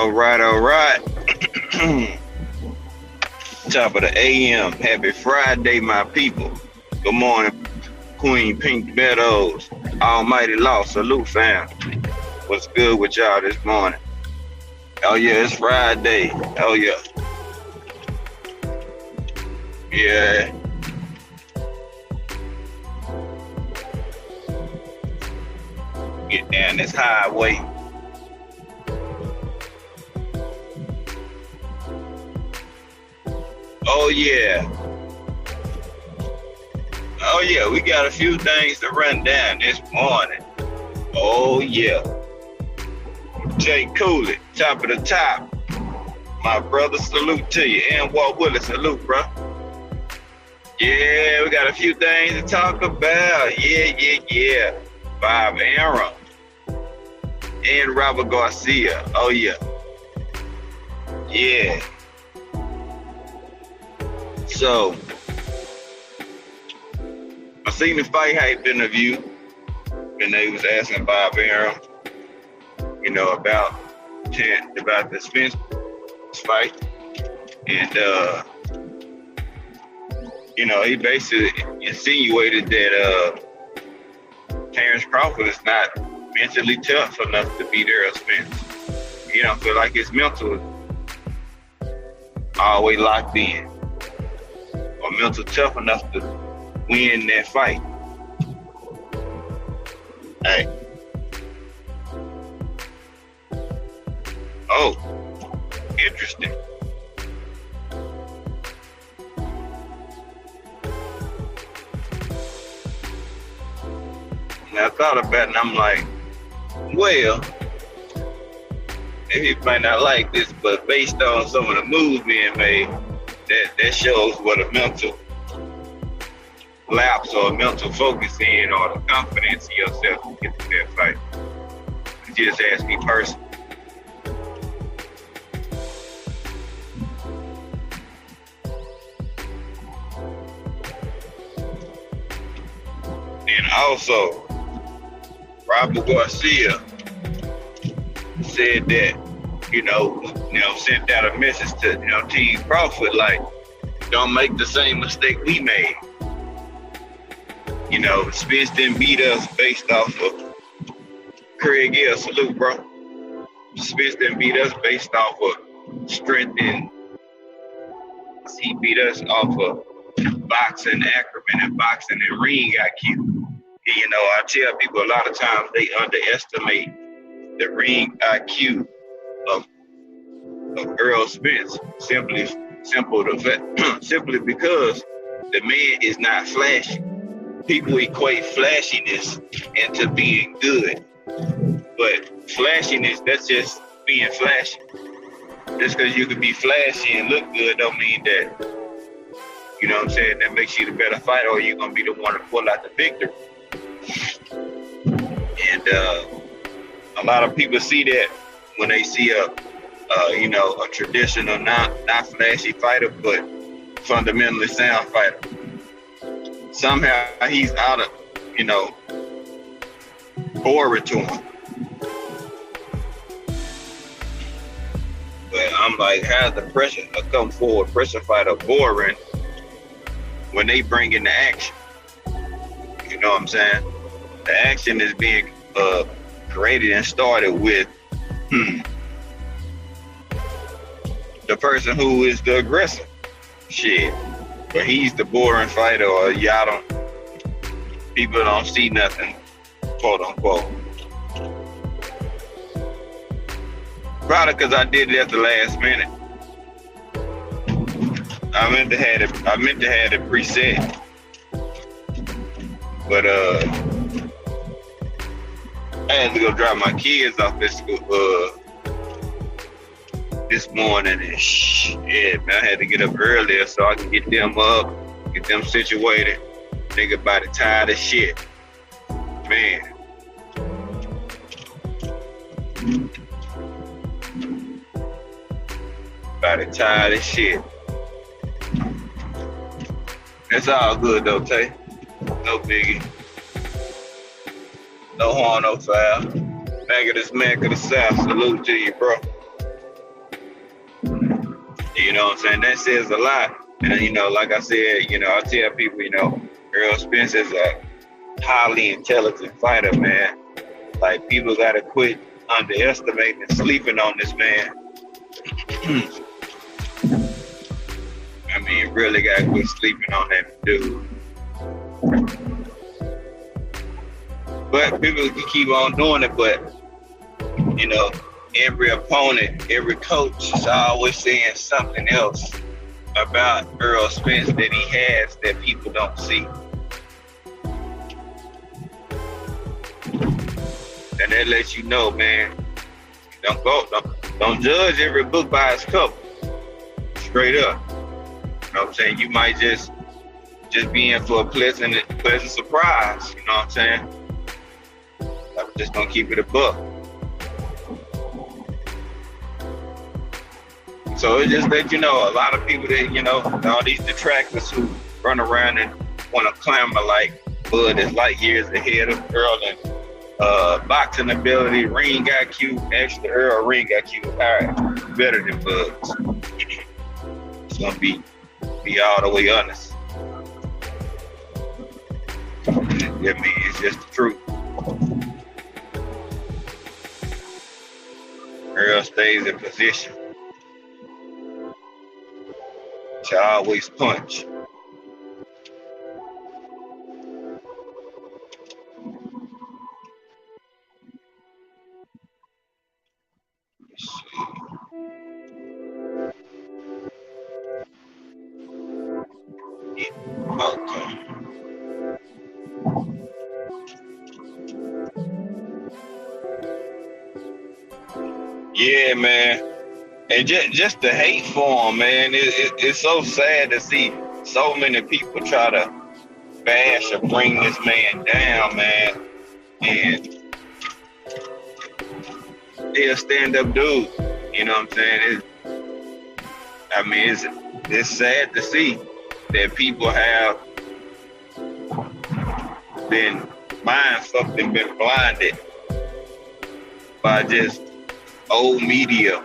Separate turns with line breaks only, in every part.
All right, all right. Top of the AM. Happy Friday, my people. Good morning, Queen Pink Meadows. Almighty Law. Salute, fam. What's good with y'all this morning? Oh, yeah, it's Friday. Oh, yeah. Yeah. Get down this highway. Oh, yeah. Oh, yeah, we got a few things to run down this morning. Oh, yeah. Jay Cooley, top of the top. My brother, salute to you. And Walt Willis, salute, bro. Yeah, we got a few things to talk about. Yeah. Bob Arum and Robert Garcia. Oh, yeah. Yeah. So, I seen the Fight Hype interview, and they was asking Bob Arum, about the Spence fight, and he basically insinuated that Terrence Crawford is not mentally tough enough to beat Errol Spence. Feel like his mental is always locked in, or mental tough enough to win that fight. Hey. Oh, interesting. And I thought about it, and I'm like, well, he might not like this, but based on some of the moves being made, that shows what a mental lapse or a mental focus in, or the confidence in yourself to get to that fight. You just ask me personally. And also, Robert Garcia said that, sent out a message to, Team Crawford, like, don't make the same mistake we made. Spence didn't beat us based off of Craig Hill, salute, bro. Spence didn't beat us based off of strength, and he beat us off of boxing acumen and boxing and ring IQ. I tell people a lot of times they underestimate the ring IQ of Errol Spence simply because the man is not flashy. People equate flashiness into being good, but flashiness, that's just being flashy. Just because you can be flashy and look good don't mean that, that makes you the better fighter, or you're gonna be the one to pull out the victory. And a lot of people see that when they see a traditional, not flashy fighter, but fundamentally sound fighter. Somehow he's out of, boring to him. But I'm like, how's the pressure come forward, pressure fighter boring when they bring in the action? You know what I'm saying? The action is being created and started with the person who is the aggressor. Shit. But he's the boring fighter, or people don't see nothing, quote unquote. Probably because I did it at the last minute. I meant to have it preset. But I had to go drop my kids off at school this morning, and shit, man, I had to get up earlier so I can get them up, get them situated. Nigga body tired of shit. Man. Body tired of shit. It's all good though, Tay. No biggie. No harm, no foul. Back of this man of the South. Salute to you, bro. know what I'm saying? That says a lot. And, you know, like I said, you know, I tell people, you know, Errol Spence is a highly intelligent fighter, man. Like, people got to quit underestimating and sleeping on this man. I mean, really got to quit sleeping on that dude. But people can keep on doing it, but, you know, every opponent, every coach is always saying something else about Errol Spence that he has that people don't see. And that lets you know, man, don't judge every book by its cover. Straight up. You know what I'm saying? You might just be in for a pleasant surprise. You know what I'm saying? I'm just gonna keep it a buck. So it just let you know, a lot of people that, you know, all these detractors who run around and want to clamor like Bud is light years ahead of Earl and boxing ability, ring IQ. Actually, Earl ring IQ is better than Bud's. It's gonna be all the way honest. I mean, it's just the truth. Earl stays in position to always punch. Okay. Yeah, man. And just the hate for him, man. It's so sad to see so many people try to bash or bring this man down, man. And he's a stand-up dude. You know what I'm saying? It's sad to see that people have been mind-fucked and been blinded by just old media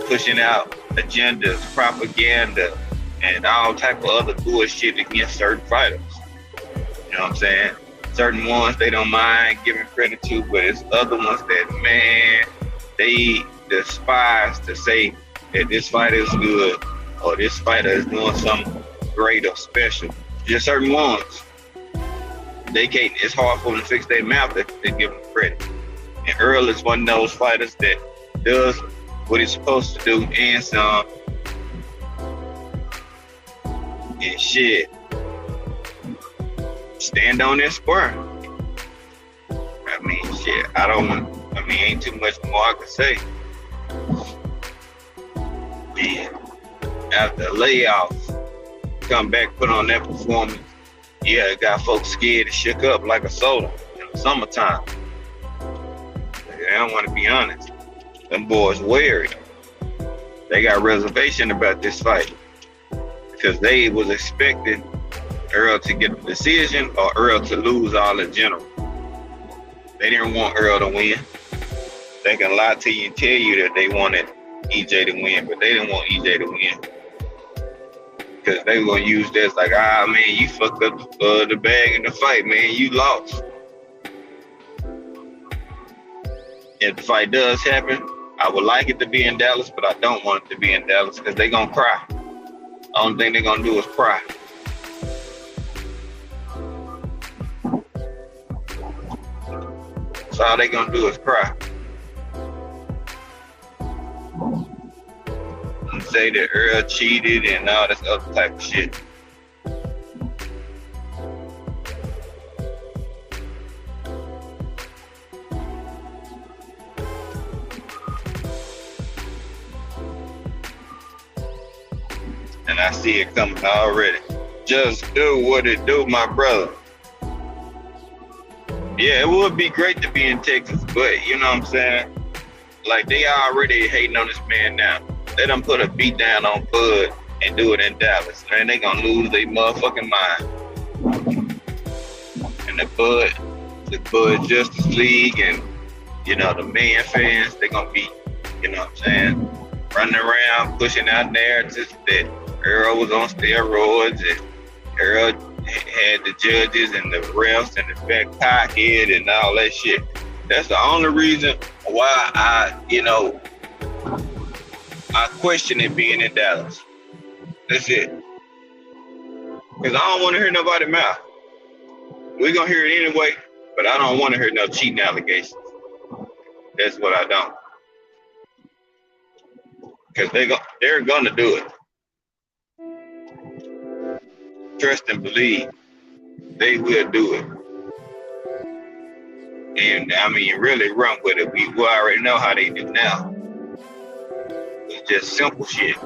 pushing out agendas, propaganda, and all type of other bullshit against certain fighters. You know what I'm saying? Certain ones they don't mind giving credit to, but it's other ones that, man, they despise to say that this fighter is good or this fighter is doing something great or special. Just certain ones. They can't, it's hard for them to fix their mouth if they give them credit. And Earl is one of those fighters that does what he's supposed to do and some. And shit, stand on that square. I mean, shit, ain't too much more I can say. Man, after layoff, come back, put on that performance. Yeah, it got folks scared and shook up like a soda in the summertime. I don't want to be honest. Them boys wary. They got reservation about this fight because they was expecting Earl to get the decision or Earl to lose all in general. They didn't want Earl to win. They can lie to you and tell you that they wanted EJ to win, but they didn't want EJ to win. Because they were going to use this like, man, you fucked up the bag in the fight, man. You lost. If the fight does happen, I would like it to be in Dallas, but I don't want it to be in Dallas because they're going to cry. Only thing they're going to do is cry. That's all they're going to do is cry. And say that Earl cheated and all this other type of shit. And I see it coming already. Just do what it do, my brother. Yeah, it would be great to be in Texas, but you know what I'm saying? Like, they already hating on this man now. They done put a beat down on Bud and do it in Dallas. Man, they gonna lose their motherfucking mind. And the Bud Justice League and, you know, the man fans, they gonna be, you know what I'm saying? running around pushing out narratives that Earl was on steroids and Earl had the judges and the refs and the back pocket and all that shit. That's the only reason why I question it being in Dallas. That's it. Because I don't want to hear nobody's mouth. We're going to hear it anyway, but I don't want to hear no cheating allegations. That's what I don't. Because they're going to do it. Trust and believe. They will do it. And I mean, really run with it. We already know how they do now. It's just simple shit.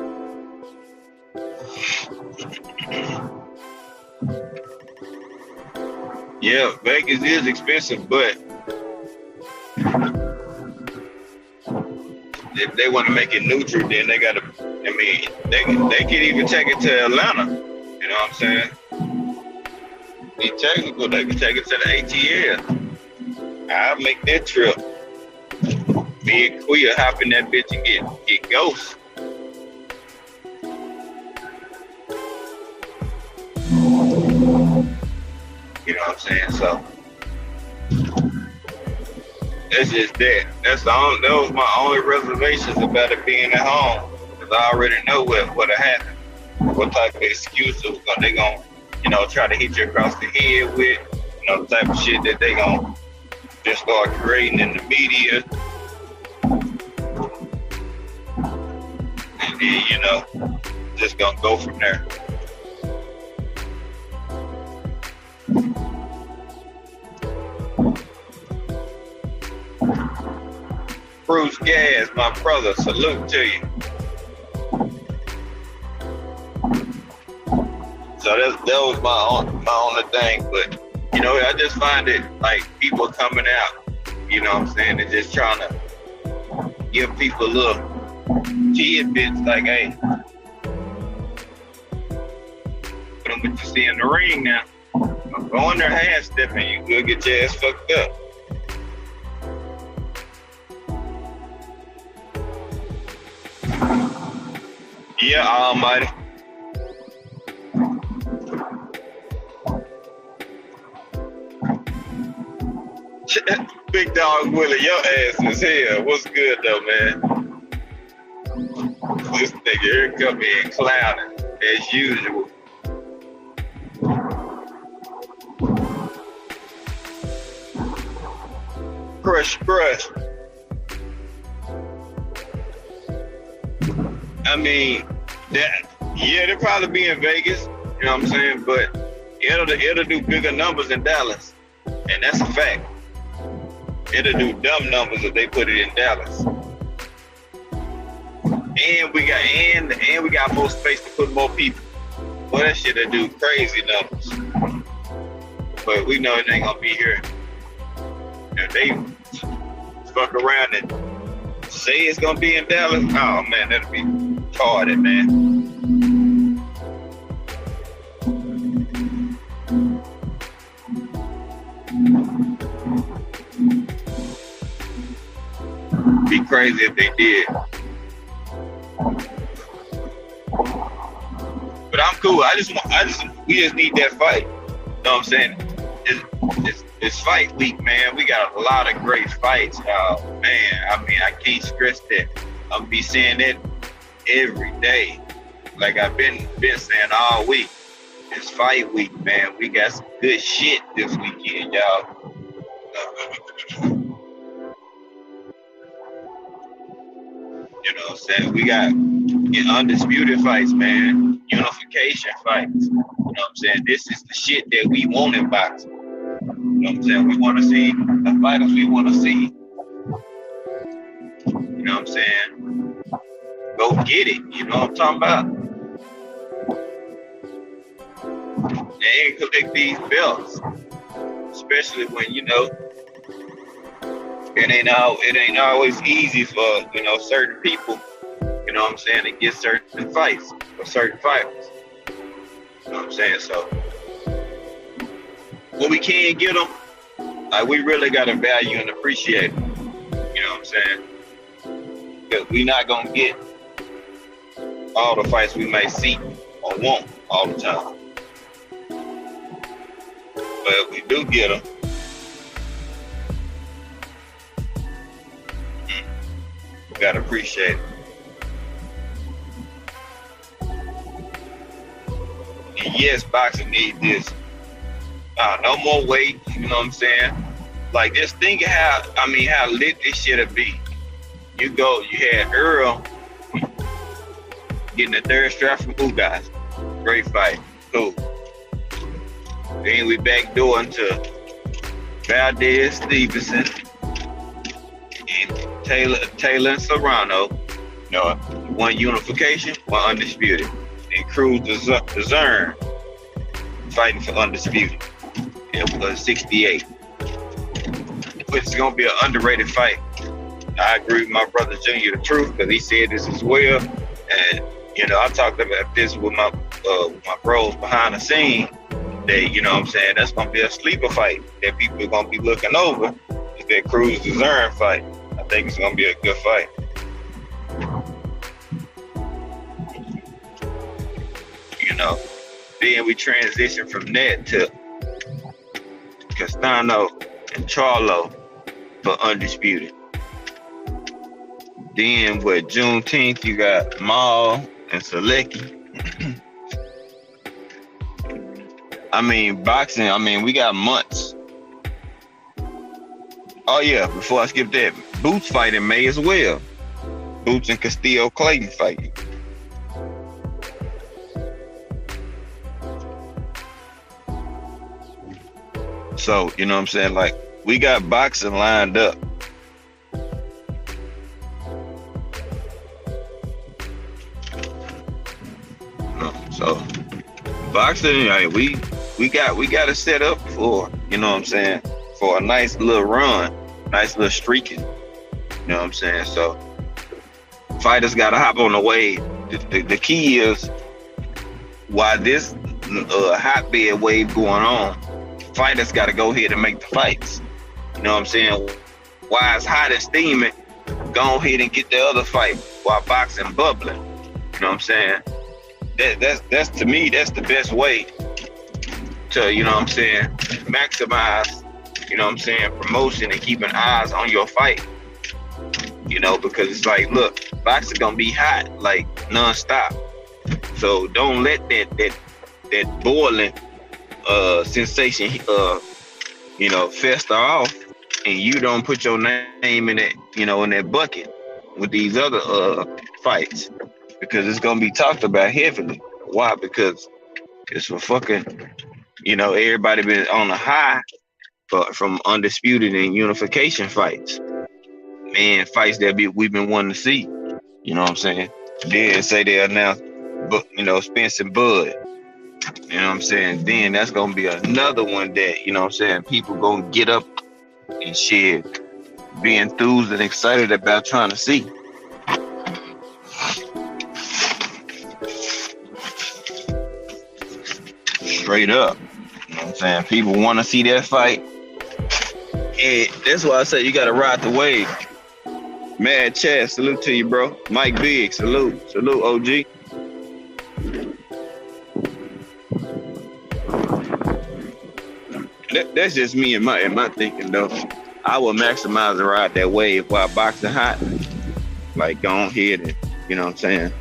Yeah, Vegas is expensive, but if they want to make it neutral, then they got to, I mean, they can even take it to Atlanta. You know what I'm saying? Be technical, they can take it to the ATL. I'll make that trip. Me and Quia hop in that bitch and get ghosts. You know what I'm saying? So it's just that. That was my only reservations about it being at home. Because I already know what'll happen. What type of excuse they gonna, try to hit you across the head with, the type of shit that they gonna just start creating in the media. And then, just gonna go from there. Bruce Gas, my brother, salute to you. So that was my only thing, but I just find it like people coming out, you know what I'm saying, they're just trying to give people a little tidbits like, hey, put them what you see in the ring now. Go in there hand stepping, you could get your ass fucked up. Yeah, almighty. Big Dog Willie, your ass is here. What's good though, man? This nigga here come in clowning as usual. Crush. I mean, they'll probably be in Vegas, you know what I'm saying? But it'll do bigger numbers in Dallas, and that's a fact. It'll do dumb numbers if they put it in Dallas. And we got more space to put more people. Well, that shit'll do crazy numbers. But we know it ain't gonna be here. If they fuck around and say it's gonna be in Dallas, oh man, that'll be retarded, man. Be crazy if they did. But I'm cool. We just need that fight. You know what I'm saying? It's fight week, man. We got a lot of great fights, y'all. Man, I mean, I can't stress that. I'm be saying that every day. Like I've been saying all week. It's fight week, man. We got some good shit this weekend, y'all. You know what I'm saying? We got undisputed fights, man. Unification fights. You know what I'm saying? This is the shit that we want in boxing. You know what I'm saying? We want to see the fighters we want to see. You know what I'm saying? Go get it. You know what I'm talking about? They ain't collect these belts. Especially when, it ain't always easy for, certain people, you know what I'm saying, to get certain fights for certain fighters. You know what I'm saying? So when we can't get them, we really gotta value and appreciate them. You know what I'm saying? Because we not gonna get all the fights we may see or want all the time. But if we do get them, we gotta appreciate it. And yes, boxing needs this. No more weight, you know what I'm saying? Like, just think of how lit this shit'll be. You had Earl getting the third strap from Ugas. Great fight. Cool. Then we backdoor into Valdez Stevenson and Taylor and Serrano. One unification, one undisputed. And Cruz DeZern fighting for undisputed. It was 68. Which is gonna be an underrated fight. I agree with my brother Junior the Truth, because he said this as well. And I talked about this with my bros behind the scene. That that's gonna be a sleeper fight that people are gonna be looking over. Is that Cruz DeZern fight? I think it's gonna be a good fight. Then we transition from that to Castano and Charlo for undisputed. Then with Juneteenth, you got Maul and Selecki. Boxing, we got months. Oh yeah, before I skip that, Boots fight in May as well. Boots and Castillo Clayton fighting. So, you know what I'm saying? Like, we got boxing lined up. So, boxing, we got to set up for, for a nice little run, nice little streaking. You know what I'm saying? So, fighters got to hop on the wave. The key is, while this hotbed wave going on, fighters got to go ahead and make the fights. You know what I'm saying? While it's hot and steaming, go ahead and get the other fight while boxing bubbling. You know what I'm saying? That's to me, that's the best way to, maximize, promotion and keeping eyes on your fight. Because it's like, look, boxing gonna be hot, like, non-stop. So don't let that boiling sensation fester off, and you don't put your name in it, in that bucket with these other fights, because it's gonna be talked about heavily. Why? Because it's for fucking, everybody been on a high from undisputed and unification fights, man, fights that we've been wanting to see. You know what I'm saying? Then say they announced, Spence and Bud. You know what I'm saying? Then that's gonna be another one that, people gonna get up and shit, be enthused and excited about trying to see. Straight up. You know what I'm saying? People wanna see that fight. And that's why I say you gotta ride the wave. Mad Chad, salute to you, bro. Mike Big, salute. Salute, OG. That's just me and my thinking, though. I will maximize and ride that wave while boxing hot. Like, go ahead and, you know what I'm saying?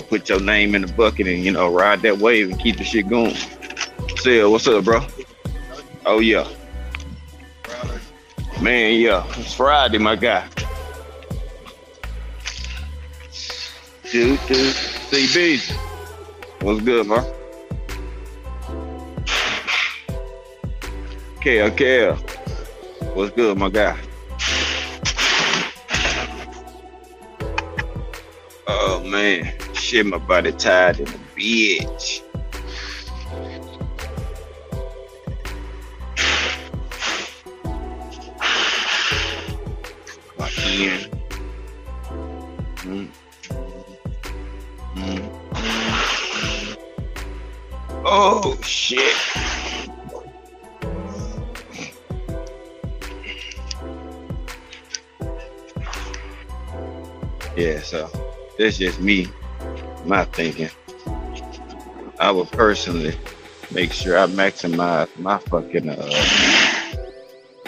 Put your name in the bucket and, ride that wave and keep the shit going. Sil, what's up, bro? Oh, yeah. Man, yeah. It's Friday, my guy. Dude. CB. What's good, bro? KL. What's good, my guy? Oh, man. Shit, my body tired in the bitch. Lock in. Oh, shit. Yeah, so that's just me, my thinking. I would personally make sure I maximize my fucking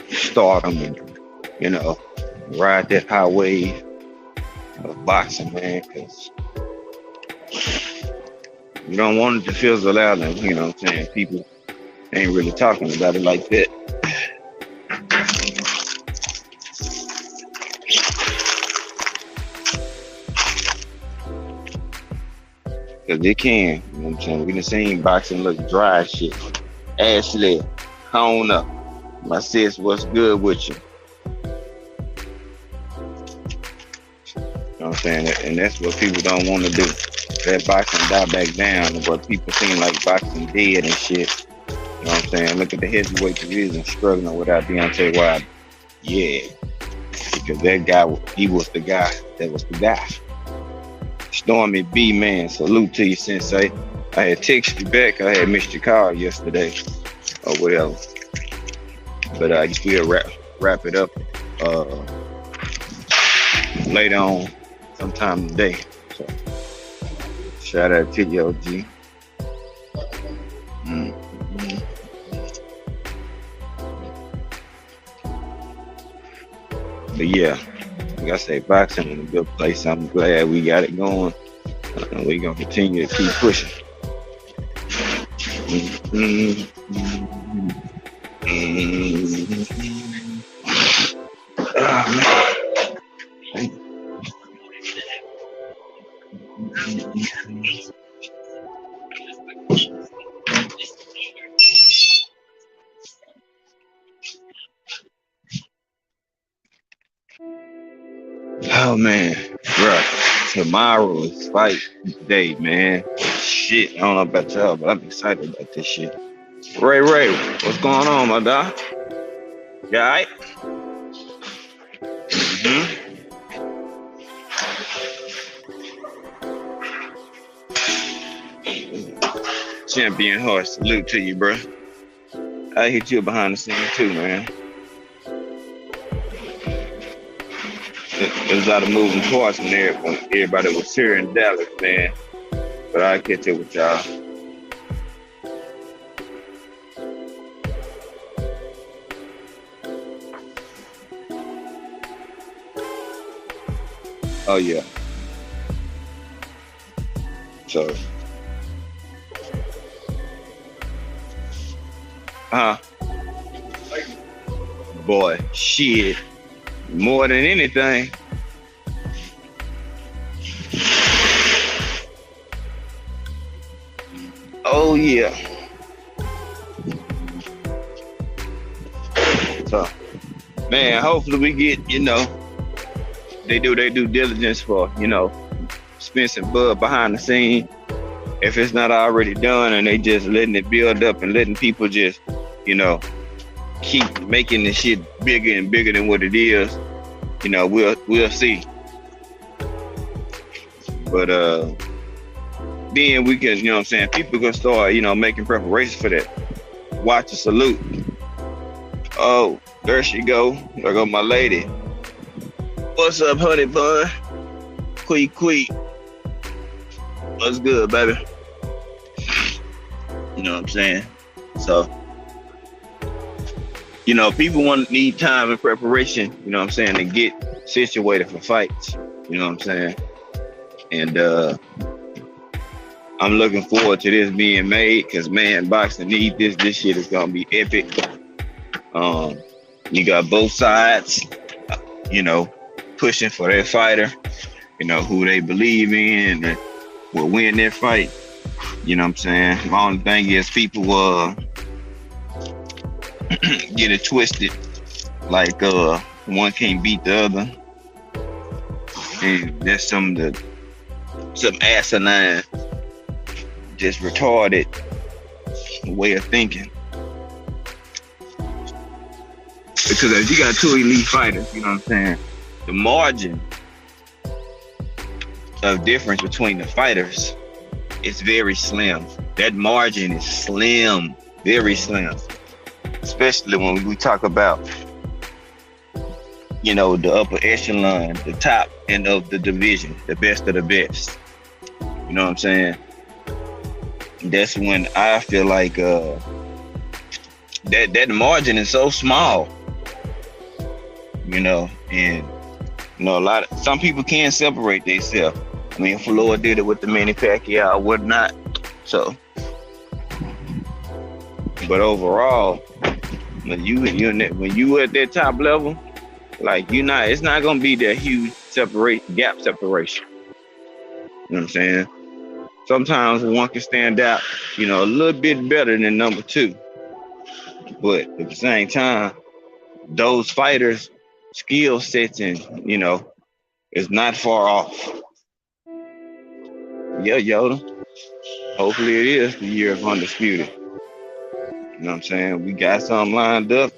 stardom and, you know, ride that highway of boxing, man, because you don't want it to fizzle out and, you know what I'm saying, people ain't really talking about it like that. Cause it can, you know what I'm saying? We done seen boxing look dry as shit. Ashley, hone up. My sis, what's good with you? You know what I'm saying? And that's what people don't want to do. That boxing die back down, but people seem like boxing dead and shit. You know what I'm saying? Look at the heavyweight division struggling without Deontay Wilder. Yeah. Because that guy, he was the guy that was the guy. Stormy B, man, salute to you, Sensei. I had texted you back. I had missed your call yesterday or whatever. But I will wrap it up later on sometime today. So shout out to you, OG. But yeah, like I say, boxing in a good place. I'm glad we got it going. And we're going to continue to keep pushing. Oh, man. Oh man, bro. Tomorrow is fight day, man. Shit, I don't know about y'all, but I'm excited about this shit. Ray, what's going on, my dog? You alright? Champion horse, salute to you, bro. I hit you behind the scenes too, man. There's a lot of moving parts in there when everybody was here in Dallas, man. But I'll catch up with y'all. Oh yeah. So boy, shit. More than anything. Oh yeah. So, man, hopefully we get, you know, they do their due diligence for, you know, Spence and Bud behind the scene. If it's not already done and they just letting it build up and letting people just, you know, keep making this shit bigger and bigger than what it is, you know, we'll see. But then we can, you know what I'm saying, people gonna start, you know, making preparations for that. Watch the salute. Oh, there she go. There go my lady. What's up, honey bun? Quee. What's good, baby? You know what I'm saying? So, you know, people need time and preparation, you know what I'm saying, to get situated for fights, you know what I'm saying? And I'm looking forward to this being made because, man, boxing needs this. This shit is going to be epic. You got both sides, you know, pushing for their fighter, you know, who they believe in and will win their fight. You know what I'm saying? The only thing is people get it twisted, like one can't beat the other, and there's some asinine, just retarded way of thinking. Because if you got two elite fighters, you know what I'm saying, the margin of difference between the fighters is very slim. That margin is slim, very slim. Especially when we talk about, the upper echelon, the top end of the division, the best of the best. You know what I'm saying? That's when I feel like that margin is so small, and some people can't separate themselves. I mean, Floyd did it with the Manny Pacquiao, whatnot. So, but overall, when you at that top level, like it's not gonna be that huge gap separation. You know what I'm saying? Sometimes one can stand out, a little bit better than number two. But at the same time, those fighters' skill sets and, is not far off. Yeah, Yoda. Hopefully it is the year of Undisputed. You know what I'm saying? We got something lined up.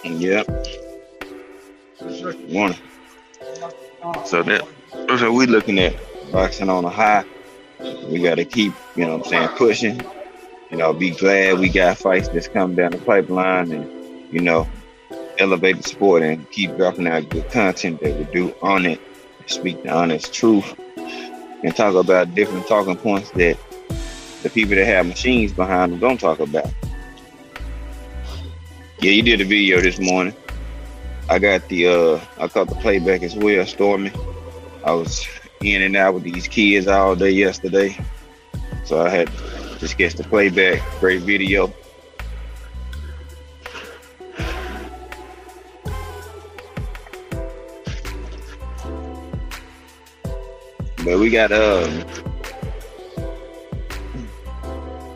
Yep. Morning. So that's what we looking at. Boxing on a high. We got to keep, pushing. Be glad we got fights that's coming down the pipeline and, elevate the sport and keep dropping out good content that we do on it, speak the honest truth, and talk about different talking points that the people that have machines behind them don't talk about. Yeah, you did a video this morning. I got I caught the playback as well, Stormy. I was in and out with these kids all day yesterday, so I had to just catch the playback. Great video. But we got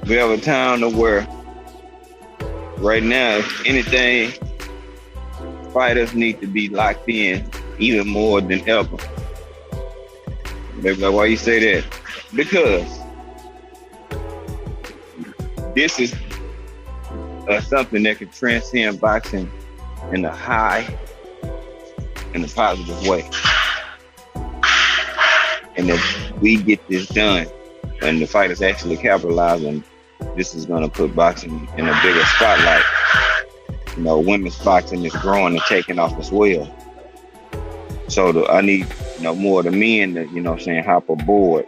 we have a town to where right now, if anything, fighters need to be locked in even more than ever. They're like, why you say that? Because this is something that can transcend boxing in a high, in a positive way. And if we get this done, and the fighters actually capitalize on, this is going to put boxing in a bigger spotlight. Women's boxing is growing and taking off as well. So I need, more of the men to, hop aboard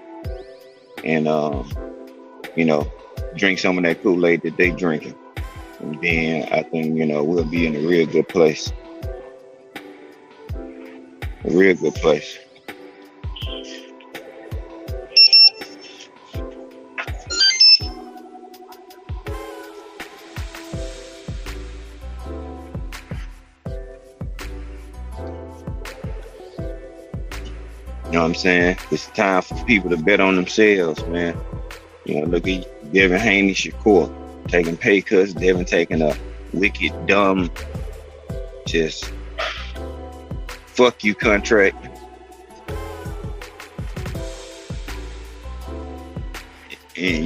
and, drink some of that Kool-Aid that they drinking. And then I think, we'll be in a real good place. A real good place. You know what I'm saying? It's time for people to bet on themselves, man. Look at Devin Haney Shakur taking pay cuts. Devin taking a wicked, dumb, just fuck you contract. And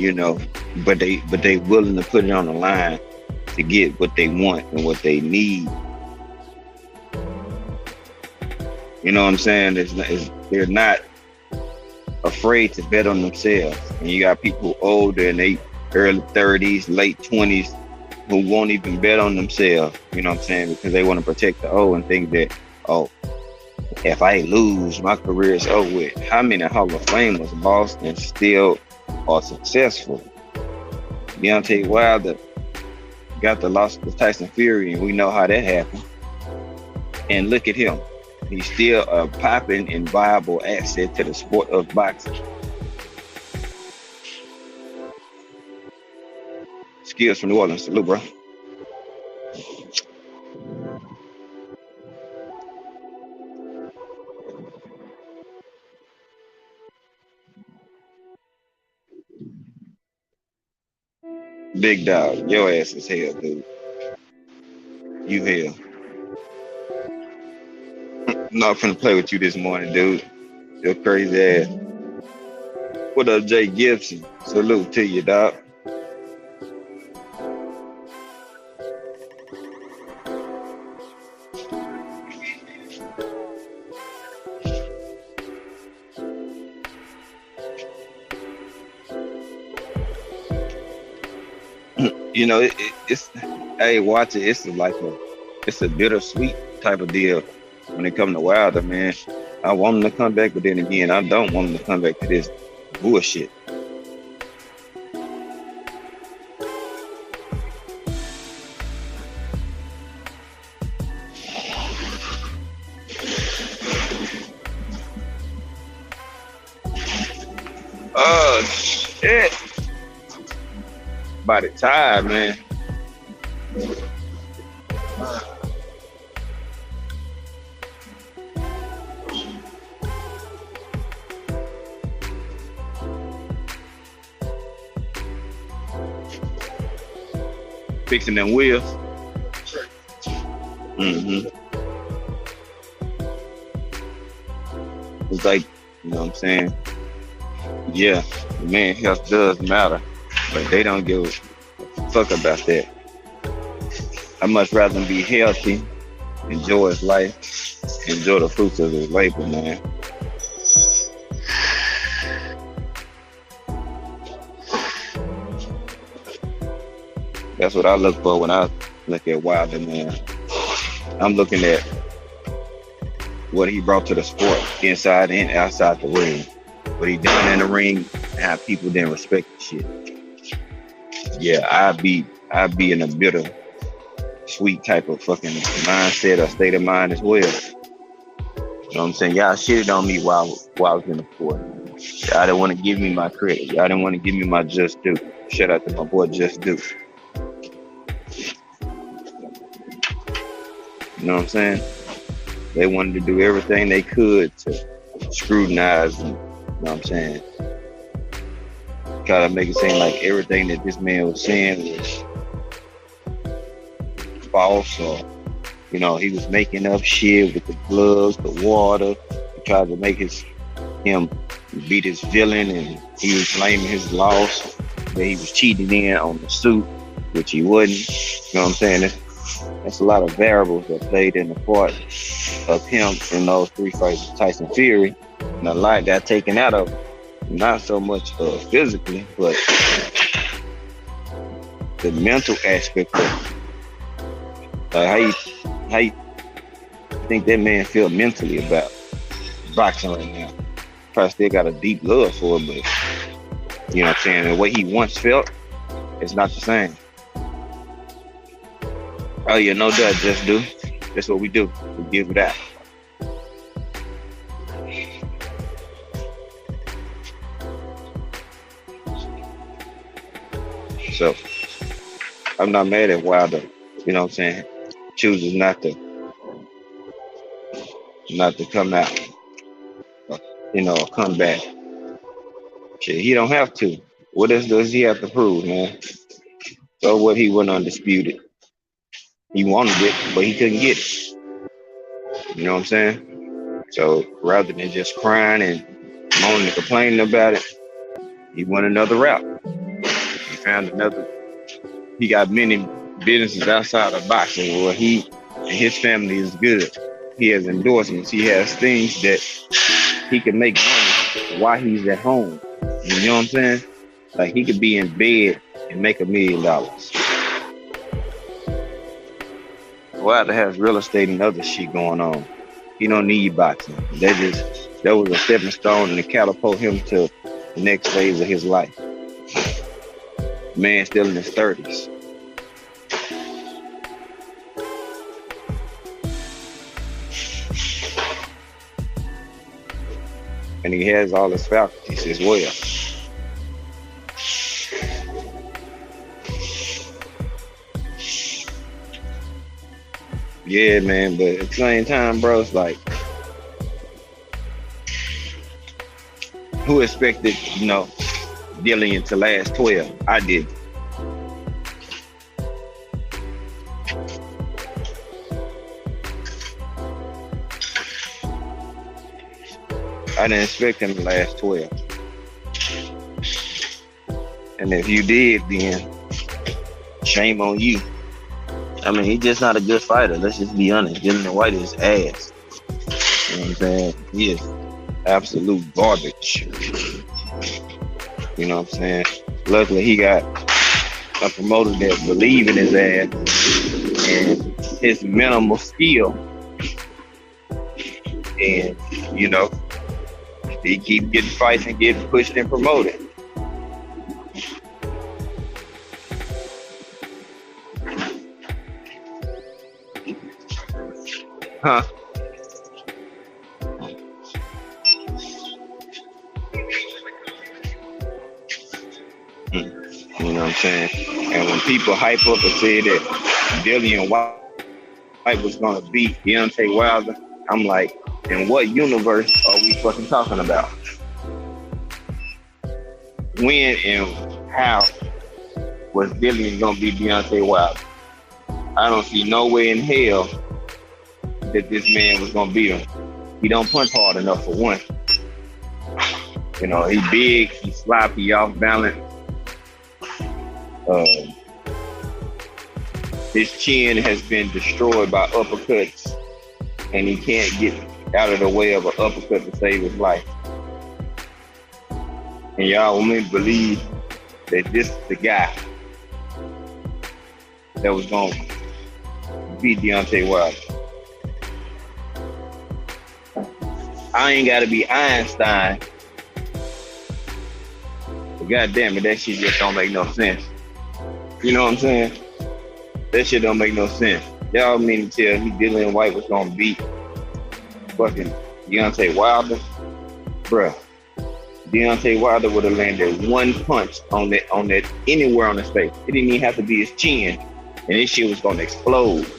but they willing to put it on the line to get what they want and what they need. You know what I'm saying? They're not afraid to bet on themselves. And you got people older in their early 30s, late 20s who won't even bet on themselves. You know what I'm saying? Because they want to protect the old and think that, if I lose, my career is over with. How many Hall of Famers Boston still are successful? Deontay Wilder got the loss to Tyson Fury, and we know how that happened. And look at him. He's still a popping and viable asset to the sport of boxing. Skills from New Orleans. Salute, bro. Big dog, your ass is hell, dude. You hell. I'm not finna play with you this morning, dude. Your crazy ass. What up, Jay Gibson? Salute to you, dog.
It's hey, watch it. It's a bittersweet type of deal when it comes to Wilder, man. I want him to come back, but then again, I don't want him to come back to this bullshit. Oh shit! By the time, man. Fixing them wheels. Mm-hmm. It's like, you know what I'm saying? Yeah, the man health does matter, but they don't give a fuck about that. I much rather be healthy, enjoy his life, enjoy the fruits of his labor, man. That's what I look for when I look at Wilder, man. I'm looking at what he brought to the sport, inside and outside the ring. What he done in the ring, and how people didn't respect the shit. Yeah, I'd be in a bitter, sweet type of fucking mindset or state of mind as well. You know what I'm saying? Y'all shitted on me while I was in the sport. Y'all didn't want to give me my credit. Y'all didn't want to give me my just due. Shout out to my boy Just Due. You know what I'm saying? They wanted to do everything they could to scrutinize and, you know what I'm saying, try to make it seem like everything that this man was saying was false, or, you know, he was making up shit with the gloves, the water. He tried to make him beat his villain, and he was blaming his loss that he was cheating in on the suit, which he wasn't. You know what I'm saying? That's a lot of variables that played in the part of him in those three fights with Tyson Fury, and a lot got taken out of him. Not so much physically, but the mental aspect of it. How you think that man feel mentally about boxing right now? Probably still got a deep love for it, but you know what I'm saying, the way he once felt, it's not the same. Oh yeah, no doubt, Just Do. That's what we do. We give it out. So I'm not mad at Wilder, you know what I'm saying, chooses not to come out, you know, come back. Shit, he don't have to. What else does he have to prove, man? So what, he wasn't undisputed. He wanted it, but he couldn't get it. You know what I'm saying? So rather than just crying and moaning and complaining about it, he went another route. He found another. He got many businesses outside of boxing where he and his family is good. He has endorsements. He has things that he can make money while he's at home. You know what I'm saying? Like, he could be in bed and make $1 million. Wilder has real estate and other shit going on. He don't need boxing. That was a stepping stone and to catapult him to the next phase of his life. Man still in his 30s. And he has all his faculties as well. Yeah, man, but at the same time, bro, it's like, who expected, you know, Dillian to last 12? I did. I didn't expect him to last 12. And if you did, then shame on you. I mean, he's just not a good fighter. Let's just be honest. Dillian Whyte is ass. You know what I'm saying? He is absolute garbage. You know what I'm saying? Luckily, he got a promoter that believe in his ass and his minimal skill, and you know he keep getting fights and getting pushed and promoted. Huh? You know what I'm saying? And when people hype up and say that Dillian White was gonna beat Deontay Wilder, I'm like, in what universe are we fucking talking about? When and how was Dillian gonna beat Deontay Wilder? I don't see no way in hell that this man was gonna beat him. He don't punch hard enough for one. You know, he big, he sloppy, off balance. His chin has been destroyed by uppercuts, and he can't get out of the way of an uppercut to save his life. And y'all want me to believe that this is the guy that was going to beat Deontay Wilder. I ain't got to be Einstein, but goddamn it, that shit just don't make no sense. You know what I'm saying? That shit don't make no sense. Y'all mean to tell me Dillian White was gonna beat fucking Deontay Wilder? Bruh, Deontay Wilder would have landed one punch on that anywhere on his face. It didn't even have to be his chin, and this shit was gonna explode.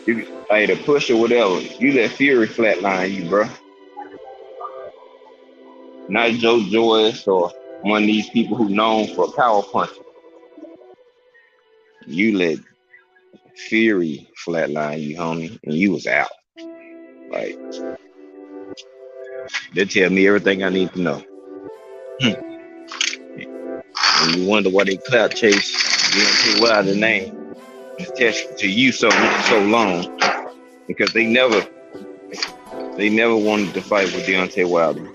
You either push or whatever. You let Fury flatline you, bruh. Not Joe Joyce or one of these people who known for power punching. You let Fury flatline you, homie, and you was out. Like, they tell me everything I need to know. And you wonder why they clout chase Deontay Wilder's name attached to you so long, because they never wanted to fight with Deontay Wilder.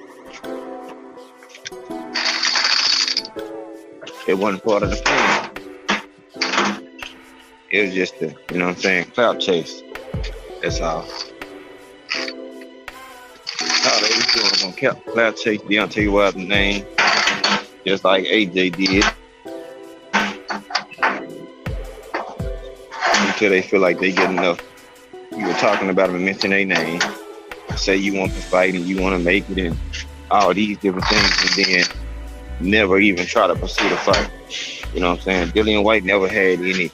It wasn't part of the plan. It was just the, you know what I'm saying, clout chase. That's all. All they was doing was gonna clout chase Deontay Wilder's name, just like AJ did, until they feel like they get enough. You were talking about them and mention their name, say you want to fight and you want to make it, and all these different things, and then never even try to pursue the fight. You know what I'm saying? Dillian White never had any,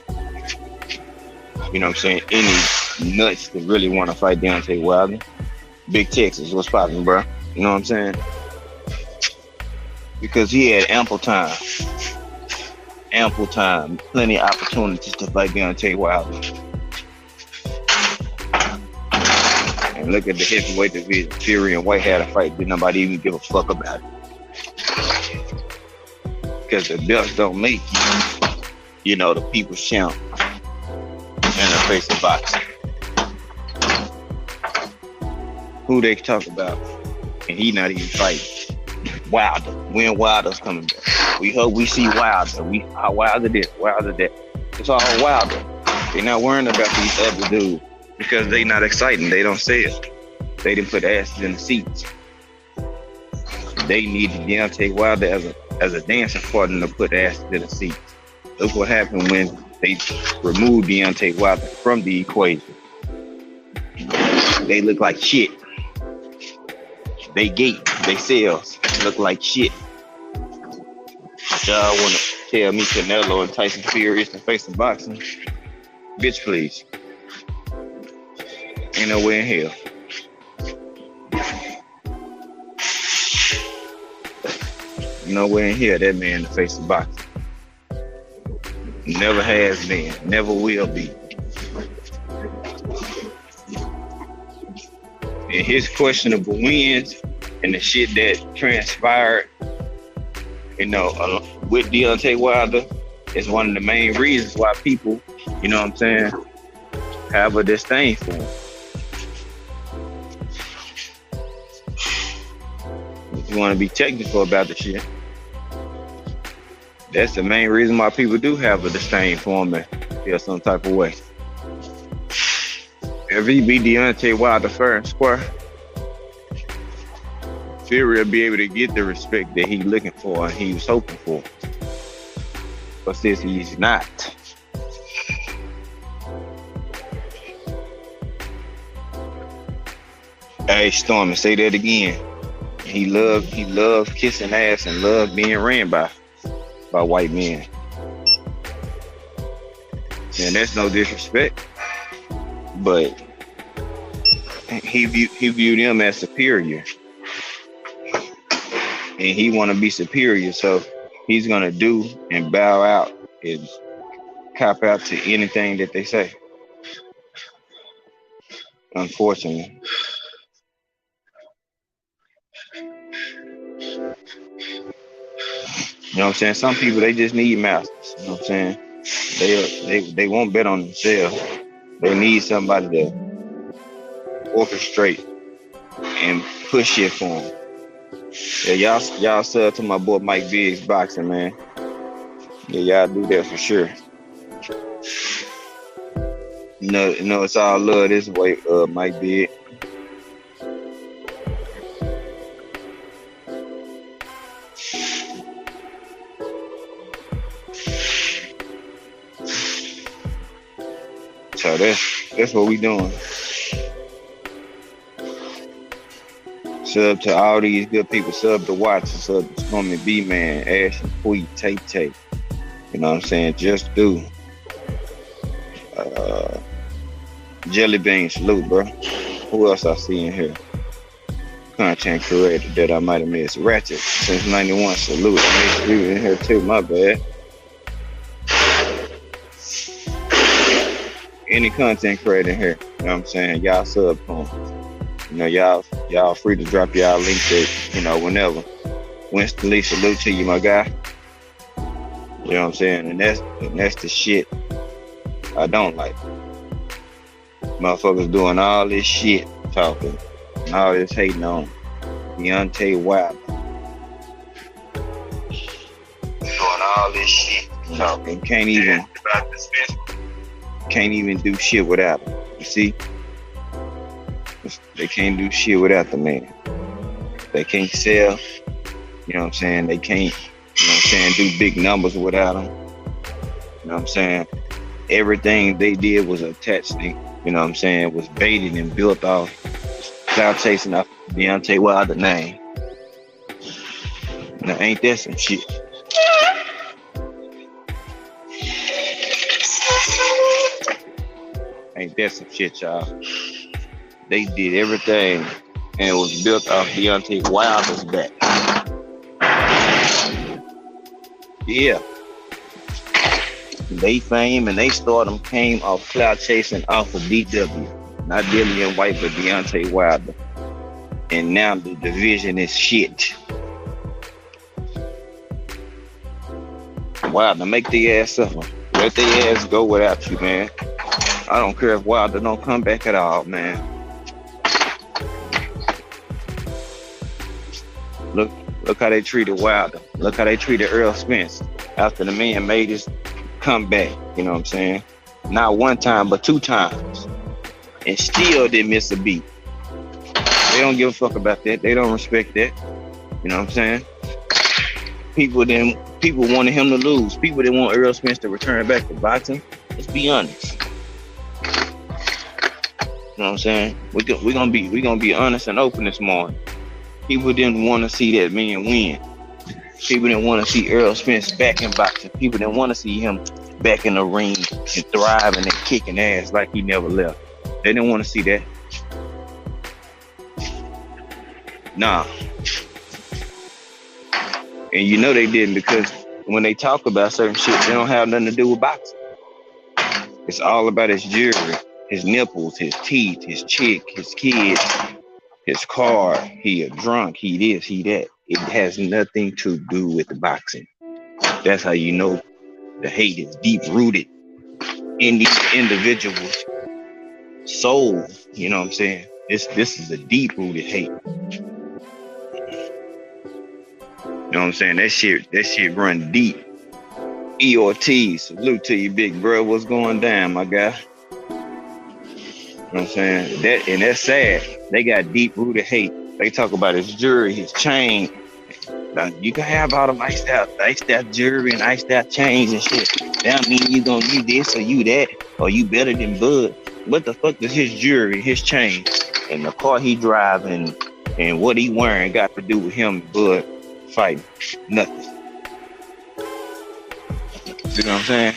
you know what I'm saying, any nuts to really want to fight Deontay Wilder. Big Texas, what's poppin', bro? You know what I'm saying? Because he had ample time, plenty of opportunities to fight Deontay Wilder. And look at the heavyweight division. Fury and White had a fight, did nobody even give a fuck about it. Because the belts don't make you know, the people's champ in the face of boxing. Who they talk about, and he not even fighting. Wilder. When Wilder's coming back. We hope we see Wilder. Wilder this, Wilder that. It's all Wilder. They're not worrying about these other dudes because they not exciting. They don't say it. They didn't put asses in the seats. They needed Deontay Wilder as a dancing partner to put asses in the seats. Look what happened when they removed Deontay Wilder from the equation. They look like shit. They sales look like shit. Y'all wanna tell me Canelo and Tyson Fury is the face of boxing? Bitch, please. Ain't no way in hell. Nowhere in here that man the face of boxing. Never has been, never will be. And his questionable wins and the shit that transpired, you know, with Deontay Wilder is one of the main reasons why people, you know what I'm saying, have a disdain for him. If you want to be technical about the shit, That's the main reason why people do have a disdain for him and feel some type of way. If he beat Deontay Wilder fair and square, Fury will be able to get the respect that he's looking for and he was hoping for. But since he's not, hey Stormy, say that again. He loved kissing ass and loved being ran by white men. And that's no disrespect, but he viewed them as superior, and he want to be superior, so he's gonna do and bow out and cop out to anything that they say. Unfortunately. You know what I'm saying? Some people, they just need masters. You know what I'm saying? They won't bet on themselves. They need somebody to orchestrate and push shit for them. Yeah, y'all sub to my boy Mike Biggs Boxing, man. Yeah, y'all do that for sure. You know, it's all love this way, Mike Biggs. So that's what we doing. Sub to all these good people. Sub to Watson. Sub to Stormy B-Man, Ash and Tweet, Tay. You know what I'm saying? Just do. Jelly Bean, salute, bro. Who else I see in here? Content creator that I might have missed. Ratchet since 91, salute. I missed you in here too, my bad. Any content creator in here, you know what I'm saying? Y'all sub on. You know, y'all free to drop y'all links at, you know, whenever. Winston Lee, salute to you, my guy. You know what I'm saying? And that's the shit I don't like. Motherfuckers doing all this shit, talking, and all this hating on Deontay Wilder. Doing all this shit, talking, can't even do shit without him. You see? They can't do shit without the man. They can't sell. You know what I'm saying? They can't, you know what I'm saying, do big numbers without him. You know what I'm saying? Everything they did was attached to, you know what I'm saying, was baited and built off cloud chasing off Deontay Wilder's name. Now, ain't that some shit? Ain't that some shit, y'all? They did everything and it was built off Deontay Wilder's back. Yeah. They fame and they stardom came off cloud chasing off of DW. Not Dillian White, but Deontay Wilder. And now the division is shit. Wilder, make the ass up. Let the ass go without you, man. I don't care if Wilder don't come back at all, man. Look how they treated Wilder. Look how they treated Earl Spence after the man made his comeback. You know what I'm saying? Not one time, but 2 times. And still didn't miss a beat. They don't give a fuck about that. They don't respect that. You know what I'm saying? People wanted him to lose. People didn't want Earl Spence to return back to boxing. Let's be honest. You know what I'm saying? We're gonna be honest and open this morning. People didn't want to see that man win. People didn't want to see Earl Spence back in boxing. People didn't want to see him back in the ring and thriving and kicking ass like he never left. They didn't want to see that. Nah. And you know they didn't, because when they talk about certain shit, they don't have nothing to do with boxing. It's all about his jewelry, his nipples, his teeth, his chick, his kids, his car, he a drunk, he this, he that. It has nothing to do with the boxing. That's how you know the hate is deep rooted in these individuals' soul. You know what I'm saying? This is a deep rooted hate. You know what I'm saying? That shit run deep. EOT, salute to you, big bro. What's going down, my guy? You know what I'm saying? That's sad. They got deep rooted hate. They talk about his jewelry, his chain. Now, you can have all the iced out jewelry and iced out chains and shit. That don't mean you gonna you this or you that or you better than Bud. What the fuck does his jewelry, his chain, and the car he driving and what he wearing got to do with him and Bud fighting? Nothing. You know what I'm saying?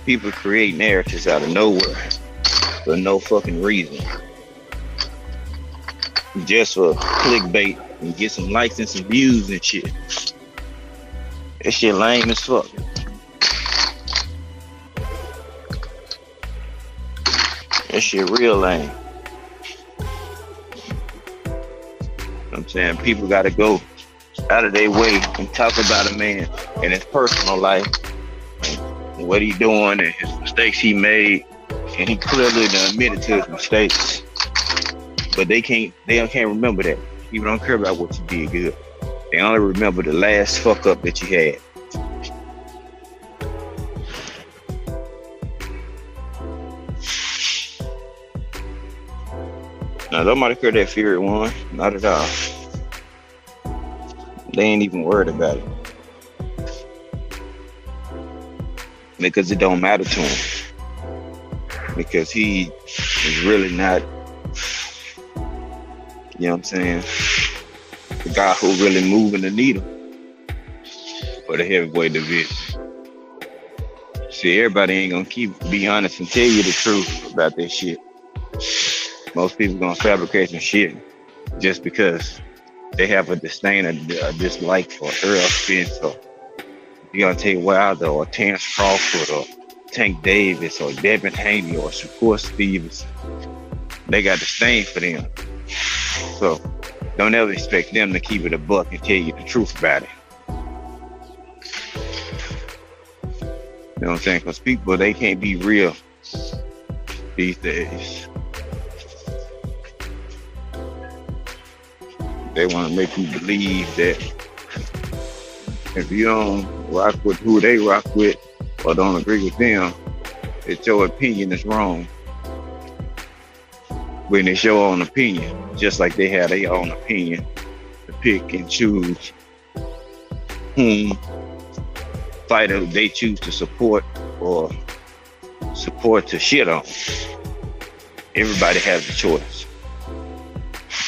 People create narratives out of nowhere for no fucking reason. Just for clickbait and get some likes and some views and shit. That shit lame as fuck. That shit real lame. You know what I'm saying? People gotta go out of their way and talk about a man and his personal life, and what he doing and his mistakes he made, and he clearly admitted to his mistakes. But they can't remember that. People don't care about what you did good. They only remember the last fuck up that you had. Now, nobody care that Fury won. Not at all. They ain't even worried about it. Because it don't matter to him. Because he is really not, you know what I'm saying, the guy who really moving the needle for the heavyweight division. See, everybody ain't gonna be honest and tell you the truth about this shit. Most people gonna fabricate some shit just because they have a disdain or a dislike for Earl Spence or Deontay Wilder or Terrence Crawford or Tank Davis or Devin Haney or Shakur Stevens. They got disdain for them. So don't ever expect them to keep it a buck and tell you the truth about it. You know what I'm saying? Because people, they can't be real these days. They want to make you believe that if you don't rock with who they rock with or don't agree with them, that your opinion is wrong. When it's your own opinion, just like they have their own opinion to pick and choose whom fighter they choose to support or support to shit on. Everybody has a choice.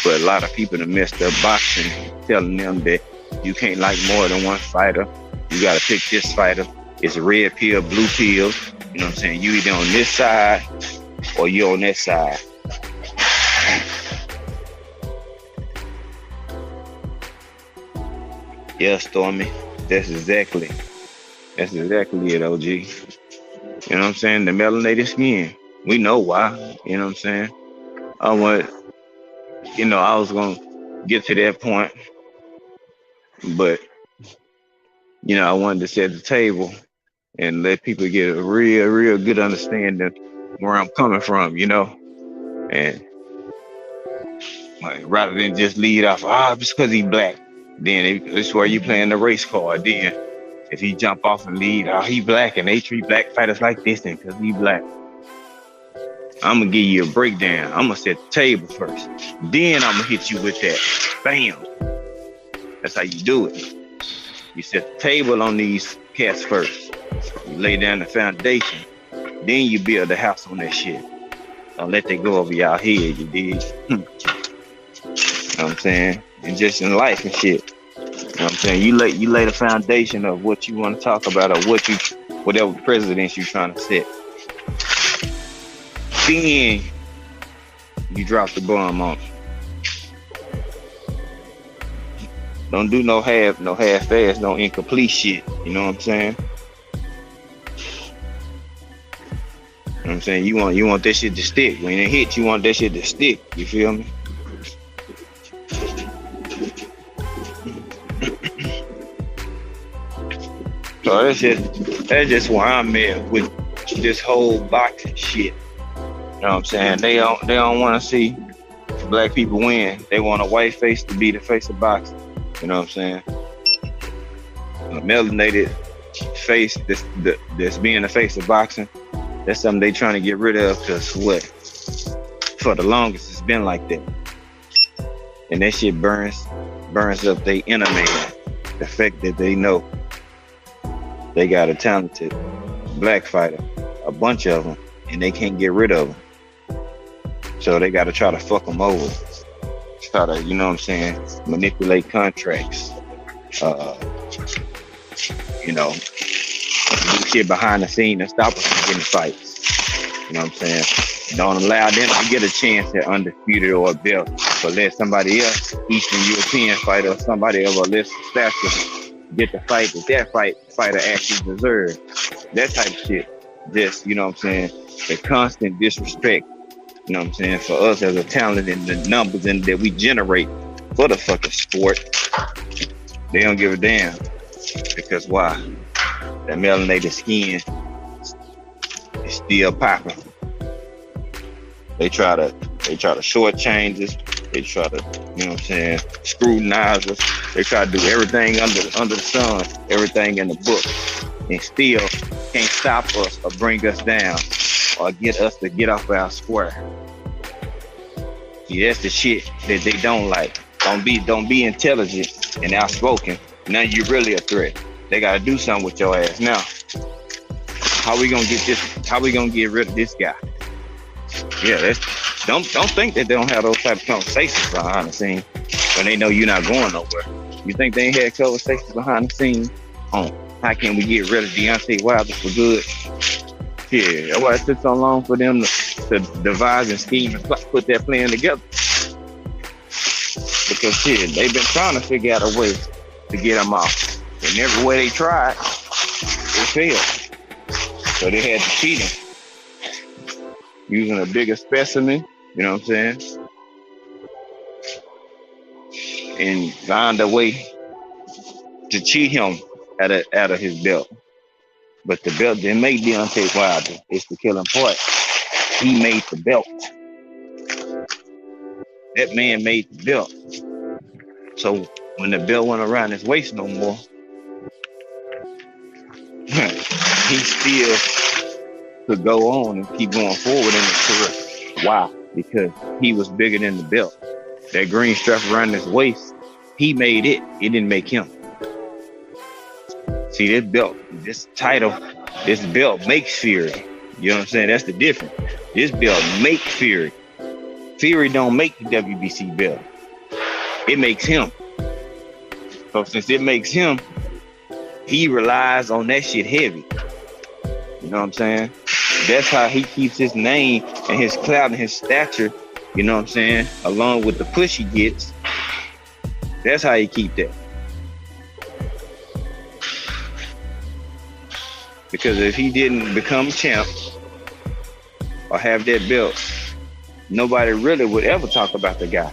But a lot of people have messed up boxing, telling them that you can't like more than one fighter. You gotta pick this fighter. It's a red pill, blue pill. You know what I'm saying? You either on this side or you on that side. Yeah, Stormy. That's exactly it, OG. You know what I'm saying? The melanated skin. We know why. You know what I'm saying? I was gonna get to that point, but I wanted to set the table and let people get a real good understanding where I'm coming from, and rather than just lead off, it's because he's black. Then it's where you playing the race card. Then if he jump off and lead, he black and they treat black fighters like this, then because he black. I'm gonna give you a breakdown. I'm gonna set the table first. Then I'm gonna hit you with that. Bam. That's how you do it. You set the table on these cats first. You lay down the foundation. Then you build the house on that shit. Don't let that go over y'all head, you dig? You know what I'm saying? And just in life and shit. You know what I'm saying? You lay the foundation of what you want to talk about or whatever presidents you trying to set. Then you drop the bomb on it. Don't do no half-ass, no incomplete shit. You know what I'm saying? You know what I'm saying? You want that shit to stick. When it hits, you want that shit to stick. You feel me? So that's just where I'm at with this whole boxing shit. You know what I'm saying? They don't want to see black people win. They want a white face to be the face of boxing. You know what I'm saying? A melanated face that's being the face of boxing. That's something they trying to get rid of because what? For the longest, it's been like that, and that shit burns up their inner man. The fact that they know they got a talented black fighter, a bunch of them, and they can't get rid of them. So they got to try to fuck them over. Try to, you know what I'm saying, manipulate contracts. You know, do shit behind the scene and stop us from getting fights. You know what I'm saying? Don't allow them to get a chance at undisputed or a belt, but let somebody else, Eastern European fighter or somebody of a less stature, get the fight that fighter actually deserves. That type of shit. Just, you know what I'm saying, the constant disrespect, you know what I'm saying, for us as a talent and the numbers and that we generate for the fucking sport. They don't give a damn. Because why? That melanated skin is still popping. They try to shortchange us. They try to, you know what I'm saying, scrutinize us. They try to do everything under the sun, everything in the book, and still can't stop us or bring us down or get us to get off our square. See, that's the shit that they don't like. Don't be intelligent and outspoken. Now you really a threat. They gotta do something with your ass now. How we gonna get rid of this guy? Yeah, don't think that they don't have those type of conversations behind the scenes when they know you're not going nowhere. You think they ain't had conversations behind the scenes on how can we get rid of Deontay Wilder for good? Yeah, that's why it took so long for them to devise and scheme and put that plan together. Because shit, they've been trying to figure out a way to get him off. And every way they tried, it failed. So they had to cheat him. Using a bigger specimen, you know what I'm saying? And find a way to cheat him out of his belt. But the belt didn't make Deontay Wilder. It's the killing part. He made the belt. That man made the belt. So when the belt went around his waist no more, he still could go on and keep going forward in his career. Why? Because he was bigger than the belt. That green strap around his waist, he made it. It didn't make him. See, this belt, this title, this belt makes Fury. You know what I'm saying? That's the difference. This belt makes Fury. Fury don't make the WBC belt. It makes him. So since it makes him, he relies on that shit heavy. You know what I'm saying? That's how he keeps his name and his clout and his stature, you know what I'm saying, along with the push he gets. That's how he keep that. Because if he didn't become champ or have that belt, nobody really would ever talk about the guy.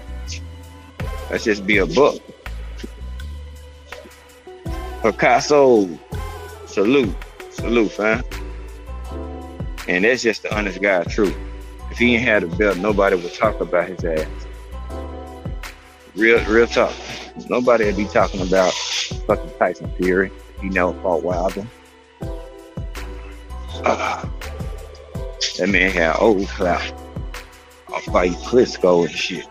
Let's just be a buck. Picasso, salute, fam. And that's just the honest God's truth. If he ain't had a belt, nobody would talk about his ass. Real talk. Nobody would be talking about fucking Tyson Fury. He never fought Wilder. That man had old clout. I'll fight Klitschko and shit.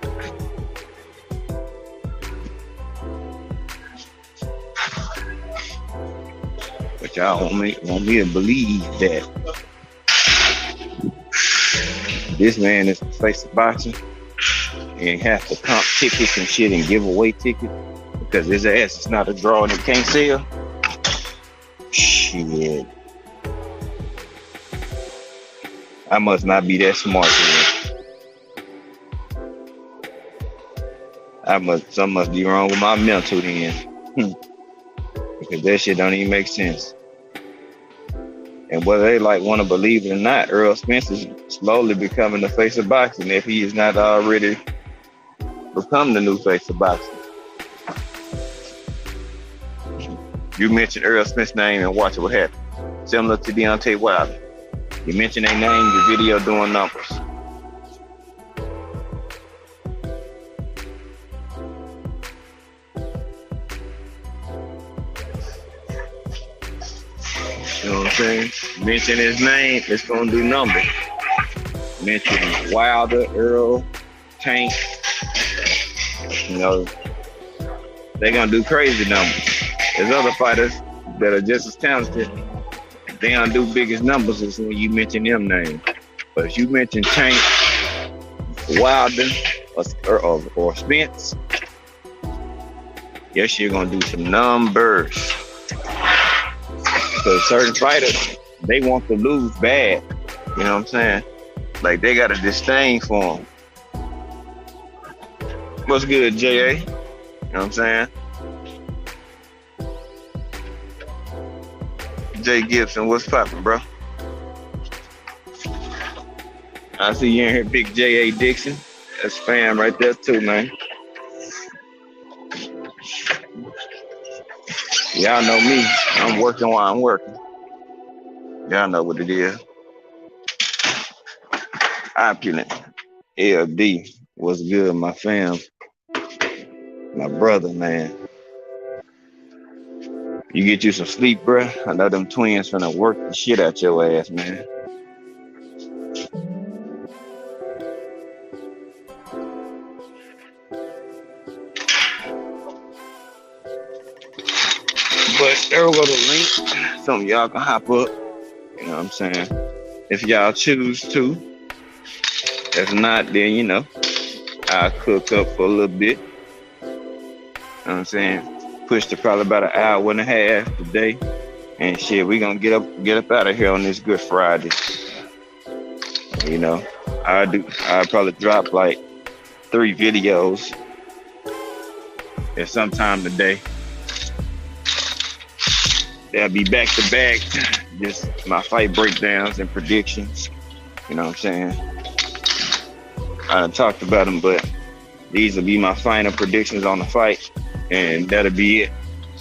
But y'all want me to believe that this man is the face of boxing and have to comp tickets and shit and give away tickets because his ass is not a draw and it can't sell. Shit. I must not be that smart. Something must be wrong with my mental then. Because that shit don't even make sense. And whether they want to believe it or not, Earl Spence is slowly becoming the face of boxing if he is not already become the new face of boxing. You mentioned Earl Spence's name and watch what happened. Similar to Deontay Wilder. You mention their name, your video doing numbers. I'm saying? Mention his name, it's gonna do numbers. Mention Wilder, Earl, Tank, you know, they're gonna do crazy numbers. There's other fighters that are just as talented. They don't do biggest numbers is when you mention them names. But if you mention Tank, Wilder, or Spence, yes, you're gonna do some numbers. Because certain fighters, they want to lose bad. You know what I'm saying? Like they got a disdain for them. What's good, J.A.? You know what I'm saying? Jay Gibson, what's poppin', bro? I see you in here, big J.A. Dixon. That's fam right there too, man. Y'all know me. I'm working while I'm working. Y'all know what it is. Opulent. LD. What's good, my fam? My brother, man. You get you some sleep, bruh. I know them twins finna work the shit out your ass, man. But there will go the link. Some of y'all can hop up. You know what I'm saying? If y'all choose to. If not, then you know, I'll cook up for a little bit. You know what I'm saying? Push to probably about an hour and a half today. And shit, we gonna get up out of here on this Good Friday. You know, I'll probably drop like 3 videos at some time today. They'll be back to back, just my fight breakdowns and predictions. You know what I'm saying? I done talked about them, but these will be my final predictions on the fight, and that'll be it.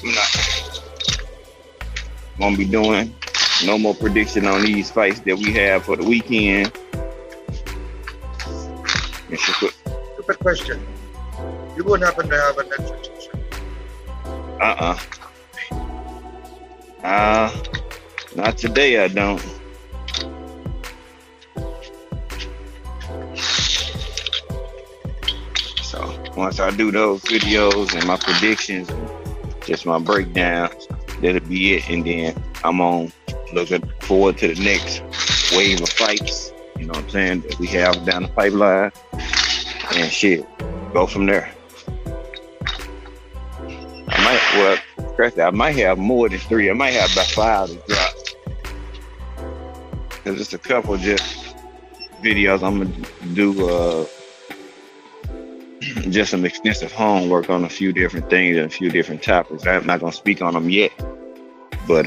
I'm not gonna be doing no more prediction on these fights that we have for the weekend.
Stupid question. You wouldn't happen to have a Netflix show?
Not today, I don't. So once I do those videos and my predictions and just my breakdowns, that'll be it. And then I'm on looking forward to the next wave of fights, you know what I'm saying, that we have down the pipeline. And shit, go from there. I might have more than 3. I might have about 5 to drop. Cause it's a couple just videos I'm gonna do. Just some extensive homework on a few different things and a few different topics. I'm not gonna speak on them yet, but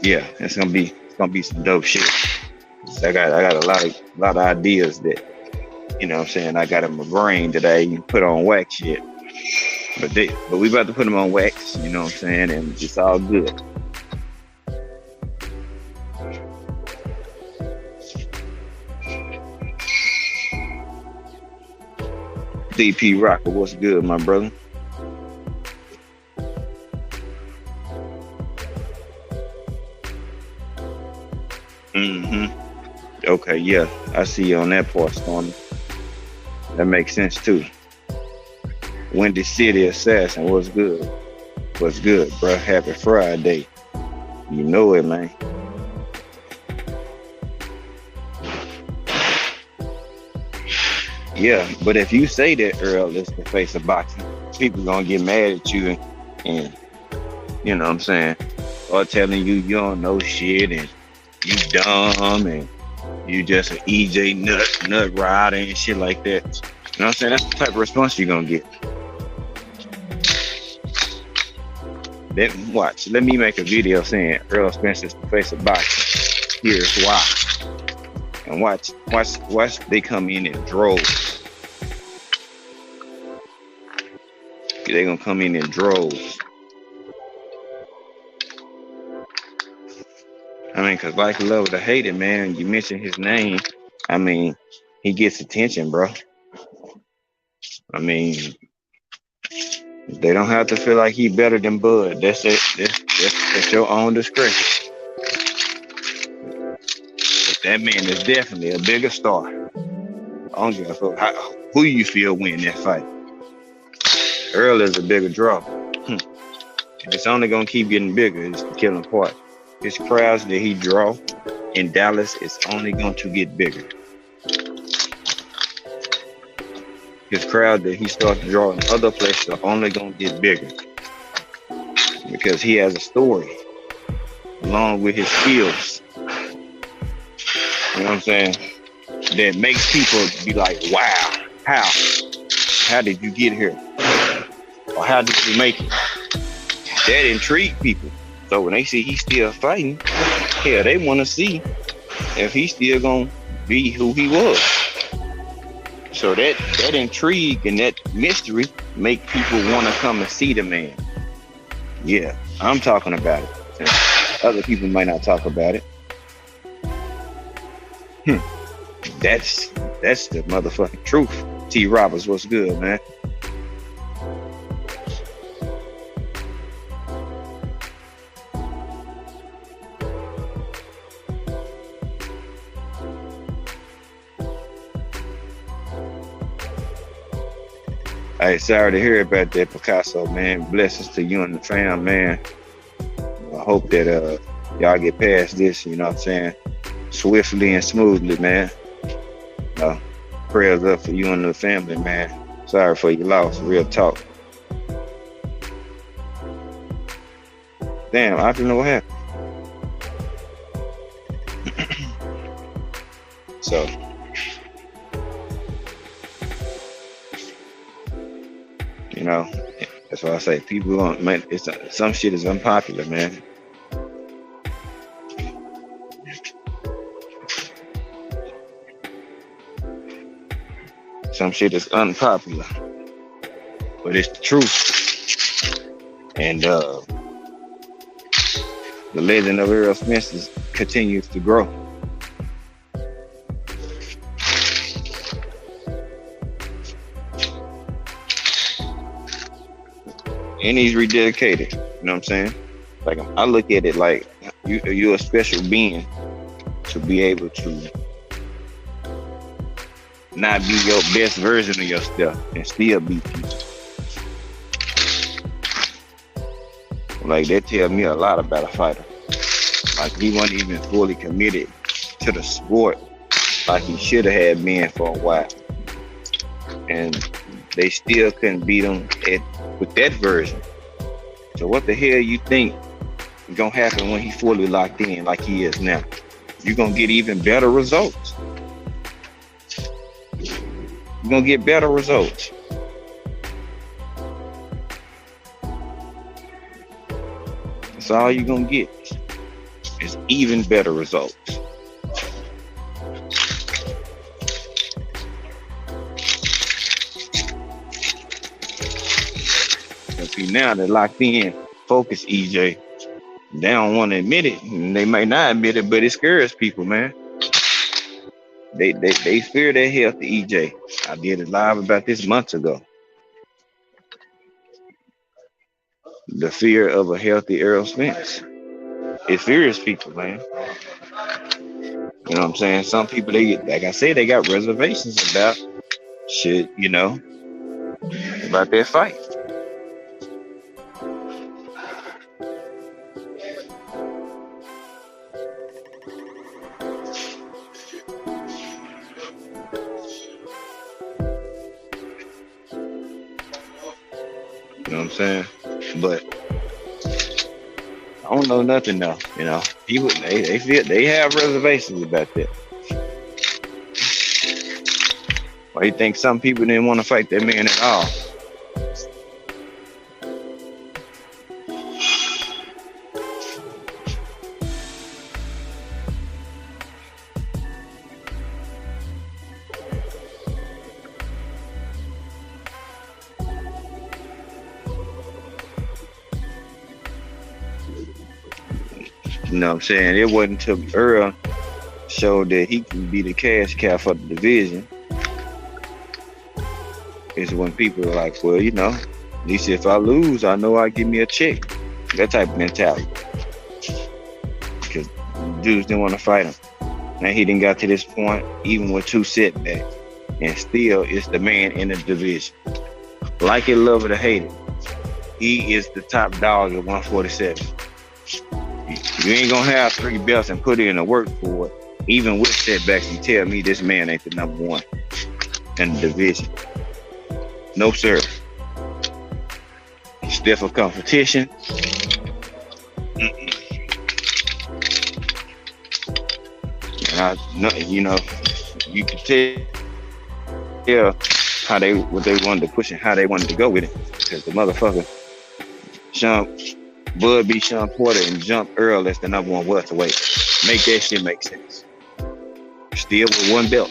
yeah, it's gonna be some dope shit. So I got a lot of ideas that, you know what I'm saying, I got in my brain that I even put on wax yet. But we about to put them on wax, you know what I'm saying, and it's all good. DP Rocker, what's good, my brother? Okay, yeah, I see you on that part, Stormy. That makes sense too. Windy City Assassin, what's good? What's good, bro? Happy Friday. You know it, man. Yeah, but if you say that Earl is the face of boxing, people gonna get mad at you and you know what I'm saying, or telling you don't know shit and you dumb and you just an EJ nut rider and shit like that. You know what I'm saying? That's the type of response you're gonna get. Then watch. Let me make a video saying Earl Spence is the face of boxing. Here's why. And watch they come in droves. They're gonna come in droves. I mean, cause like love to hate it, man. You mention his name, I mean, he gets attention, bro. I mean, they don't have to feel like he better than Bud. That's it. That's your own discretion. But that man is definitely a bigger star. I don't give a fuck who you feel win that fight. Earl is a bigger draw. It's only gonna keep getting bigger. It's the killing part. His crowds that he draw in Dallas is only going to get bigger. His crowd that he starts to draw in other places are only going to get bigger because he has a story along with his skills. You know what I'm saying? That makes people be like, wow, how did you get here? Or how did you make it? That intrigued people. So when they see he's still fighting, hell, they want to see if he's still gonna be who he was. So that intrigue and that mystery make people want to come and see the man. Yeah, I'm talking about it. Other people might not talk about it. That's the motherfucking truth. T. Roberts, what's good, man? Hey, sorry to hear about that, Picasso, man. Blessings to you and the fam, man. I hope that y'all get past this, you know what I'm saying, swiftly and smoothly, man. Prayers up for you and the family, man. Sorry for your loss, real talk. Damn, I don't know what happened. So, you know, that's why I say people don't, man, some shit is unpopular, man. Some shit is unpopular, but it's the truth. And the legend of Errol Spence continues to grow. And he's rededicated. You know what I'm saying? Like, I look at it like you're a special being to be able to not be your best version of yourself and still beat people. Like, that tells me a lot about a fighter. Like, he wasn't even fully committed to the sport like he should have had been for a while. And they still couldn't beat him with that version. So what the hell you think is gonna happen when he fully locked in like he is now? You're gonna get even better results. You're gonna get better results. That's all you're gonna get is even better results. See, now they're locked in. Focus, EJ. They don't want to admit it, and they might not admit it, but it scares people, man. They fear their health, EJ. I did it live about this months ago. The fear of a healthy Errol Spence. It fears people, man. You know what I'm saying? Some people, like I said, they got reservations about shit, you know, about their fight. You know what I'm saying? But I don't know nothing though. You know, people they feel they have reservations about that. Why you think some people didn't want to fight that man at all? You know what I'm saying? It wasn't until Earl showed that he can be the cash cow for the division. It's when people are like, well, you know, at least if I lose, I know I give me a check. That type of mentality. Because dudes didn't want to fight him. Now he didn't got to this point, even with 2 setbacks. And still is the man in the division. Like it, love it, or hate it. He is the top dog at 147. You ain't gonna have 3 belts and put in the work for it. Even with setbacks, you tell me this man ain't the number 1 in the division. No, sir. Stiff for competition. And you can tell how what they wanted to push and how they wanted to go with it. Because the motherfucker, Bud beat Sean Porter and jumped Earl as the number 1 welterweight. Make that shit make sense. Still with 1 belt.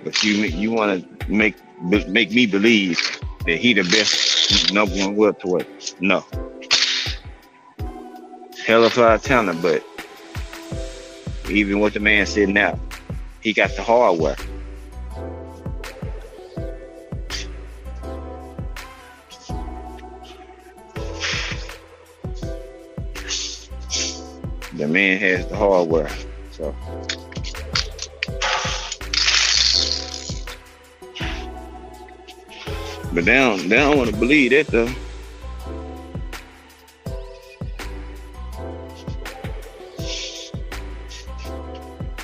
But you want to make me believe that he the best number 1 welterweight. No. Hell of a lot of talent, but even with the man sitting out, he got the hardware. The man has the hardware. So but they don't want to believe that though.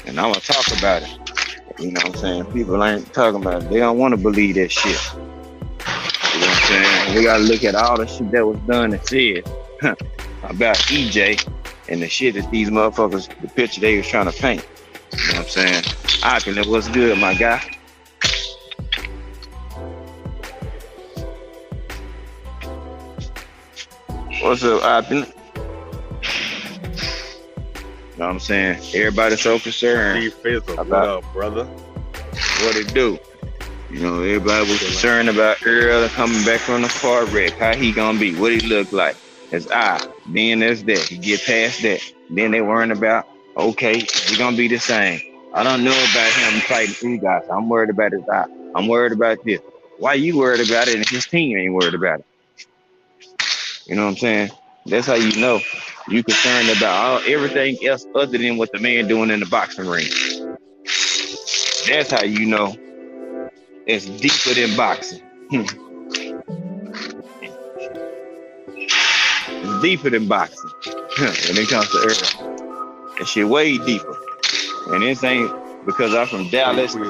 And I'm gonna talk about it. You know what I'm saying? People ain't talking about it. They don't want to believe that shit. You know what I'm saying? We gotta look at all the shit that was done and said about EJ and the shit that these motherfuckers, the picture they was trying to paint. You know what I'm saying? I can live what's good, my guy. What's up, Optin? You know what I'm saying? Everybody's so concerned about
what up, brother?
What it do. You know, everybody was concerned about Earl coming back from the car wreck. How he gonna be? What he look like? That's then there's that. You get past that. Then they worrying about, okay, he gonna be the same. I don't know about him fighting 3 guys. I'm worried about his eye. I'm worried about this. Why you worried about it and his team ain't worried about it? You know what I'm saying? That's how you know you concerned about everything else other than what the man doing in the boxing ring. That's how you know it's deeper than boxing. It's deeper than boxing when it comes to Earl. That shit way deeper. And this ain't because I'm from Dallas. It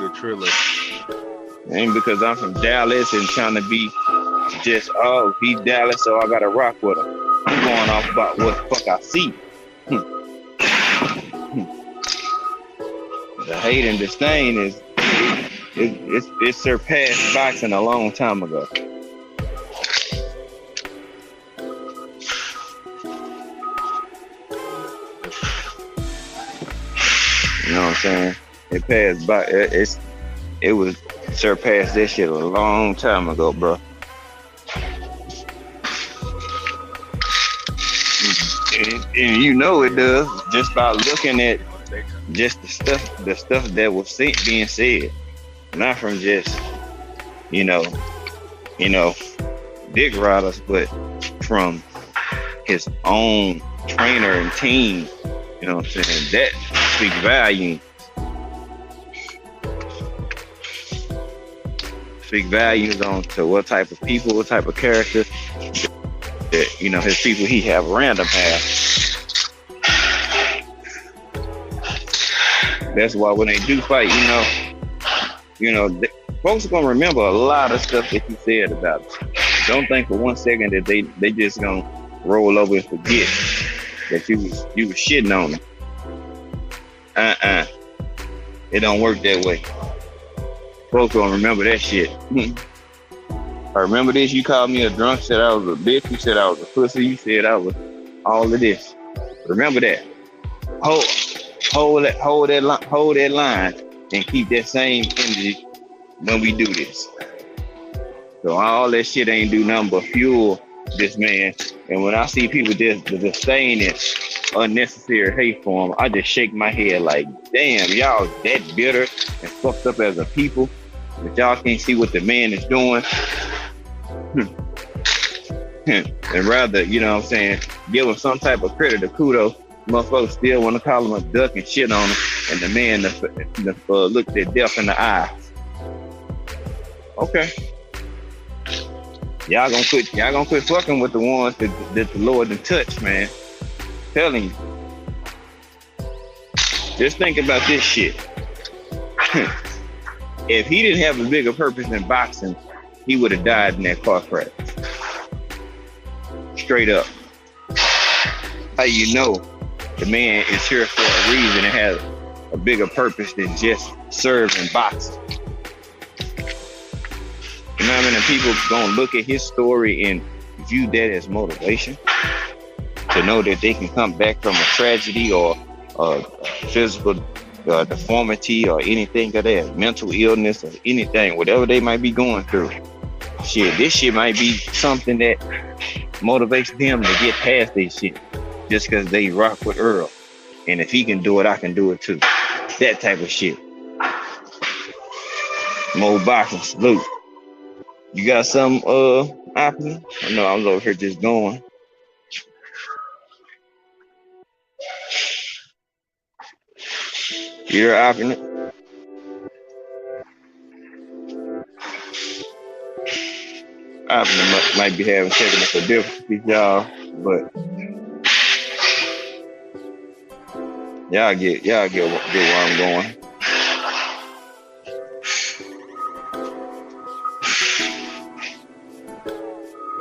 ain't because I'm from Dallas and trying to be just, he Dallas, so I gotta rock with him. I'm going off about what the fuck I see. The hate and disdain is it surpassed boxing a long time ago. You know what I'm saying? It passed by. It was surpassed that shit a long time ago, bro. And you know it does just by looking at just the stuff that was being said, not from just dick riders, but from his own trainer and team. You know what I'm saying? That speaks volumes. Speak values on to what type of people, what type of character that his people he have random have. That's why when they do fight, folks are gonna remember a lot of stuff that you said about it. Don't think for 1 second that they just gonna roll over and forget that you was shitting on them. It don't work that way. Folks gonna remember that shit. I remember this. You called me a drunk. Said I was a bitch. You said I was a pussy. You said I was all of this. Remember that. Hold that line, and keep that same energy when we do this. So all that shit ain't do nothing but fuel this man. And when I see people just disdaining unnecessary hate for him, I just shake my head like, damn, y'all that bitter and fucked up as a people, but y'all can't see what the man is doing. And rather, you know what I'm saying, give him some type of credit or kudos, motherfuckers still want to call him a duck and shit on him, and the man looked at death in the eye. Okay. Y'all gonna quit fucking with the ones that the Lord done touched, man. Telling you. Just think about this shit. If he didn't have a bigger purpose than boxing, he would have died in that car crash. Straight up. How you know the man is here for a reason and has a bigger purpose than just serving boxing? You know what I mean? And people gonna look at his story and view that as motivation to know that they can come back from a tragedy or a physical deformity or anything of that, mental illness or anything, whatever they might be going through. Shit, this shit might be something that motivates them to get past this shit just because they rock with Earl. And if he can do it, I can do it too. That type of shit. Mo boxing, salute. You got some option? I know I was over here just going. You're option. Option might be having technical difficulties, y'all, but y'all get where I'm going.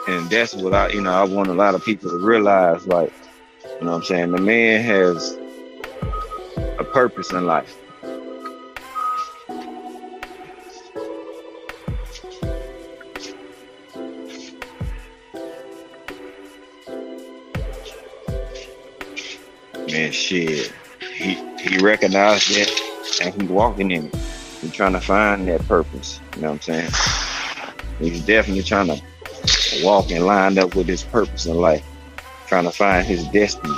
And that's what I want a lot of people to realize, like, you know what I'm saying? The man has a purpose in life. Man, shit. He recognized that and he's walking in it. He's trying to find that purpose. You know what I'm saying? He's definitely trying to walk and line up with his purpose in life, trying to find his destiny.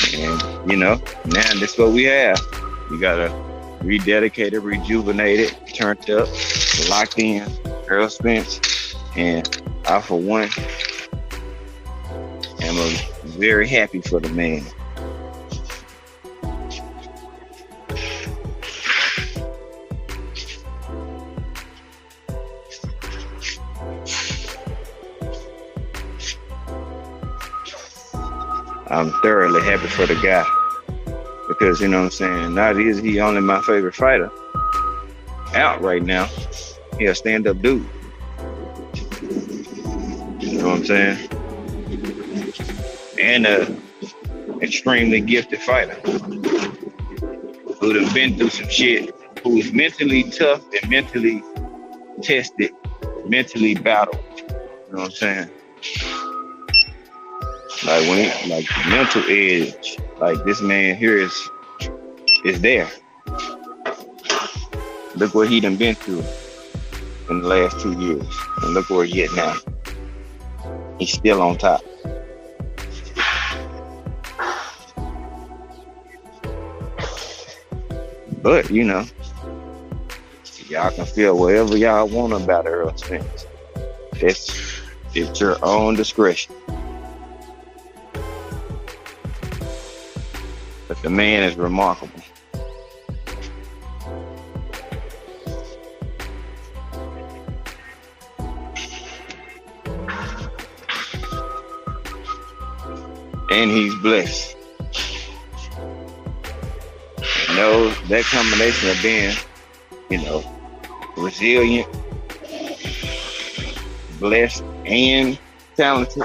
And now this is what we have. We gotta rededicate it, rejuvenate it, turned up, locked in. Earl Spence, and I, for one, am very happy for the man. I'm thoroughly happy for the guy because, you know what I'm saying, not is he only my favorite fighter out right now. He a stand-up dude. You know what I'm saying? And a extremely gifted fighter who done been through some shit, who is mentally tough and mentally tested, mentally battled. You know what I'm saying? Like mental edge, like this man here is there. Look what he done been through in the last 2 years, and look where he at now. He's still on top. But y'all can feel whatever y'all want about Earl Spence. It's your own discretion. But the man is remarkable. And he's blessed. That combination of being, resilient, blessed, and talented.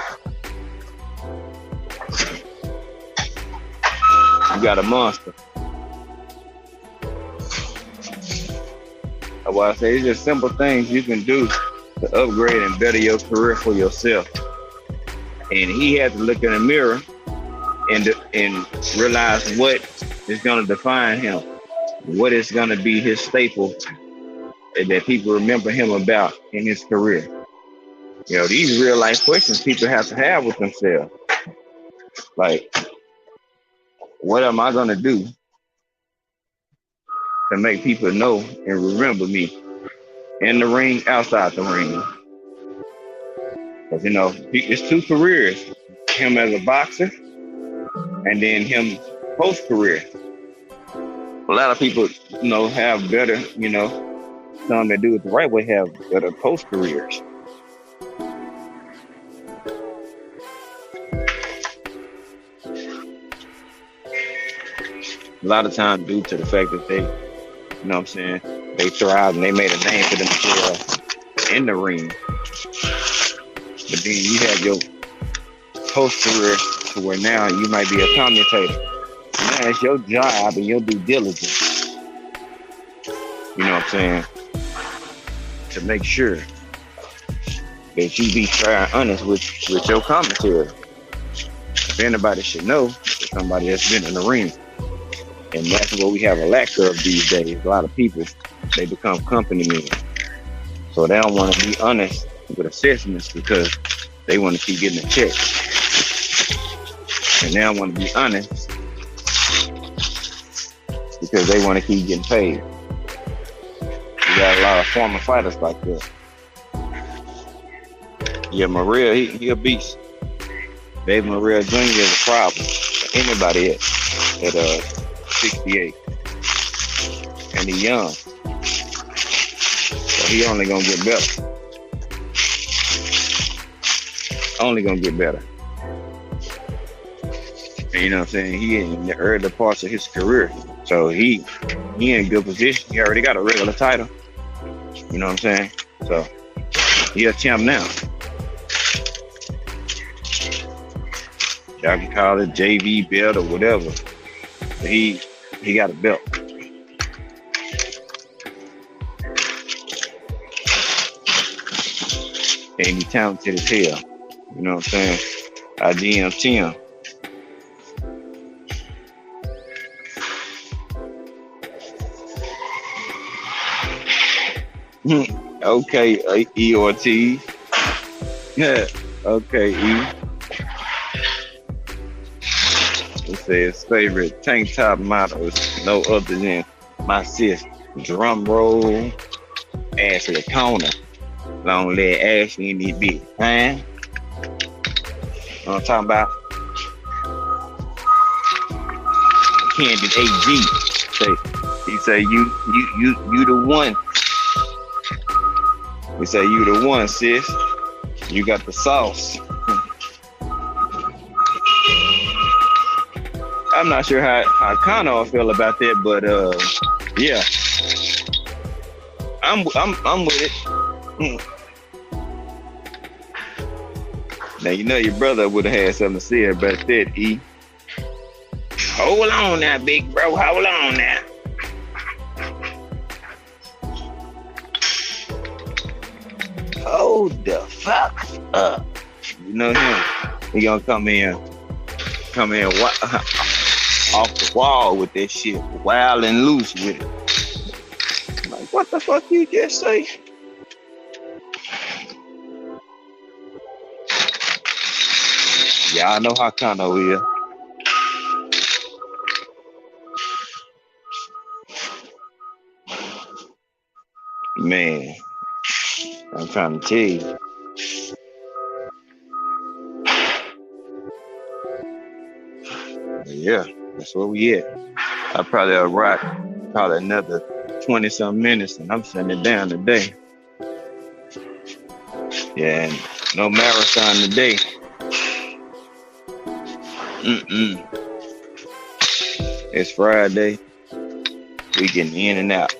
You got a monster. That's why I say it's just simple things you can do to upgrade and better your career for yourself. And he had to look in the mirror and realize what is going to define him, what is going to be his staple that people remember him about in his career. These real life questions people have to have with themselves. Like, what am I gonna do to make people know and remember me in the ring, outside the ring? Because it's two careers: him as a boxer, and then him post career. A lot of people, have better, some that do it the right way have better post careers. A lot of times due to the fact that they, they thrived and they made a name for themselves in the ring. But then you have your post career to where now you might be a commentator. Now it's your job and your due diligence. You know what I'm saying? To make sure that you be fair and honest with your commentary. If anybody should know, it's somebody that's been in the ring. And that's what we have a lack of these days. A lot of people, they become company men. So they don't want to be honest with assessments because they want to keep getting a check. And they don't want to be honest because they want to keep getting paid. We got a lot of former fighters like that. Yeah, Morrell, he a beast. Dave Morrell Jr. is a problem for anybody at 68. And he young. So he only gonna get better. Only gonna get better. And you know what I'm saying? He in the early parts of his career. So he in good position. He already got a regular title. You know what I'm saying? So he a champ now. Y'all can call it JV belt or whatever. But he got a belt. And he talented as hell. You know what I'm saying? I GM Tim. Okay, E Ortiz. Yeah, okay, E. It says favorite tank top model is no other than my sis. Drum roll, Ashley Corner. Long leg Ashley in this bitch, huh? You know what I'm talking about? Candy AG. He say you the one. We say you the one, sis. You got the sauce. I'm not sure how Connor feel about that, but yeah, I'm with it. Now you know your brother would have had something to say about that, E. Hold on now, big bro. Hold on now. Hold the fuck up. You know him. He gonna come in off the wall with that shit, wild and loose with it. I'm like, what the fuck you just say? Y'all know how Kano is. Man, I'm trying to tell you. Yeah, that's where we at. I probably rock probably another 20-some minutes, and I'm shutting it down today. Yeah, and no marathon today. It's Friday. We getting in and out.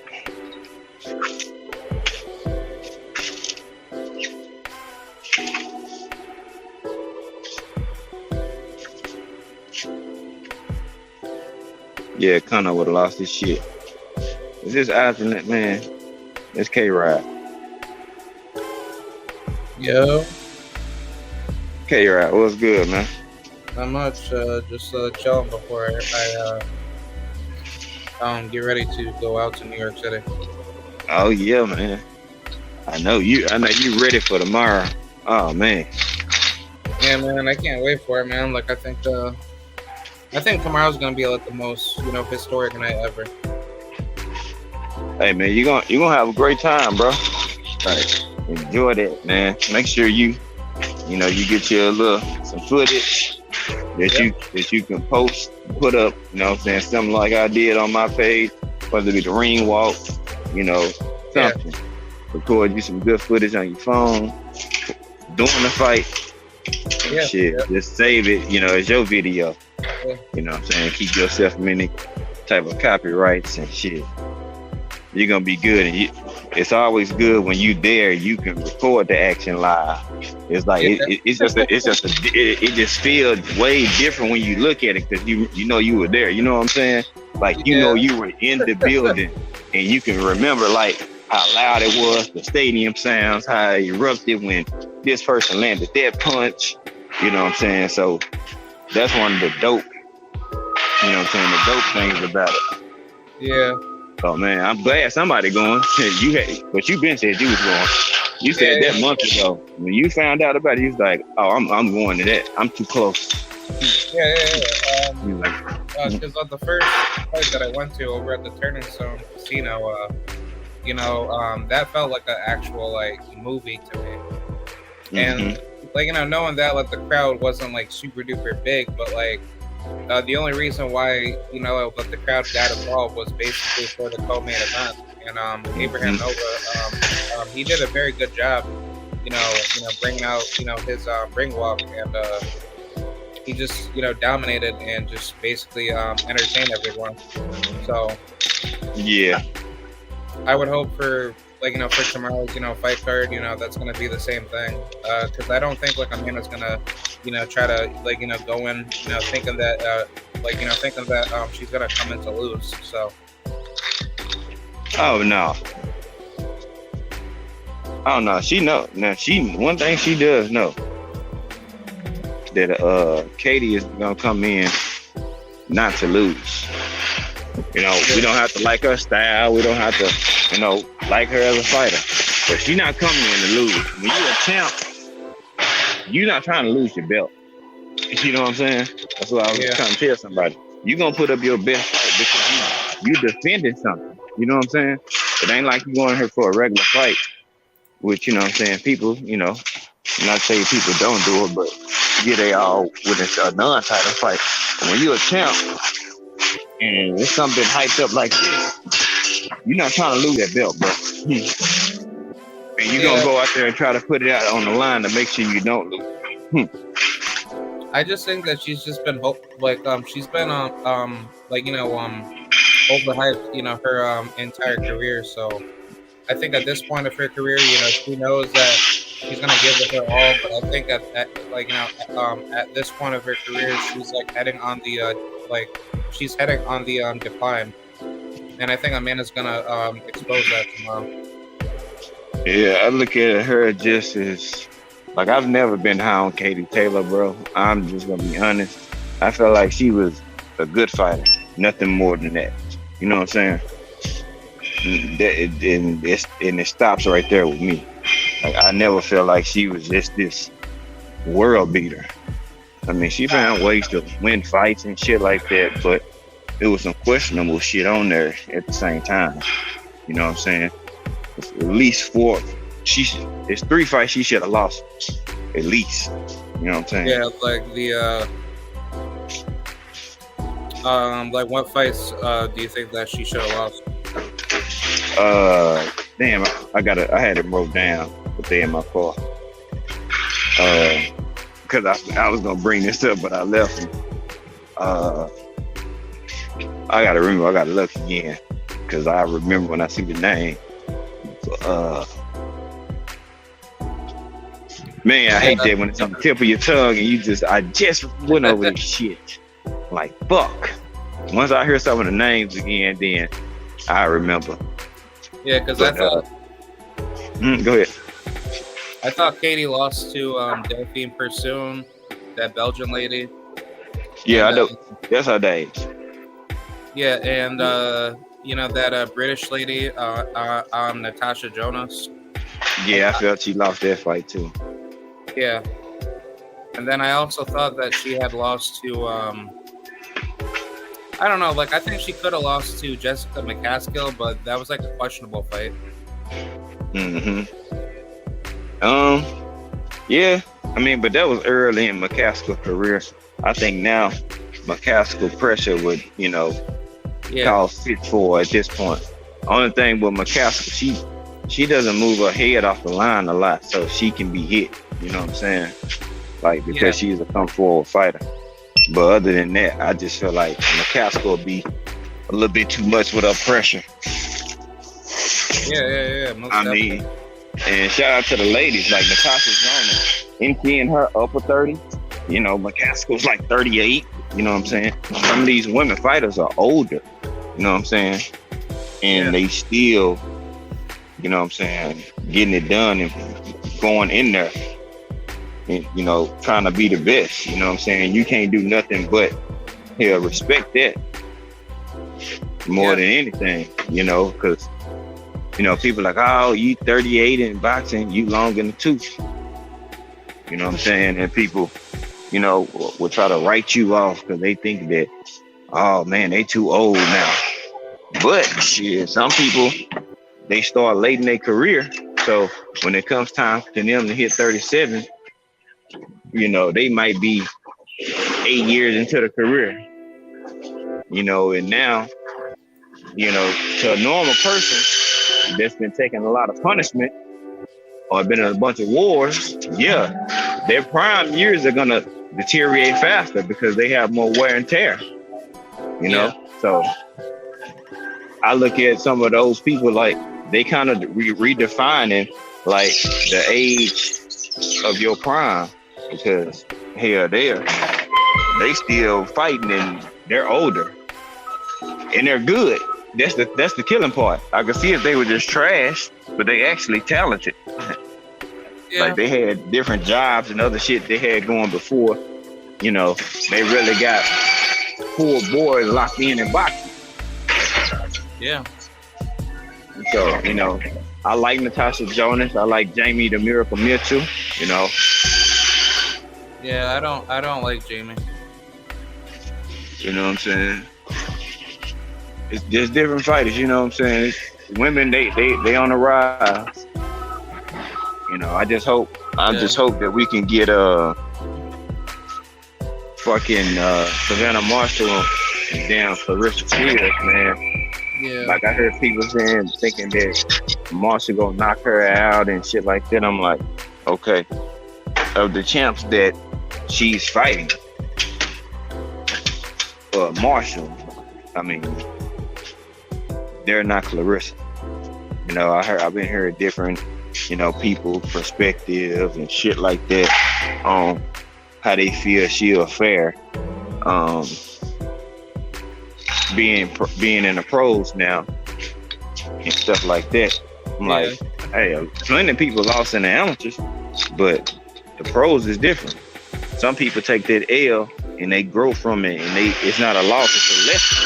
Yeah, Connor would have lost his shit. Is this alternate, man? It's K-Rod.
Yo.
K-Rod, what's good, man?
Not much. Just chilling before I get ready to go out to New York City.
Oh yeah, man. I know you ready for tomorrow. Oh man.
Yeah, man, I can't wait for it, man. Like, I think tomorrow's gonna be like the most, historic night ever.
Hey man, you gonna have a great time, bro. Like, enjoy that, man. Make sure you get your some footage that you can put up, saying, something like I did on my page, whether it be the ring walk, something.
Yeah.
Record you some good footage on your phone during the fight.
Yeah.
Shit, just save it, it's your video.
Yeah.
You know what I'm saying? Keep yourself from any type of copyrights and shit. You're gonna be good, and it's always good when you there. You can record the action live. It's like it just feels way different when you look at it because you were there. You know what I'm saying? Like you were in the building, and you can remember like how loud it was, the stadium sounds, how it erupted when this person landed that punch. You know what I'm saying? So that's one of the dope. You know what I'm saying? The dope things about it.
Yeah.
Oh man, I'm glad somebody going. But you been said you was going. You said that month ago when you found out about it. You was like, "Oh, I'm going to that. I'm too close."
Yeah. Because on the first fight that I went to over at the Turning Stone Casino, that felt like an actual like movie to me. And knowing that like the crowd wasn't like super duper big, but like. The only reason why the crowd got involved was basically for the co-main event, and Abraham Nova, he did a very good job, bringing out his ring walk, and he just dominated and just basically entertained everyone. So yeah, I would hope for for tomorrow's fight card, that's gonna be the same thing, because I don't think like Amanda's gonna try to go in thinking that she's gonna come in to lose. So
oh no, she know. Now one thing she does know that Katie is gonna come in not to lose. We don't have to like her style. We don't have to, like her as a fighter. But she's not coming in to lose. When you're a champ, you're not trying to lose your belt. You know what I'm saying? That's what I was trying to tell somebody. You're going to put up your best fight because you defending something. You know what I'm saying? It ain't like you going here for a regular fight, which, people, not saying people don't do it, but they all with a non-title fight. And when you're a champ, and it's something hyped up like this, you're not trying to lose that belt, bro. And you're gonna go out there and try to put it out on the line to make sure you don't lose.
I just think that she's just been she's been overhyped, her entire career. So I think at this point of her career, she knows that she's gonna give it her all. But I think at this point of her career, she's heading on the decline, and I think Amanda's gonna expose that tomorrow.
Yeah, I look at her just as I've never been high on Katie Taylor, bro. I'm just gonna be honest. I felt like she was a good fighter, nothing more than that. You know what I'm saying? And it stops right there with me. I never felt like she was just this world beater. I mean, she found ways to win fights and shit like that, but it was some questionable shit on there at the same time. You know what I'm saying? It's at least four. It's 3 fights she should have lost, at least. You know what I'm saying?
Yeah, what fights do you think that she should have lost?
Damn, I had it wrote down, but they in my car. Because I was gonna bring this up, but I left them. I gotta look again, because I remember when I see the name. Man, I hate that when it's on the tip of your tongue and I just went over this shit. Like, fuck. Once I hear some of the names again, then I remember.
Yeah, because I thought.
Go ahead.
I thought Katie lost to Delphine Persoon, that Belgian lady.
Yeah, I know. That's her name.
Yeah, and that British lady, Natasha Jonas.
Yeah, I felt she lost that fight too.
Yeah. And then I also thought that she had lost to I don't know, like I think she could have lost to Jessica McCaskill, but that was like a questionable fight.
Mm-hmm. Yeah. I mean, but that was early in McCaskill's career. I think now McCaskill pressure would, cause fit for at this point. Only thing with McCaskill, she doesn't move her head off the line a lot, so she can be hit. You know what I'm saying? Like, because she's a come forward fighter. But other than that, I just feel like McCaskill will be a little bit too much with her pressure.
Yeah.
I mean, and shout out to the ladies like Natasha Jonas. Ain't she in her upper 30s? McCaskill's like 38. You know what I'm saying? Some of these women fighters are older. You know what I'm saying? And they still, getting it done and going in there. And, trying to be the best. You know what I'm saying? You can't do nothing but respect that more than anything, because people like, oh, you 38 in boxing, you long in the tooth. You know what I'm saying? And people, will try to write you off because they think that, oh man, they too old now. But shit, some people, they start late in their career. So when it comes time for them to hit 37, they might be 8 years into the career. And now, to a normal person that's been taking a lot of punishment or been in a bunch of wars, their prime years are gonna deteriorate faster because they have more wear and tear. So I look at some of those people like they kind of redefining like the age of your prime because they still fighting and they're older and they're good. That's the killing part. I could see if they were just trash, but they actually talented. Like they had different jobs and other shit they had going before. They really got 4 boys locked in boxing.
Yeah.
So, I like Natasha Jonas. I like Jamie the Miracle Mitchell,
Yeah, I don't like Jamie.
You know what I'm saying? It's just different fighters, you know what I'm saying? Women, they on the rise. I just hope that we can get Savannah Marshall and damn Clarissa Shields, man.
Yeah.
Like I heard people thinking that Marshall gonna knock her out and shit like that. I'm like, okay. Of the champs that she's fighting, Marshall, I mean, they're not Clarissa. I've been hearing different, people perspective and shit like that on how they feel she'll fare. Being in the pros now and stuff like that. I'm like, hey, plenty of people lost in the amateurs, but the pros is different. Some people take that L and they grow from it, and it's not a loss, it's a lesson.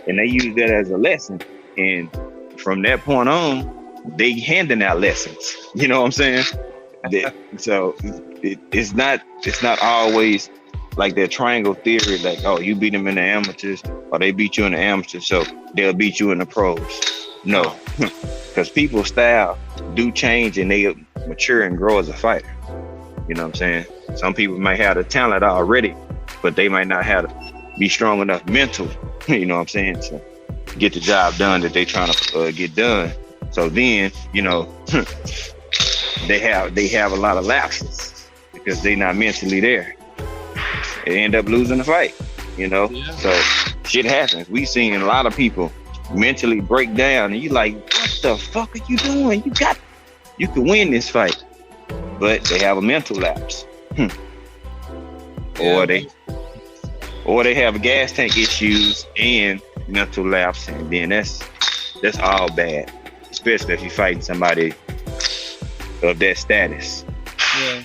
And they use that as a lesson. And from that point on, they handing out lessons. You know what I'm saying? So it's not always like that triangle theory, like, oh, you beat them in the amateurs or they beat you in the amateurs, so they'll beat you in the pros. No, because people's style do change and they mature and grow as a fighter. You know what I'm saying? Some people might have the talent already, but they might not have to be strong enough mental, you know what I'm saying, to get the job done that they trying to get done. So then, they have a lot of lapses because they not mentally there. They end up losing the fight, So shit happens. We seen a lot of people mentally break down and you like, what the fuck are you doing? You can win this fight. But they have a mental lapse. Or they have gas tank issues and mental lapse, and then that's all bad. Especially if you're fighting somebody of that status.
Yeah.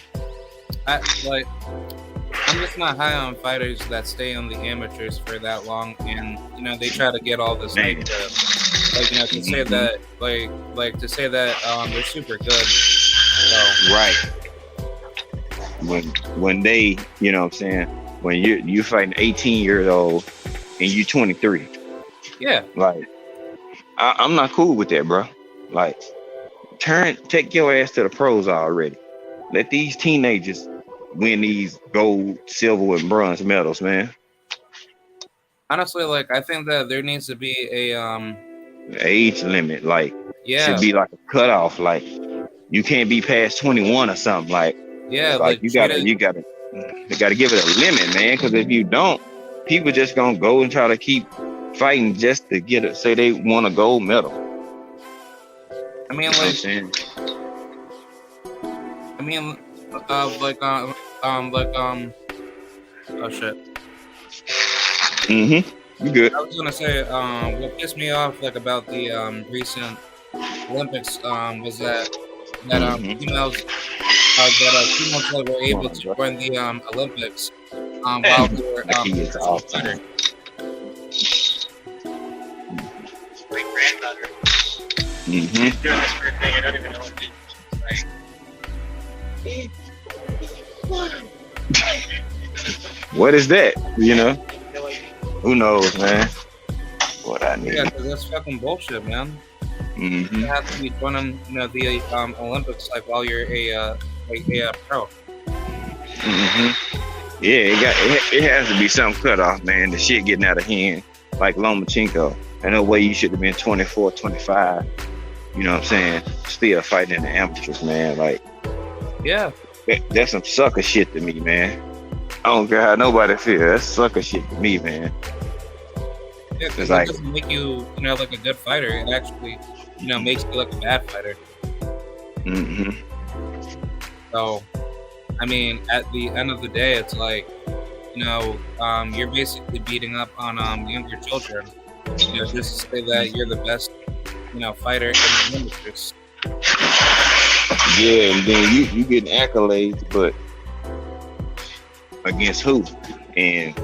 I'm just not high on fighters that stay on the amateurs for that long, and they try to get all this hype to say that to say that they're super good. So.
Right. when they, you know what I'm saying, when you fighting 18 years old and you 23.
Yeah.
Like I'm not cool with that, bro. Like take your ass to the pros already. Let these teenagers win these gold, silver, and bronze medals, man.
Honestly, like I think that there needs to be a
age limit, like
yeah,
should be like a cutoff. Like you can't be past 21 or something. Like
yeah,
like you gotta give it a limit, man. Because if you don't, people just gonna go and try to keep fighting just to get it. Say they want a gold medal.
I mean, oh shit.
You good?
I was gonna say, what pissed me off like about the recent Olympics was that females were able to join the Olympics while they were fighter.
My granddaughter. She's doing this weird thing. I don't even know what it is.
What is that? You know? Who knows, man? What I need.
Yeah, because that's fucking bullshit, man. You have to be joining, the Olympics like while you're a pro.
Yeah, it has to be some cutoff, man. The shit getting out of hand, like Lomachenko. And no way you should have been 24, 25. You know what I'm saying? Still fighting in the amateurs, man. Like,
yeah,
that's some sucker shit to me, man. I don't care how nobody feels. That's sucker shit to me, man.
Yeah, because it doesn't make you, like a good fighter. It actually, makes you like a bad fighter. So, I mean, at the end of the day, it's like, you're basically beating up on younger children. Just to say that you're the best, fighter in the industry.
Yeah, and then you getting accolades, but against who? And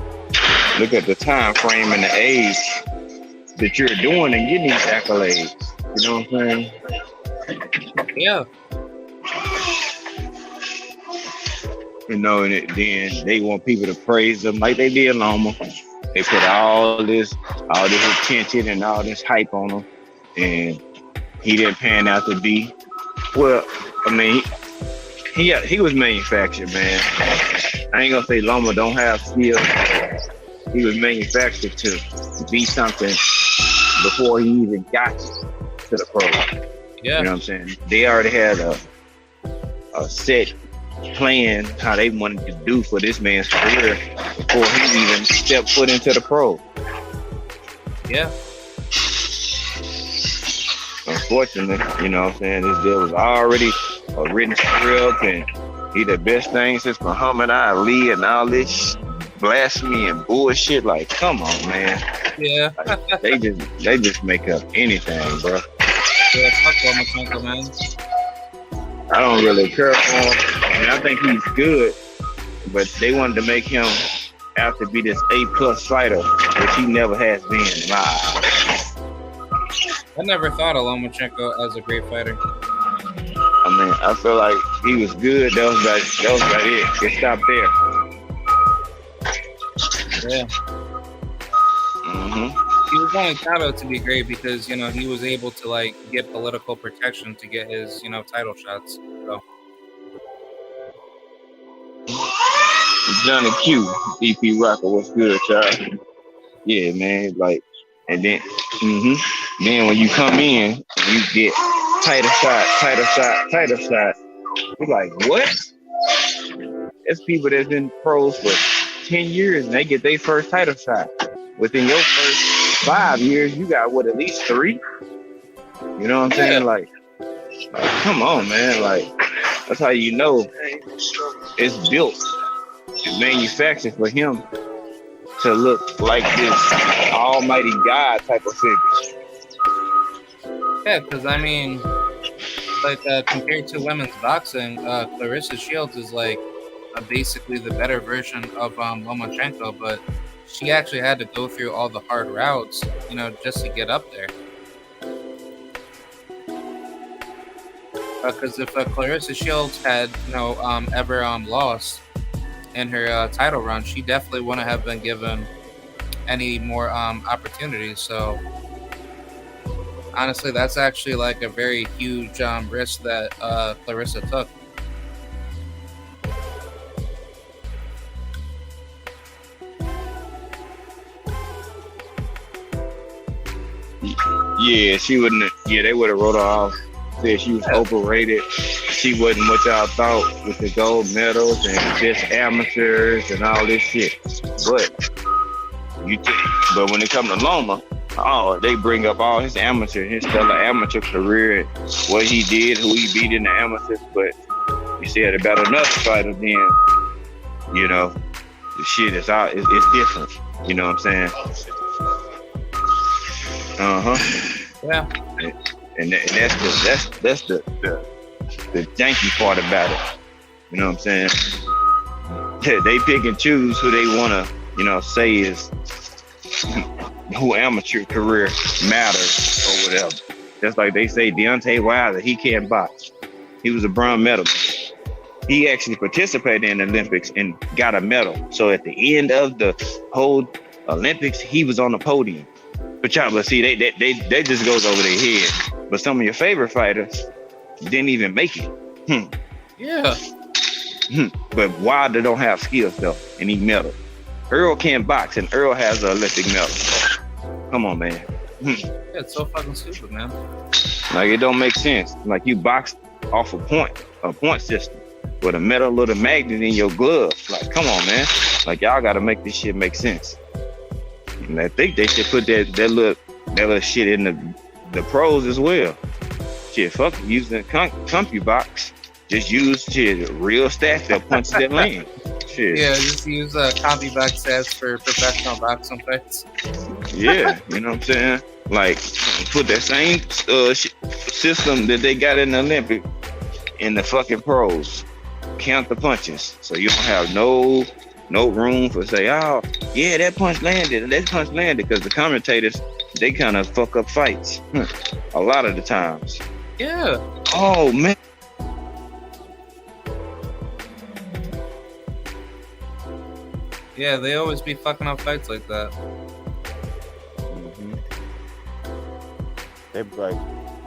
look at the time frame and the age that you're doing and getting these accolades. You know what I'm saying?
Yeah.
And then they want people to praise them like they did Loma. They put all this attention and all this hype on him, and he didn't pan out to be. Well, I mean, he was manufactured, man. I ain't gonna say Loma don't have skill. He was manufactured to be something before he even got to the pro.
Yeah.
You know what I'm saying? They already had a set plan how they wanted to do for this man's career before he even stepped foot into the pro.
Yeah.
Unfortunately, you know what I'm saying, this deal was already a written script, and he the best thing since Muhammad Ali and all this blasphemy and bullshit. Like, come on, man.
Yeah.
Like, they just make up anything, bro.
Yeah, fuck Lomachenko, man.
I don't really care for him. I mean, I think he's good, but they wanted to make him out to be this A+ fighter, which he never has been in my eyes.
I never thought of Lomachenko as a great fighter.
I mean, I feel like he was good. That was about it. It stopped there.
Yeah. He was only touted to be great because, he was able to, get political protection to get his, title shots. So.
Johnny Q, EP Rocker, what's good, child? Yeah, man, and then, then when you come in, you get tighter shot. You're like, what? There's people that's been pros for 10 years and they get their first title shot. Within your first 5 years, you got at least 3? You know what I'm saying? Like, come on, man. Like, that's how you know it's built. It's manufactured for him to look like this almighty God type of figure.
Yeah, because I mean, compared to women's boxing, Clarissa Shields is basically the better version of Lomachenko, but she actually had to go through all the hard routes, just to get up there. Because if Clarissa Shields had, ever lost in her title run, she definitely wouldn't have been given any more opportunities. So honestly, that's actually like a very huge risk that Clarissa took.
Yeah, she wouldn't. Yeah, they would have wrote her off. Said she was overrated. She wasn't what y'all thought with the gold medals and just amateurs and all this shit. But but when it comes to Loma, they bring up all his stellar amateur career, what he did, who he beat in the amateurs. But you said about another fighter, then the shit is out. It's different. You know what I'm saying?
Yeah.
And that's the janky part about it. You know what I'm saying? They pick and choose who they want to, say is who amateur career matters or whatever. Just like they say Deontay Wilder, he can't box. He was a bronze medalist. He actually participated in the Olympics and got a medal. So at the end of the whole Olympics, he was on the podium. But see, they just goes over their head. But some of your favorite fighters didn't even make it.
Yeah.
But Wilder don't have skills though, and he medal. Earl can't box, and Earl has an Olympic medal. Come on, man.
Yeah, it's so fucking stupid, man.
Like it don't make sense. Like you boxed off a point system with a metal little magnet in your glove. Like, come on, man. Like y'all got to make this shit make sense. And I think they should put that little shit in the pros as well. Shit, fuck using CompuBox. Just use real stats that punch that lane. Shit.
Yeah, just use CompuBox stats for professional boxing fights.
Yeah, you know what I'm saying? Like, put that same system that they got in the Olympic in the fucking pros. Count the punches, so you don't have no room for say, oh yeah, that punch landed, because the commentators, they kind of fuck up fights a lot of the times.
Yeah.
Oh man.
Yeah, they always be fucking up fights like that.
Mm-hmm. They be like,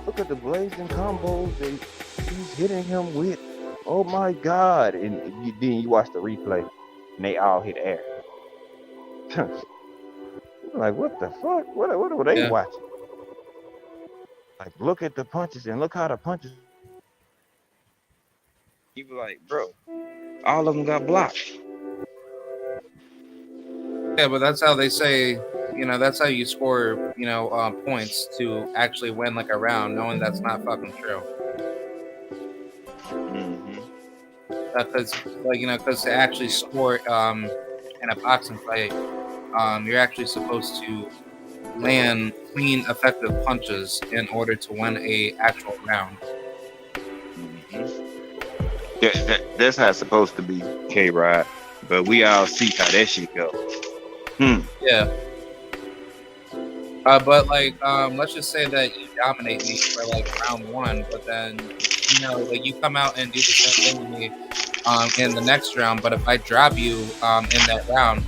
look at the blazing combos that he's hitting him with. Oh my God. And then you watch the replay and they all hit air. Like, what the fuck? What are they watching? Like, look at the punches and look how the punches. You be like, bro, all of them got blocked.
Yeah, but that's how they say, that's how you score, points to actually win like a round, knowing that's not fucking true. Because to actually score in a boxing fight, you're actually supposed to land clean, effective punches in order to win a actual round.
Yeah, that's how it's supposed to be, K-Rod. But we all see how that shit goes.
Yeah. But let's just say that you dominate me for round one, but then you come out and do the same thing to me in the next round. But if I drop you in that round,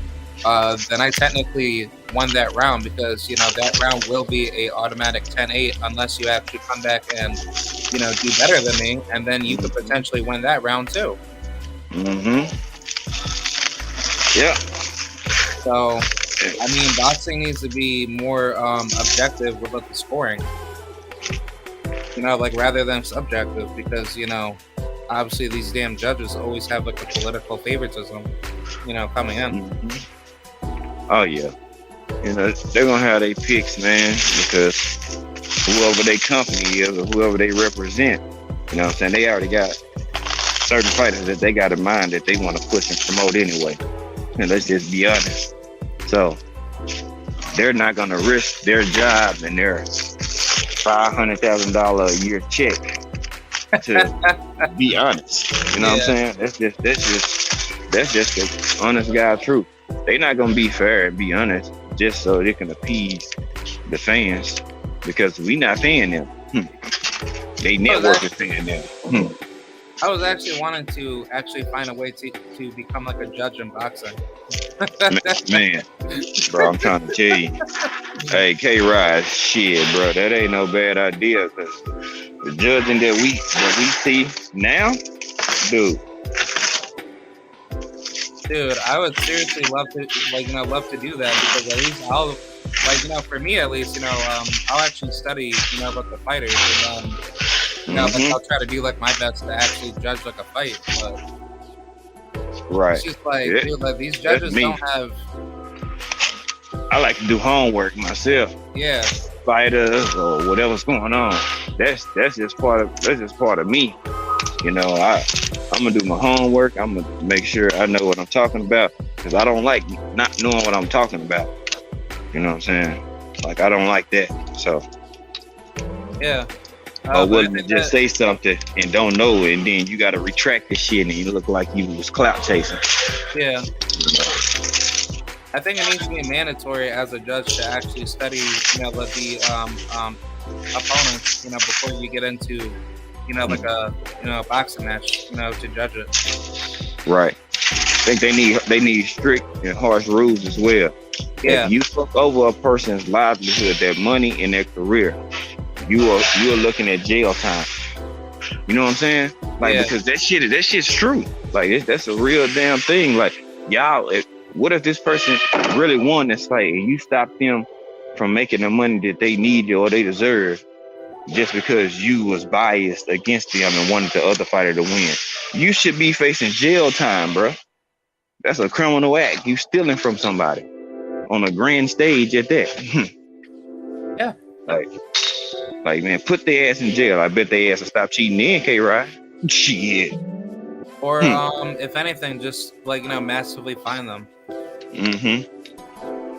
then I technically won that round, because that round will be a automatic 10-8 unless you actually come back and do better than me, and then you could potentially win that round too.
Yeah.
So, I mean, boxing needs to be more objective with the scoring. Rather than subjective, because obviously these damn judges always have a political favoritism, coming in.
Oh yeah, they're gonna have their picks, man, because whoever their company is or whoever they represent, what I'm saying, they already got certain fighters that they got in mind that they want to push and promote anyway. And let's just be honest. So they're not gonna risk their job and their $500,000 a year check to be honest. You know what I'm saying? That's just the honest guy truth. They're not gonna be fair and be honest just so they can appease the fans, because we not paying them. They network is saying that.
I was actually wanting to actually find a way to become like a judge in boxing.
Man, bro, I'm trying to tell you. Hey, K-Ride, shit, bro, that ain't no bad idea. Cause the judging that we see now, dude,
I would seriously love to do that, because at least I'll for me at least, I'll actually study, about the fighters, and I'll try to do like my best to actually judge like a fight. But
right.
It's just dude, like these judges don't have.
I like to do homework myself.
Yeah.
Fighters or whatever's going on. That's just part of me. I'm gonna do my homework. I'm gonna make sure I know what I'm talking about, because I don't like not knowing what I'm talking about. You know what I'm saying? Like, I don't like that. So
yeah.
Or willing to just say something and don't know it, and then you got to retract the shit, and you look like you was clout chasing.
Yeah. I think it needs to be mandatory as a judge to actually study, the opponents, before you get into, like a boxing match, to judge it.
Right. I think they need strict and harsh rules as well.
Yeah.
If you fuck over a person's livelihood, their money, and their career, you are looking at jail time. You know what I'm saying? Like, because that shit's true. Like, that's a real damn thing. Like, y'all, what if this person really won this fight and you stop them from making the money that they need or they deserve just because you was biased against them and wanted the other fighter to win? You should be facing jail time, bro. That's a criminal act. You stealing from somebody on a grand stage at that.
Yeah.
Like, man, put their ass in jail. I bet their ass will stop cheating in, K-Ride. Shit.
Or, if anything, just, massively fine them.
Mm-hmm.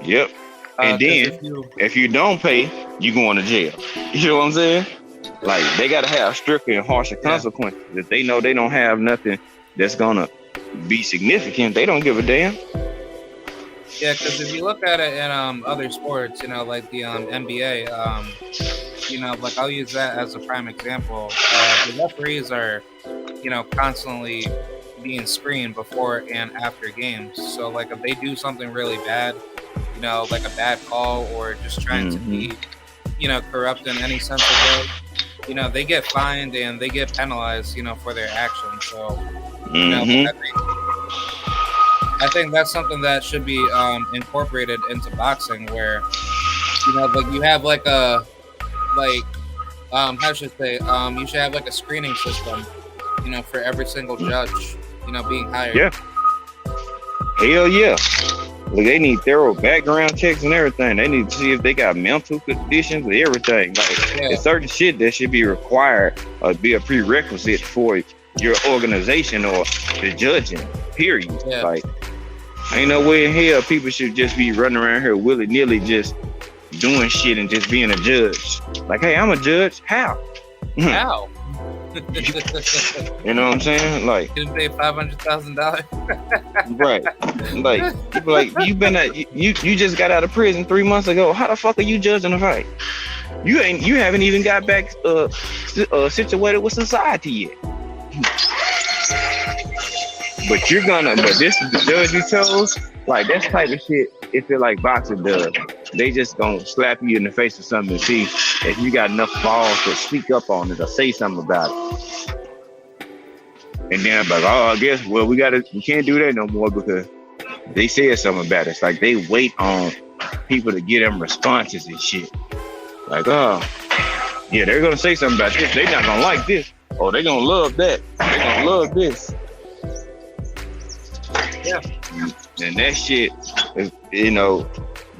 Yep. And then, if you don't pay, you going to jail. You know what I'm saying? Like, they got to have stricter and harsher consequences. If they know they don't have nothing that's going to be significant, they don't give a damn.
Yeah, because if you look at it in other sports, like the NBA, I'll use that as a prime example. The referees are, constantly being screened before and after games. So, like, if they do something really bad, like a bad call or just trying to be, corrupt in any sense of it, they get fined and they get penalized, for their actions. So, I think that's something that should be incorporated into boxing, where you have how should I say, you should have like a screening system, for every single judge, being hired. Yeah.
Hell yeah. Look, they need thorough background checks and everything. They need to see if they got mental conditions and everything. It's certain shit that should be required or be a prerequisite for your organization or the judging, period. Yeah. Like, ain't no way in hell people should just be running around here willy-nilly just doing shit and just being a judge. Like, hey, I'm a judge. How?
How?
You know what I'm saying? Like,
you pay $500,000.
Right. Like you just got out of prison 3 months ago. How the fuck are you judging a fight? You haven't even got back situated with society yet. But this is the judge you chose. Like, that type of shit, it feel like boxing does. They just gonna slap you in the face with something to see if you got enough balls to speak up on it or say something about it. And then I'm like, I guess, we can't do that no more because they said something about it. It's like they wait on people to get them responses and shit. Like, yeah, they're gonna say something about this. They're not gonna like this. Oh, they're gonna love that. They're gonna love this.
Yeah.
And that shit is,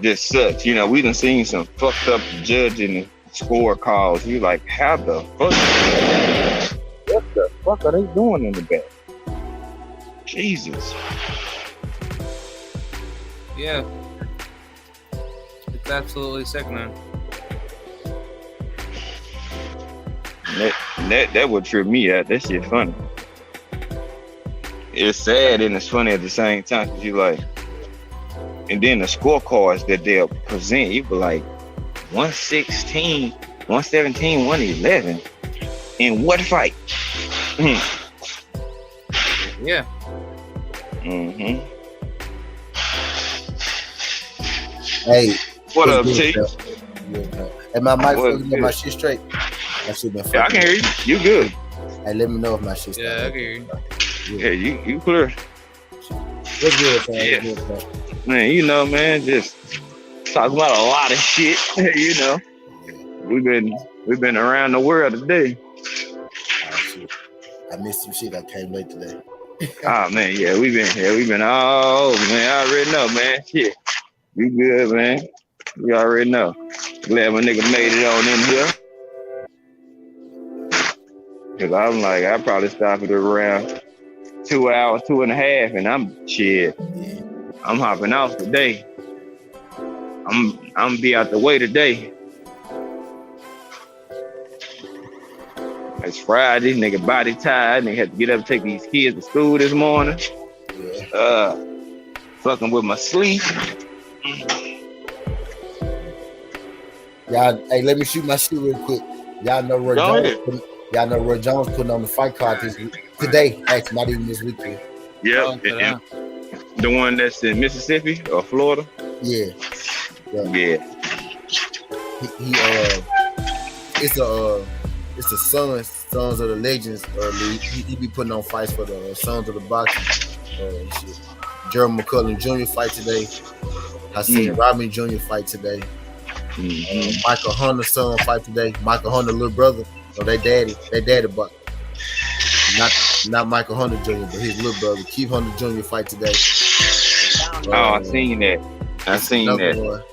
just sucks. We done seen some fucked up judging and score calls. You like, how the fuck? What the fuck are they doing in the back? Jesus.
Yeah. It's absolutely sickening.
That would trip me out. That shit funny. It's sad and it's funny at the same time, because you like, and then the scorecards that they'll present, you be like 116, 117, 111. In what fight?
Yeah.
Mm-hmm.
Hey,
What up,
what's
T?
good, bro? And my mic,
What's
you get my
good?
shit straight. My shit been
Yeah, I
fucking.
can hear you. You good?
Hey, let me know if my shit's
Yeah, I can hear you.
Yeah, you clear.
What's good, fam?
Yeah.
What's good, fam?
Man, you know, man, just talking about a lot of shit. You know, we've been around the world today.
Oh, shit. I missed some shit. I came late today.
Oh man, yeah, we've been all man. I already know, man. Shit, you good, man? You already know. Glad my nigga made it on in here. Cause I'm like, I probably stopped at around 2 hours, 2.5, and I'm shit.
Yeah.
I'm hopping off today. I'm gonna be out the way today. It's Friday, nigga body tired, nigga had to get up and take these kids to school this morning.
Yeah.
Fucking with my sleep.
Y'all, hey, let me shoot my shit real quick. Y'all know Roy
Go
Jones.
ahead.
Y'all know Roy Jones putting on the fight card this week. Today, actually, not even this weekend.
Yep. and the one that's in Mississippi or Florida.
Yeah.
Yeah.
He it's the Sons of the Legends league. He be putting on fights for the Sons of the Boxing shit. Gerald McCullum Jr. fight today. Hassan Rodman Jr. fight today. Michael Hunter's son fight today. Michael Hunter little brother. So they daddy buck. Not Michael Hunter Jr. but his little brother Keith Hunter Jr. fight today.
Oh, I seen that. I seen that.
One.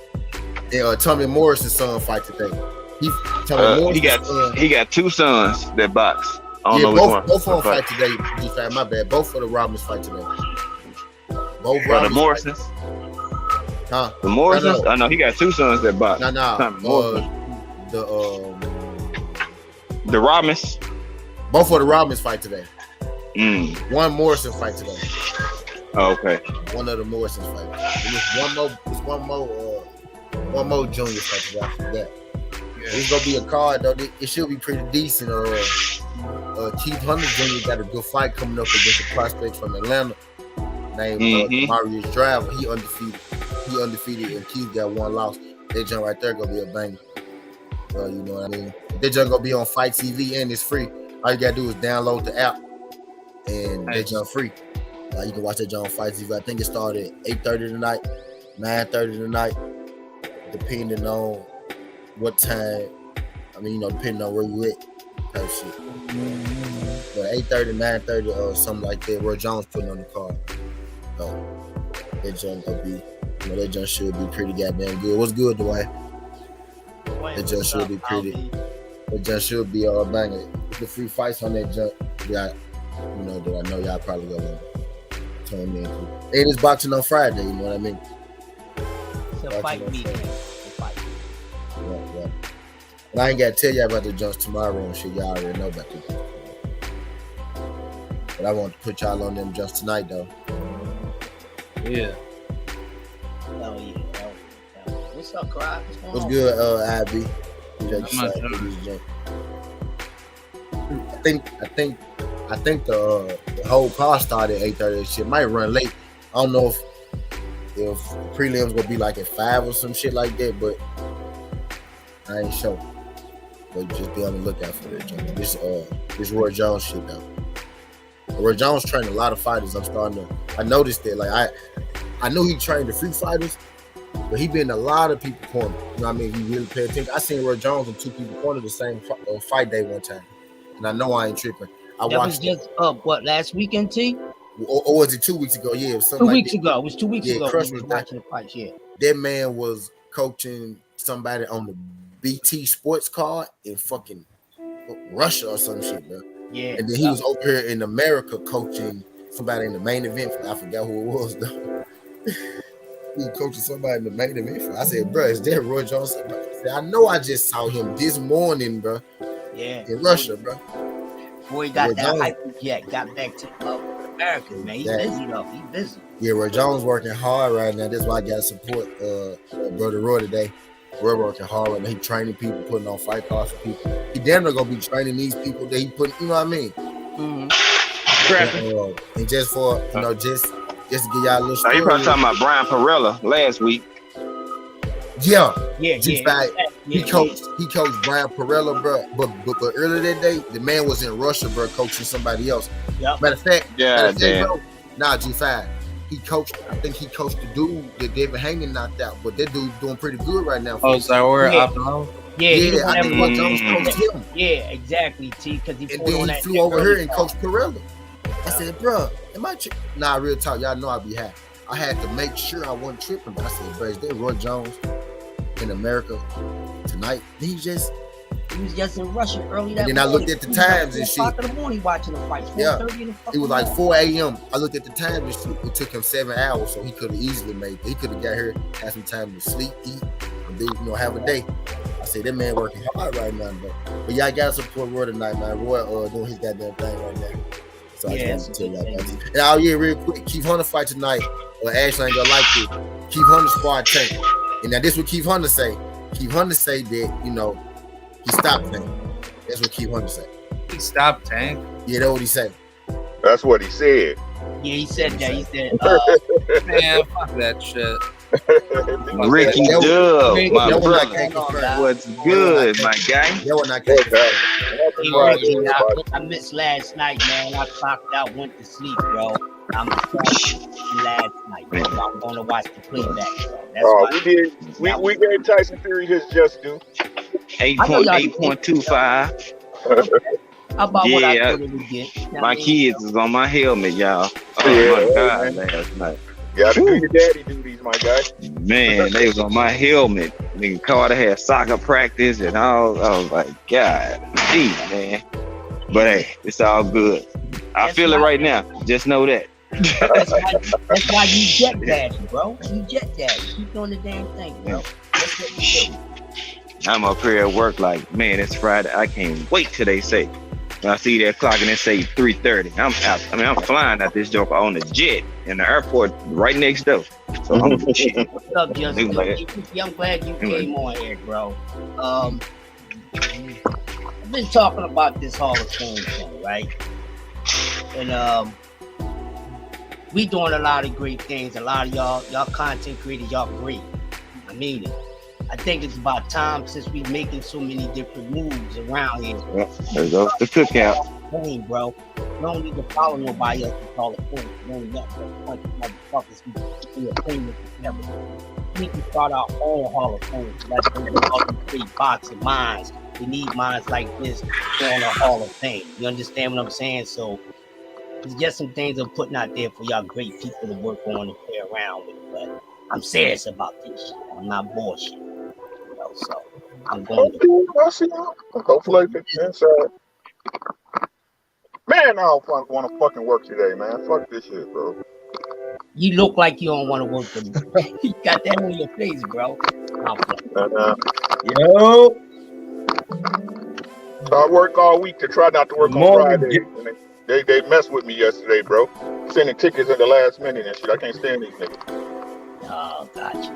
And Tommy Morrison's son fight today. He
got two sons that box. I don't know which one.
Both of them fight today. My bad. Both of the Robbins fight today. Both
the Morrisons.
Huh?
The Morrisons? I know he got two sons that box.
No.
The Robbins.
Both of the Robbins fight today.
One
Morrison fight today.
Oh, okay.
One of the Morrisons fight. And it's one more junior fight today after that. It's gonna be a card though. It should be pretty decent. Keith Hunter Jr. got a good fight coming up against a prospect from Atlanta named Marius Driver. He undefeated, and Keith got one loss. That jump right there gonna be a banger. You know what I mean? That jump gonna be on Fight TV and it's free. All you gotta do is download the app, and that jump free. You can watch that jump on Fight TV. I think it started at 8:30 tonight, 9:30 tonight, depending on what time. I mean, depending on where you at, type shit. But 8:30, 9:30, or something like that, where Jones putting on the card. So that jump gonna be, that jump should be pretty goddamn good. What's good, Dwayne? That jump should be pretty. That jump should be all banger. The free fights on that jump, that I know y'all probably gonna tune in to. And it's boxing on Friday. You know what I mean?
It's a fight meeting.
Yeah. And I ain't gotta tell y'all about the jumps tomorrow and shit. Y'all already know about the. But I want to put y'all on them jumps tonight, though.
Yeah.
Oh yeah. What's up, Cry?
What's good, IB? I think the whole car started at 8:30. Shit might run late. I don't know if the prelims gonna be like at 5 or some shit like that, but I ain't sure. But just be on the lookout for that. This Roy Jones shit though. Roy Jones trained a lot of fighters. I noticed that. Like I knew he trained the free fighters, but he been in a lot of people corner. You know what I mean? He really paid attention. I seen Roy Jones in 2 people corner the same fight day one time, and I know I ain't tripping. I watched
just last weekend, T?
Or was it 2 weeks ago? Yeah, it was
2 weeks ago. It was 2 weeks ago.
Crush
was
was
watching the fights. Yeah,
that man was coaching somebody on the BT Sports card in fucking Russia or some shit, bro.
Yeah,
and then he was over here in America coaching somebody in the main event. I forgot who it was though. He was coaching somebody in the main event. I said, bro, is that Roy Jones? I said, I know I just saw him this morning, bro.
Yeah,
in Russia, bro.
Boy, got Roy that Jones. Hype jet. Got back to America, man. He's busy though. He's busy.
Yeah, Roy Jones working hard right now. That's why I got to support Brother Roy today. We're working hard and he training people, putting on fight cards for people. He damn near gonna be training these people that he put, you know what I mean? And just for just to give y'all a little story.
You probably talking about Brian Perella last week.
Yeah.
He
coached Brian Perella, bro. But earlier that day, the man was in Russia, bro, coaching somebody else.
Yep.
Matter of fact,
damn.
G5. I think he coached the dude that David Hangen knocked out, but that dude's doing pretty good right now.
Oh, Zaire Abdullah?
Yeah, I think Roy Jones coached him.
Yeah, exactly, T, because he
flew over here and coached Perella. I said, bro, am I tripping? Nah, real talk, y'all know I'd be happy. I had to make sure I wasn't tripping, but I said, bro, is there Roy Jones in America tonight? He was
just in Russia early that morning.
And then I looked at the times and shit.
4 o'clock in the morning watching the fight.
Yeah, it was like 4 a.m. I looked at the time and shit. It took him 7 hours, so he could have easily made it. He could have got here, had some time to sleep, eat, and then, have a day. I said, that man working hard right now, bro. But y'all got to support Roy tonight, man. Roy doing his goddamn thing right now. So I just want to tell y'all that. And real quick, Keith Hunter fight tonight. Ashley ain't gonna like it. Keith Hunter squad Tank. And now this what Keith Hunter say. Keith Hunter say that, he stopped Tank. That's what Keith Hunter say.
He stopped Tank?
Yeah, that's what he said.
That's what he said.
Yeah, he said that. He said,
man, fuck that shit.
Ricky Dub, my brother. What's good, my guy?
I missed last night, man. I clocked out, went to sleep, bro. I'm last night, bro. I'm going to watch the playback, bro.
We gave Tyson Fury his just due.
8.25.
About what I thought it would get.
My kids is on my helmet, y'all. Oh my God, last night.
You gotta do your daddy duties, my guy.
Man, they was on my helmet. Nigga Carter had soccer practice and all. I was like, God, gee, man. But hey, it's all good. I feel it right now. Just know that.
That's why you jet daddy, bro. You jet daddy. Keep doing the damn thing, bro. That's what you do.
I'm up here at work like, man, it's Friday. I can't wait till they say. When I see that clock and they say 3:30. I'm out. I'm flying out this joke on the jet in the airport right next door. So I'm shit.
What's up, Justin? I'm glad you came on here, bro. I've been talking about this Hall of Fame thing, right? And we doing a lot of great things. A lot of y'all content creators, y'all great. I mean it. I think it's about time since we making so many different moves around here.
Yeah, there you go. The cookout.
Hey, bro. You don't need to follow nobody else to call it fame. You don't need that motherfuckers who are famous together. We can start our own Hall of Fame. Let's go to big boxing minds. We need minds like this on a Hall of Fame. You understand what I'm saying? So it's just some things I'm putting out there for y'all great people to work on and play around with. But I'm serious about this shit. I'm not bullshit. So I'm going to
hopefully inside. Man, I don't want to fucking work today, man. Fuck this shit, bro.
You look like you don't want to work today. You got that on your face, bro.
Yo. So I work all week to try not to work on Friday. They messed with me yesterday, bro. Sending tickets at the last minute and shit. I can't stand these niggas.
Oh, gotcha.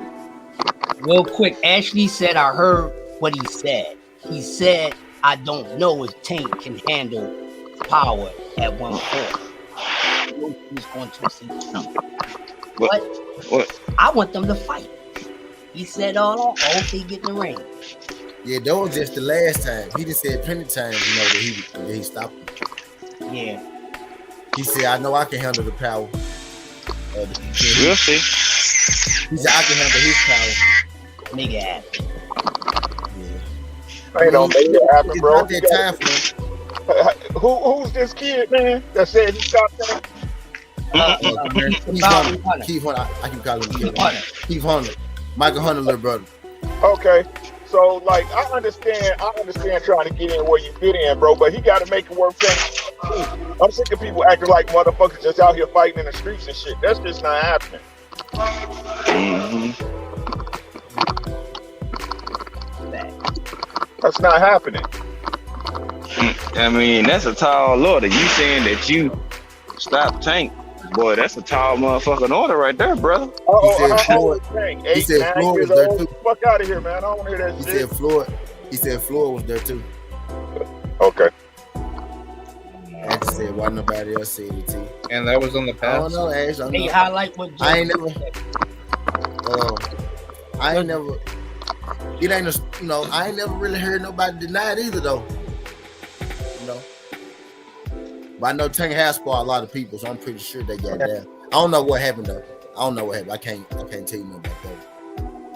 Real quick, Ashley said I heard what he said. He said, I don't know if Tank can handle power at one point. He's going to see something. What? I want them to fight. He said, I hope they get in the ring.
Yeah, that was just the last time. He just said plenty of times, that he stopped him.
Yeah.
He said, I know I can handle the power.
We'll see.
He said, I can handle his power.
Make it happen.
Yeah. Ain't no make it happen,
it's
bro.
Not that time for him.
Who's this kid, man, that said he stopped that?
Keith Hunter. I keep calling him Keith Hunter. Michael Hunter, little brother.
Okay. So, like, I understand trying to get in where you fit in, bro, but he got to make it work. I'm sick of people acting like motherfuckers just out here fighting in the streets and shit. That's just not happening. That's not happening.
I mean, that's a tall order. You saying that you stop Tank Boy, that's a tall motherfucking order right there, brother.
He
Oh,
said
how old
Floyd.
is Tank?
He
8,
said
9
Floyd
years
was there
old?
too.
Fuck out of here, man. I don't want to hear that
He
shit.
said Floyd. He said Floyd was there too.
Okay.
I just said why nobody else said it. T.
And that was on the
I don't
past.
know, Ash. I
Hey,
know.
highlight what
I ain't
Joe
never.
said.
I ain't never. It ain't a, you know. I ain't never really heard nobody deny it either, though. You know. But I know Tank has sparred a lot of people, so I'm pretty sure they got down. I don't know what happened though. I don't know what happened. I can't tell you nothing about that.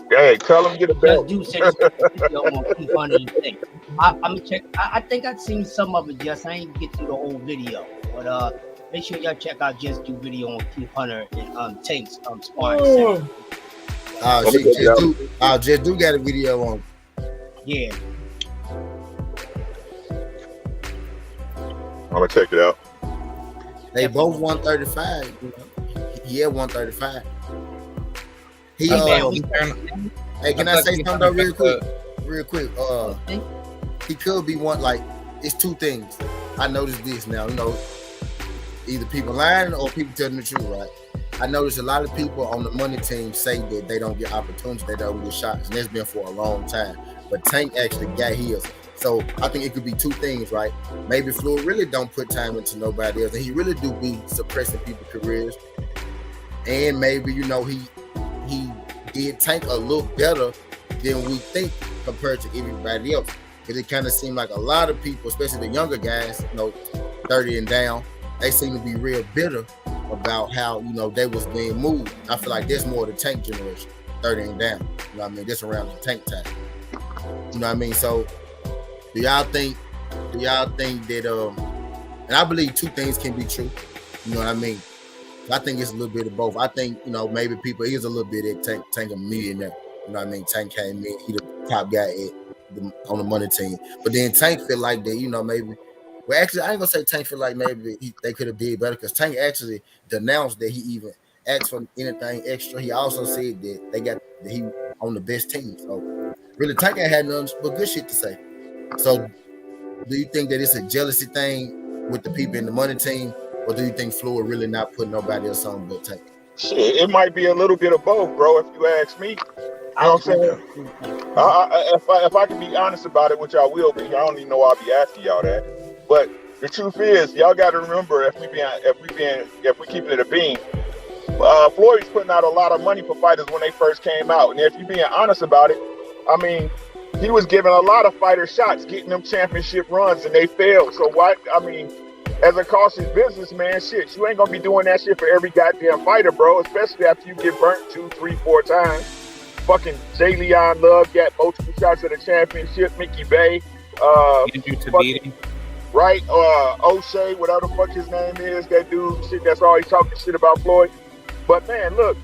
Hey, tell him get a
Just
belt.
do say this video on 200 I'm gonna check. I think I've seen some of it. Just I ain't get through the whole video, but make sure y'all check out Just Do video on 200 and Tank's sparring session.
Just do got a video on.
Yeah,
I'm gonna check it out.
They both 135. You know? He had 135. He hey, can I say something though, real quick? Real quick. He could be one, like, it's two things. I noticed this now, you know, either people lying or people telling the truth, right? I noticed a lot of people on the money team say that they don't get opportunities, they don't get shots, and that's been for a long time. But Tank actually got his. So I think it could be two things, right? Maybe Floyd really don't put time into nobody else, and he really do be suppressing people's careers. And maybe, you know, he did Tank a little better than we think compared to everybody else. Because it kind of seemed like a lot of people, especially the younger guys, you know, 30 and down, they seem to be real bitter about how, you know, they was being moved. I feel like that's more the Tank generation, 30 and down. You know what I mean? That's around the Tank time. You know what I mean? So do y'all think that and I believe two things can be true. You know what I mean? I think it's a little bit of both. I think, you know, maybe people, he's a little bit at Tank a millionaire. You know what I mean? Tank came in, he the top guy on the money team. But then Tank feel like that, you know, maybe. Well, actually, I ain't gonna say Tank feel like maybe they could have did better, because Tank actually denounced that he even asked for anything extra. He also said that he on the best team. So really, Tank ain't had nothing but good shit to say. So do you think that it's a jealousy thing with the people in the money team, or do you think Floyd really not putting nobody else on but Tank?
Shit, it might be a little bit of both, bro, if you ask me. You know what I'm saying? If I can be honest about it, which I will be, I don't even know why I'll be asking y'all that. But the truth is, y'all got to remember, if we keep it a beam, Floyd's putting out a lot of money for fighters when they first came out, and if you're being honest about it, I mean, he was giving a lot of fighters shots, getting them championship runs, and they failed. So why? I mean, as a cautious businessman, shit, you ain't gonna be doing that shit for every goddamn fighter, bro. Especially after you get burnt 2, 3, 4 times. Fucking Jay Leon Love got multiple shots at the championship. Mickey Bay, right? O'Shea, whatever the fuck his name is, that dude, shit, that's always talking shit about Floyd. But man, look,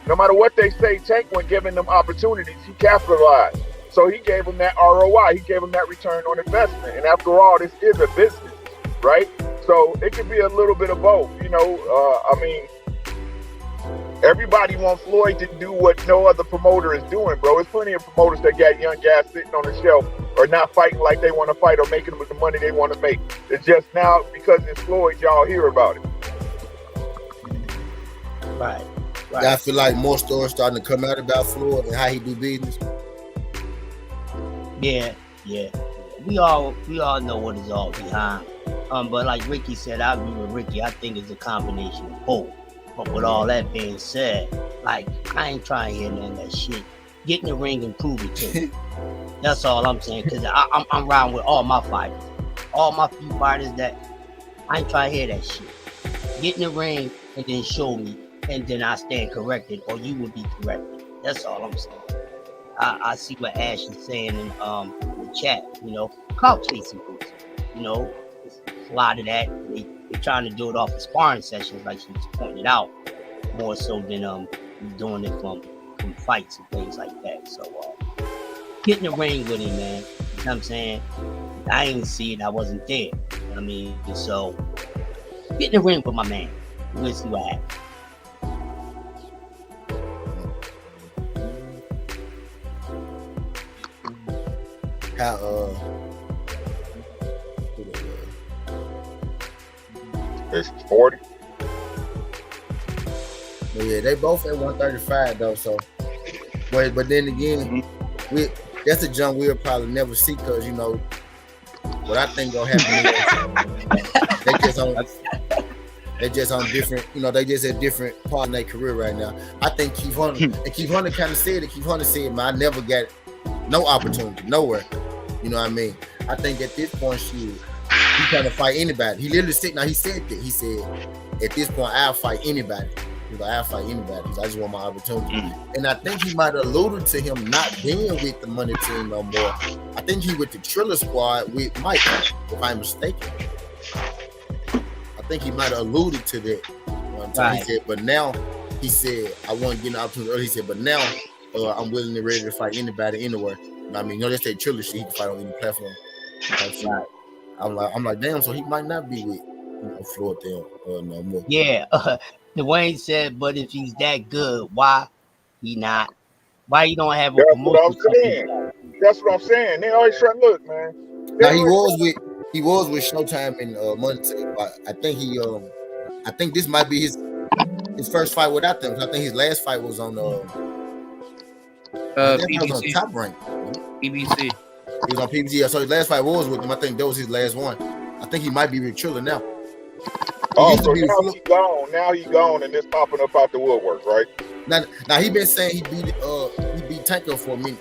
no matter what they say, Tank, when giving them opportunities, he capitalized. So he gave them that ROI, he gave them that return on investment. And after all, this is a business, right? So it could be a little bit of both, you know. I mean, everybody wants Floyd to do what no other promoter is doing, bro. There's plenty of promoters that got young guys sitting on the shelf or not fighting like they want to fight or making with the money they want to make. It's just now because it's Floyd, y'all hear about it.
right.
I feel like more stories starting to come out about Floyd and how he do business.
Yeah. We all know what is all behind. But like Ricky said, I agree with Ricky. I think it's a combination of both. But with all that being said, like, I ain't trying to hear none of that shit. Get in the ring and prove it to me. That's all I'm saying. Because I'm riding with all my fighters. All my few fighters that I ain't trying to hear that shit. Get in the ring and then show me. And then I stand corrected, or you will be corrected. That's all I'm saying. I see what Ash is saying in the chat. You know, clout chasing boots. You know, it's a lot of that. They're trying to do it off of sparring sessions, like she just pointed out, more so than doing it from fights and things like that. So get in the ring with him, man. You know what I'm saying? I ain't see it. I wasn't there. You know what I mean? So get in the ring with my man. We'll see what happens.
How
It's 40.
But yeah, they both at 135 though. So, but then again, that's a jump we'll probably never see because you know what I think gonna happen is they just on different, you know, they just at different part in their career right now. I think Keith Hunter and Keith Hunter kind of said it. Keith Hunter said, "Man, I never got no opportunity nowhere." You know what I mean? I think at this point, he trying to fight anybody. He literally said, now he said that. He said, "At this point, I'll fight anybody." He's like, "I'll fight anybody. I just want my opportunity." And I think he might have alluded to him not being with the money team no more. I think he with the Triller Squad with Mike, if I'm mistaken. I think he might have alluded to that one time. Right. He said, but now he said, "I want to get an opportunity early." He said, "But now I'm willing and ready to fight anybody anywhere." You know what I mean, you know, they say Triller shit, he can fight on any platform. Right. I'm like, damn. So he might not be with Floyd there no more.
Yeah, Dwayne said, but if he's that good, why he not? Why you don't have a promotion?
That's what I'm saying. They always try to look, man.
Now he was with Showtime in Monday. I think this might be his first fight without them. I think his last fight was on
BBC.
Was on Top Rank.
BBC.
He was on PBC. So his last fight was with him. I think that was his last one. I think he might be with Triller now.
So now he's gone. Now he's gone, and it's popping up out the woodwork, right?
Now he been saying he beat Tanko for a minute.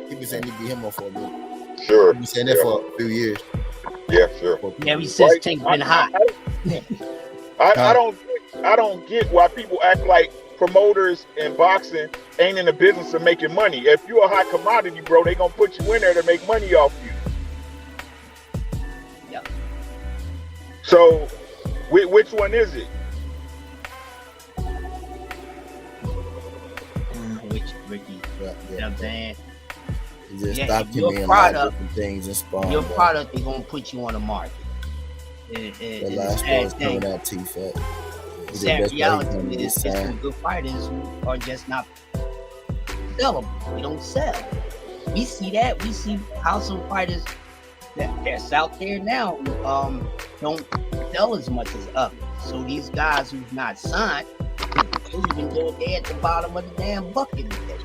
He been saying he beat him for a minute.
Sure.
He been saying that for a few years.
Yeah, sure.
Yeah, he says Tank been hot.
I don't get why people act like promoters in boxing ain't in the business of making money. If you're a hot commodity, bro, they gonna put you in there to make money off you.
Yep.
So, which one is it?
Which Ricky? You know what I'm saying?
Your product, things and
your product is gonna put you on the market.
The last one is coming out T-Fat.
Sad reality is some good fighters who are just not sellable. They don't sell. We see that. We see how some fighters that's out there now don't sell as much as others. So these guys who's not signed, even though they're at the bottom of the damn bucket today.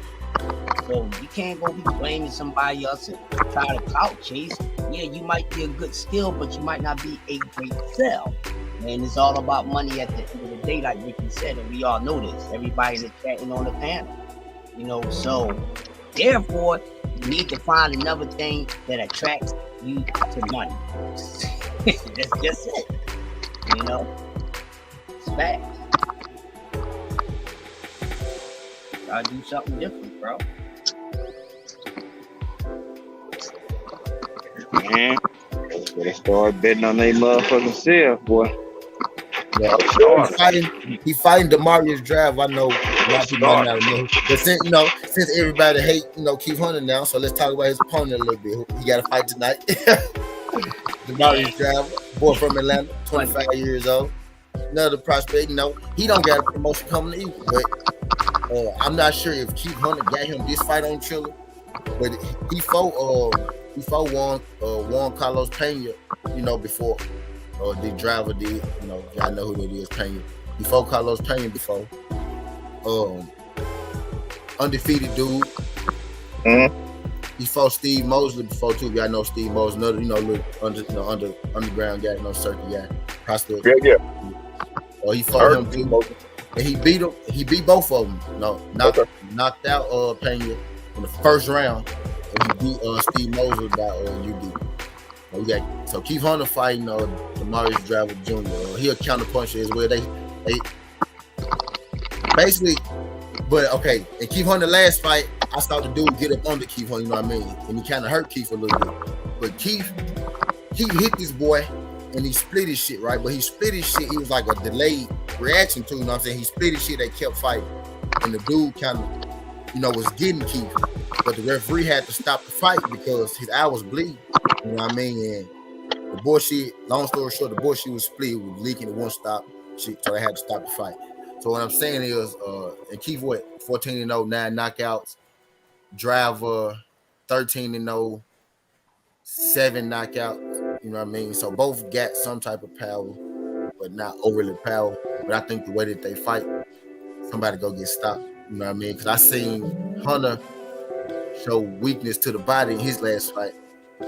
So you can't go be blaming somebody else and try to clout chase. Yeah, you might be a good skill, but you might not be a great sell. And it's all about money at the end of the day, like Ricky said, and we all know this. Everybody that's chatting on the panel, you know. So therefore, you need to find another thing that attracts you to money. That's just it. You know, it's facts. Gotta do something different, bro.
Man, they start betting on their motherfucking self, boy.
Yeah, he fighting Demarius Drive. I know a lot of people might not know, but since everybody hate Keith Hunter now, so let's talk about his opponent a little bit. He got a fight tonight. Demarius Drive, boy from Atlanta, 25 years old, another prospect. He don't got a promotion coming either, but I'm not sure if Keith Hunter got him this fight on Triller, but he fought Juan Carlos Pena, before. The driver did, y'all know who that is, Pena. He fought Carlos Pena before. Undefeated dude. He fought Steve Mosley before too. Y'all know Steve Mosley, another little underground guy, circuit guy, prospect.
Yeah.
He fought him too. And he beat him. He beat both of them. Knocked out Pena in the first round. And he beat Steve Mosley by UD. So Keith Hunter fighting Demarius Driver Jr. He a counterpuncher as well. They basically, but okay. And Keith Hunter last fight, I saw the dude get up under Keith Hunter. You know what I mean? And he kind of hurt Keith a little bit. But Keith hit this boy and he split his shit, right? But he split his shit. He was like a delayed reaction to. You know what I'm saying? He split his shit. They kept fighting, and the dude kind of was getting Keith. But the referee had to stop the fight because his eye was bleeding. You know what I mean? And the bullshit, long story short, the bullshit was split, it was leaking, it won't stop. So they had to stop the fight. So what I'm saying is, and Keith, 14-0, 9 knockouts. Driver, 13-0, 7 knockouts. You know what I mean? So both got some type of power, but not overly power. But I think the way that they fight somebody go get stopped. You know what I mean? Because I seen Hunter show weakness to the body in his last fight,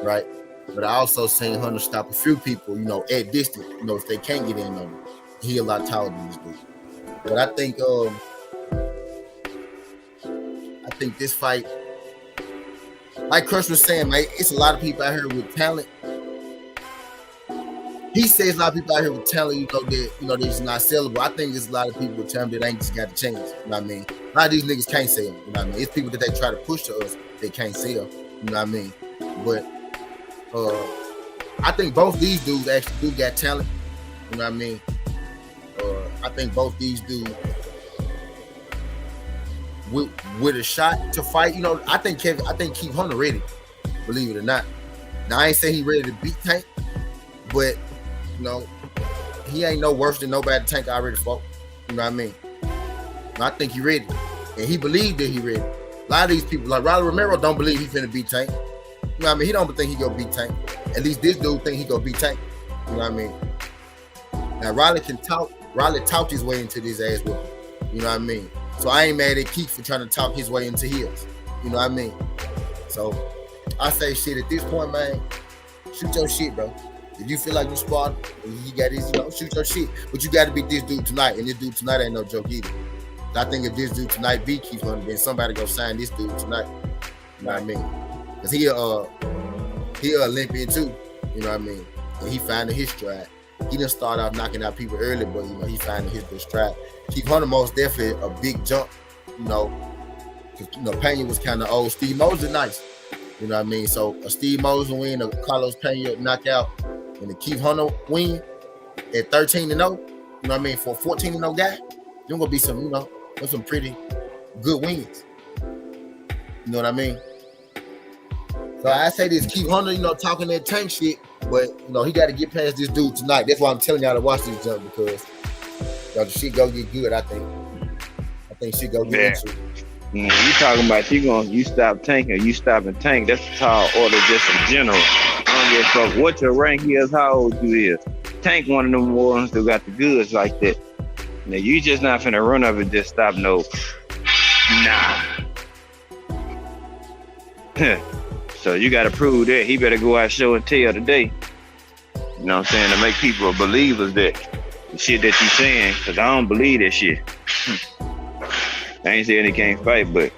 right? But I also seen Hunter stop a few people, you know, at distance, you know, if they can't get in on him. He a lot taller than this dude. But I think this fight, like Crush was saying, man, it's a lot of people out here with talent. He says a lot of people out here with talent, they're just not sellable. I think there's a lot of people with talent that ain't just got the chance. You know what I mean? A lot of these niggas can't sell. You know what I mean? It's people that they try to push to us that can't sell. You know what I mean? But I think both these dudes actually do got talent. You know what I mean? I think both these dudes with a shot to fight. You know, I think Keith Hunter ready. Believe it or not. Now I ain't say he ready to beat Tank, but you know, he ain't no worse than nobody Tank already fought. You know what I mean? And I think he ready. And he believed that he ready. A lot of these people, like Rolly Romero, don't believe he finna beat Tank. You know what I mean? He don't think he gonna beat Tank. At least this dude think he gonna beat Tank. You know what I mean? Now Rolly can talk. Rolly talked his way into this ass whooping. You know what I mean? So I ain't mad at Keith for trying to talk his way into his. You know what I mean? So I say shit at this point, man. Shoot your shit, bro. If you feel like you sparred, you got this, shoot your shit. But you got to beat this dude tonight, and this dude tonight ain't no joke either. I think if this dude tonight beat Keith Hunter, then somebody go sign this dude tonight. You know what I mean? Because he Olympian too. You know what I mean? And he finding his stride. He didn't start off knocking out people early, but he finding his good stride. Keith Hunter most definitely a big jump. Pena was kind of old. Steve Moses nice. You know what I mean? So a Steve Moses win, a Carlos Pena knockout, and a Keith Hunter win at 13-0. You know what I mean? For a 14-0 guy, there's gonna be some, some pretty good wins. You know what I mean? So I say this, Keith Hunter, talking that Tank shit, but he got to get past this dude tonight. That's why I'm telling y'all to watch this jump, because the shit go get good. I think shit go get into it.
You talking about you stop Tank or you stopping Tank? That's a tall order just in general. I don't give a fuck what your rank is, how old you is. Tank one of them ones that got the goods like that. Now you just not finna run up and just stop no. Nah. So you gotta prove that. He better go out show and tell today. You know what I'm saying? To make people believers that the shit that you saying, because I don't believe that shit. I ain't saying he can't fight, but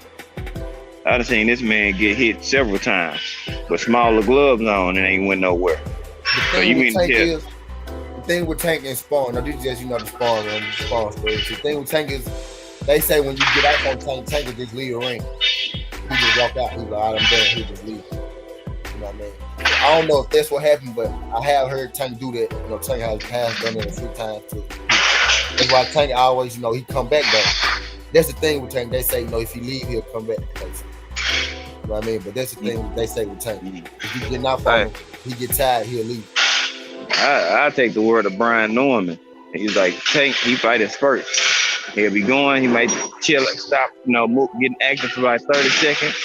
I done seen this man get hit several times with smaller gloves on and ain't went nowhere. So you mean to tell?
The thing with Tank and Spawn, now this is just the Spawn room, the Spawn story. The thing with Tank is, they say when you get out on Tank will just leave the ring. He just walk out. He's like, I'm done. He just leave. You know what I mean? I don't know if that's what happened, but I have heard Tank do that. Tank has done it a few times too. That's why Tank always, he come back though. That's the thing with Tank. They say, if he leave, he'll come back. You know what I mean? But that's the thing they say with Tank. If you get knocked on him, he get tired, he'll leave.
I take the word of Brian Norman. He's like, Tank, he fight his first. He'll be going, he might chill and stop, getting active for like 30 seconds,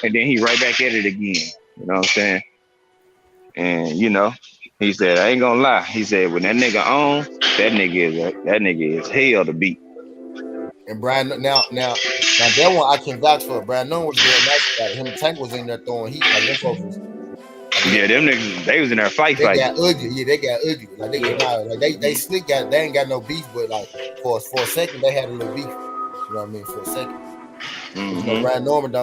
and then he right back at it again. You know what I'm saying? And he said, I ain't gonna lie. He said, when that nigga on, that nigga is hell to beat.
And Brian, now that one I can vouch for. Brian Norman was very nice about it. Him and Tank was in there throwing heat. Like them folks was,
yeah, them niggas, they was in there fighting.
They got ugly. Yeah, they got ugly. Like they slick got, they ain't got no beef, but like for a second they had a little beef. You know what I mean? For a second.
Mm-hmm.
Brian Norman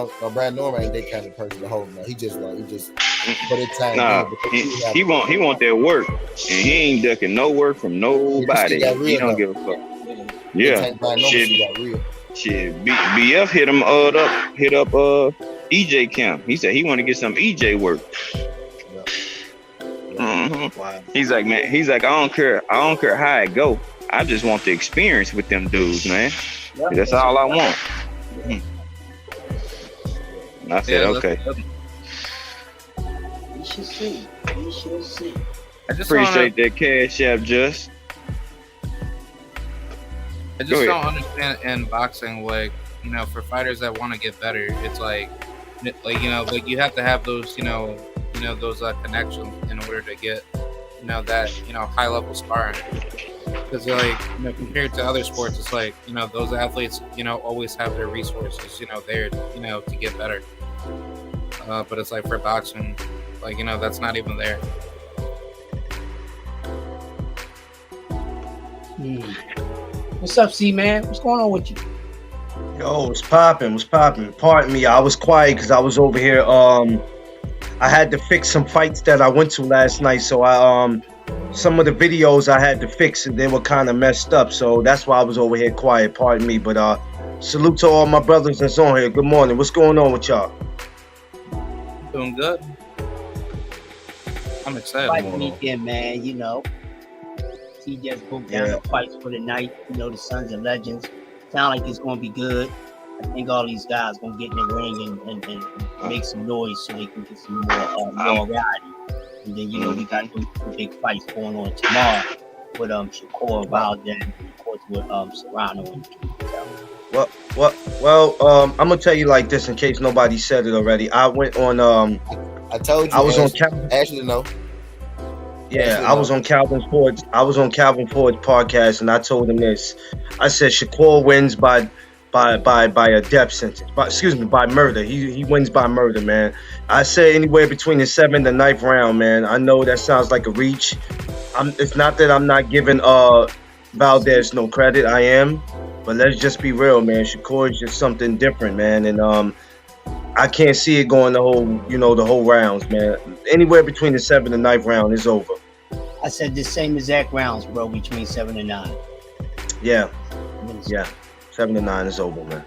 ain't that kind of person to hold. He just for that time.
Nah, he want that work, and he ain't ducking no work from nobody. He don't give a fuck. Yeah, shit. BF hit up EJ camp. He said he want to get some EJ work. Mm-hmm. Wow. He's like, man. He's like, I don't care how it go. I just want the experience with them dudes, man. That's all I want. And I said, okay.
We should see.
I just appreciate that cash app, Just.
I just don't understand in boxing, like, for fighters that want to get better, it's like you have to have those, those connections in order to get, that high level sparring. Because like compared to other sports, it's like those athletes always have their resources there to get better. But it's like for boxing, like that's not even there.
What's up, C man? What's going on with you?
Yo, what's popping? Pardon me, I was quiet because I was over here. I had to fix some fights that I went to last night, so I some of the videos I had to fix and they were kind of messed up, so that's why I was over here quiet. Pardon me, but salute to all my brothers that's on here. Good morning. What's going on with y'all?
Doing good. I'm excited.
Fight weekend, man. He just broke down the fights for the night. The Sons of Legends. Sound like it's gonna be good. I think all these guys gonna get in the ring and make some noise so they can get some more notoriety. And then we got some big fights going on tomorrow with Shakur Valdez, and of course with Serrano and
Well, I'm gonna tell you like this in case nobody said it already. I went on
I told you.
I was on
Ashley, no.
Yeah, I was on Calvin Ford's podcast, and I told him this. I said Shakur wins by a death sentence. By murder. He wins by murder, man. I say anywhere between the 7th and 9th round, man. I know that sounds like a reach. It's not that I'm not giving Valdez no credit. I am, but let's just be real, man. Shakur is just something different, man, and I can't see it going the whole rounds, man. Anywhere between the 7th and 9th round is over.
I said the same exact rounds, bro, between 7 and 9.
Yeah. 7 to 9 is over, man.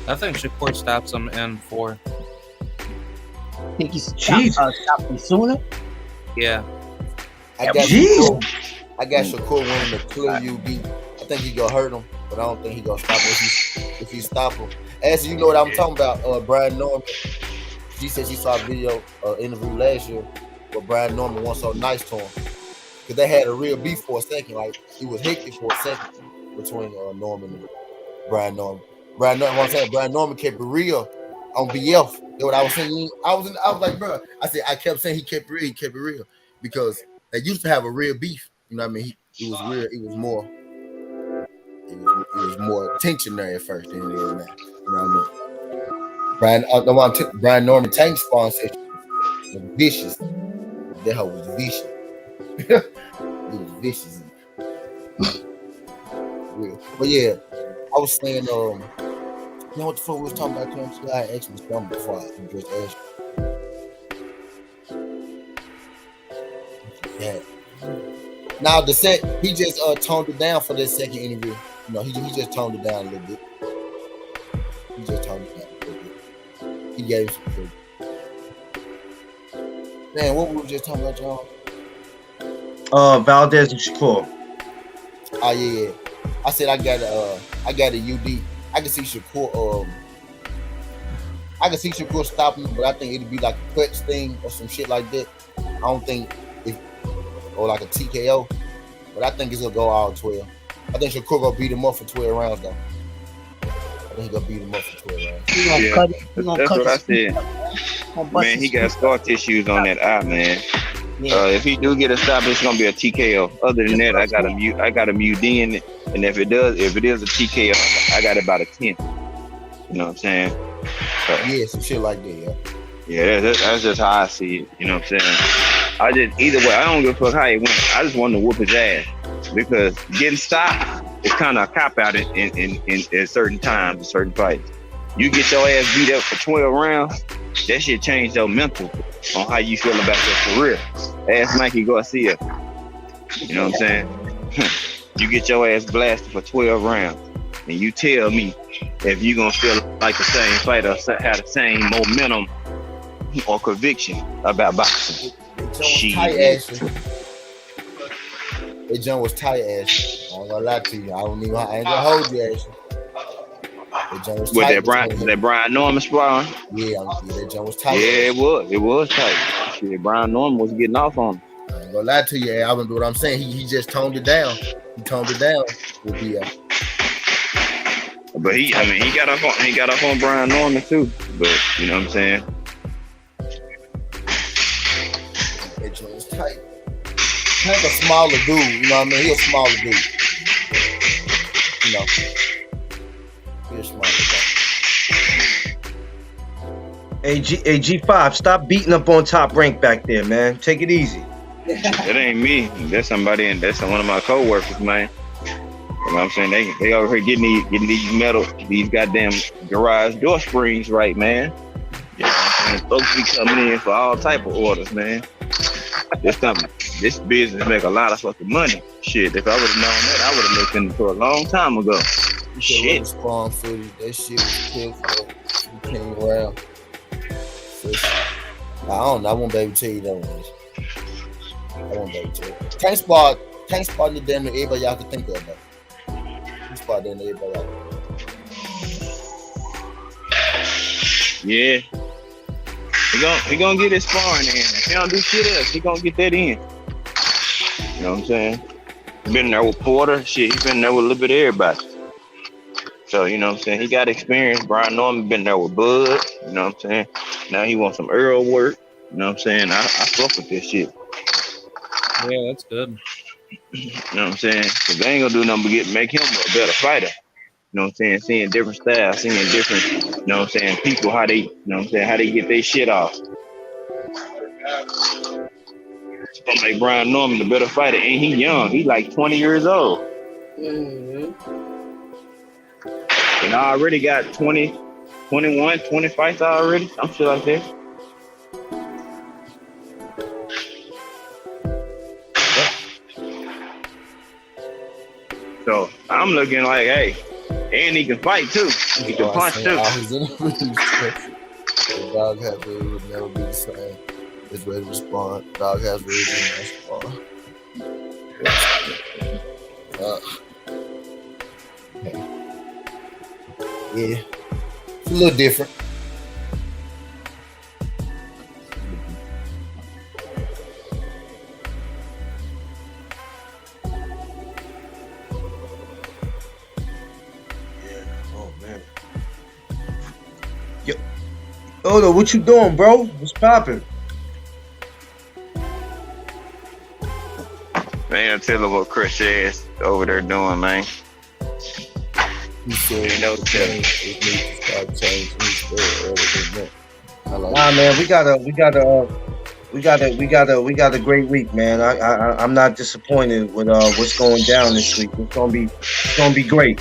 I think Shakur stops him in 4.
Think he's stopped him sooner?
Yeah.
I got Shakur winning the clear UD. I think he gonna hurt him, but I don't think he gonna stop him if he stop him. As you know what I'm talking about, Brian Norman. She said she saw a video interview last year where Brian Norman wasn't so nice to him. Because they had a real beef for a second. Like, he was hectic for a second between Norman and Brian Norman. Brian Norman kept it real on BF. That's what I was saying. I was like, bro. I kept saying he kept it real. Because they used to have a real beef. You know what I mean? It was real. It was more tension there at first than it is now. You know what I mean? Brian Norman tank spawn session was vicious. That hoe was vicious. It was vicious. Real. But yeah, I was saying, what the fuck we was talking about? I asked me something before I just asked you. Yeah. Now the set, he just toned it down for this second interview. He just toned it down a little bit. He gave some credit. Man, what we were just talking about, y'all?
Valdez and Shakur.
Oh yeah. I said I got a UD. I can see Shakur. I can see Shakur stopping, but I think it'd be like a clutch thing or some shit like that. I don't think or like a TKO, but I think it's gonna go all 12. I think Shakur gonna beat him up for 12 rounds though. I think he gonna beat him up for 12 rounds.
That's what I said. Man, he got scar tissues on that eye, man. Yeah. If he do get a stop, it's gonna be a TKO. Other than that, I got a MUD in it, and if it is a TKO, I got about a 10. You know what I'm saying? So,
yeah, some shit like that.
Yeah, that's just how I see it. You know what I'm saying? Either way, I don't give a fuck how he went. I just want to whoop his ass because getting stopped is kind of a cop out in certain times, in certain fights. You get your ass beat up for 12 rounds, that shit changed your mental on how you feel about your career. Ask Mikey Garcia. You know what I'm saying? You get your ass blasted for 12 rounds, and you tell me if you gonna feel like the same fighter, have the same momentum or conviction about boxing.
That jump was tight, Ashley. I ain't gonna lie to you. I ain't gonna hold you, Ashley. That jump was tight.
That Brian Norman sparring?
Yeah, that jump was tight.
Yeah, it was tight. Shit, Brian Norman was getting off on him.
I ain't gonna lie to you, I do what I'm saying. He just toned it down. He toned it down with BF.
But he got off on Brian Norman too. But you know what I'm saying?
Tank a smaller dude. You know what I mean? He a smaller dude. You know. He a smaller guy.
Hey, G5, stop beating up on Top Rank back there, man. Take it easy.
That ain't me. That's somebody, and that's one of my coworkers, man. You know what I'm saying? They over here getting these metal, these goddamn garage door springs right, man. You know what I'm saying? Folks be coming in for all type of orders, man. This business make a lot of fucking money. Shit, if I would have known that, I would have looked into it a long time ago. Shit.
Spawn footage, that shit was pitiful. You came around. I don't know. I won't be able to tell you that one. I won't be able to tell you. Tank spot the damn near everybody y'all can think of, though. Tank spot damn near everybody y'all can think of.
Yeah. He gonna get his sparring in. If he don't do shit else, he gonna get that in. You know what I'm saying? Been there with Porter. Shit, he been there with a little bit of everybody. So, you know what I'm saying? He got experience. Brian Norman been there with Bud. You know what I'm saying? Now he wants some Earl work. You know what I'm saying? I fuck with this shit.
Yeah, that's good.
You know what I'm saying? Cause they ain't gonna do nothing but make him a better fighter. You know what I'm saying? Seeing different styles, seeing different, you know what I'm saying, people, how they, you know what I'm saying, how they get their shit off. It's gonna make Brian Norman a better fighter. And he young. He like 20 years old.
Mm-hmm.
And I already got 20, 21, 20 fights already. Some shit like that. So I'm looking like, hey, and he can fight too. He can punch too.
The dog has really would never be the same. It's ready to respond. Dog has really respond. Yeah, it's a little different.
Odo, what you doing, bro? What's poppin'?
Man, tell him what Chris is over there doing, man.
He said,
You know,
change. It needs to start changing.
Nah, man, we got a great week, man. I'm not disappointed with what's going down this week. It's gonna be great.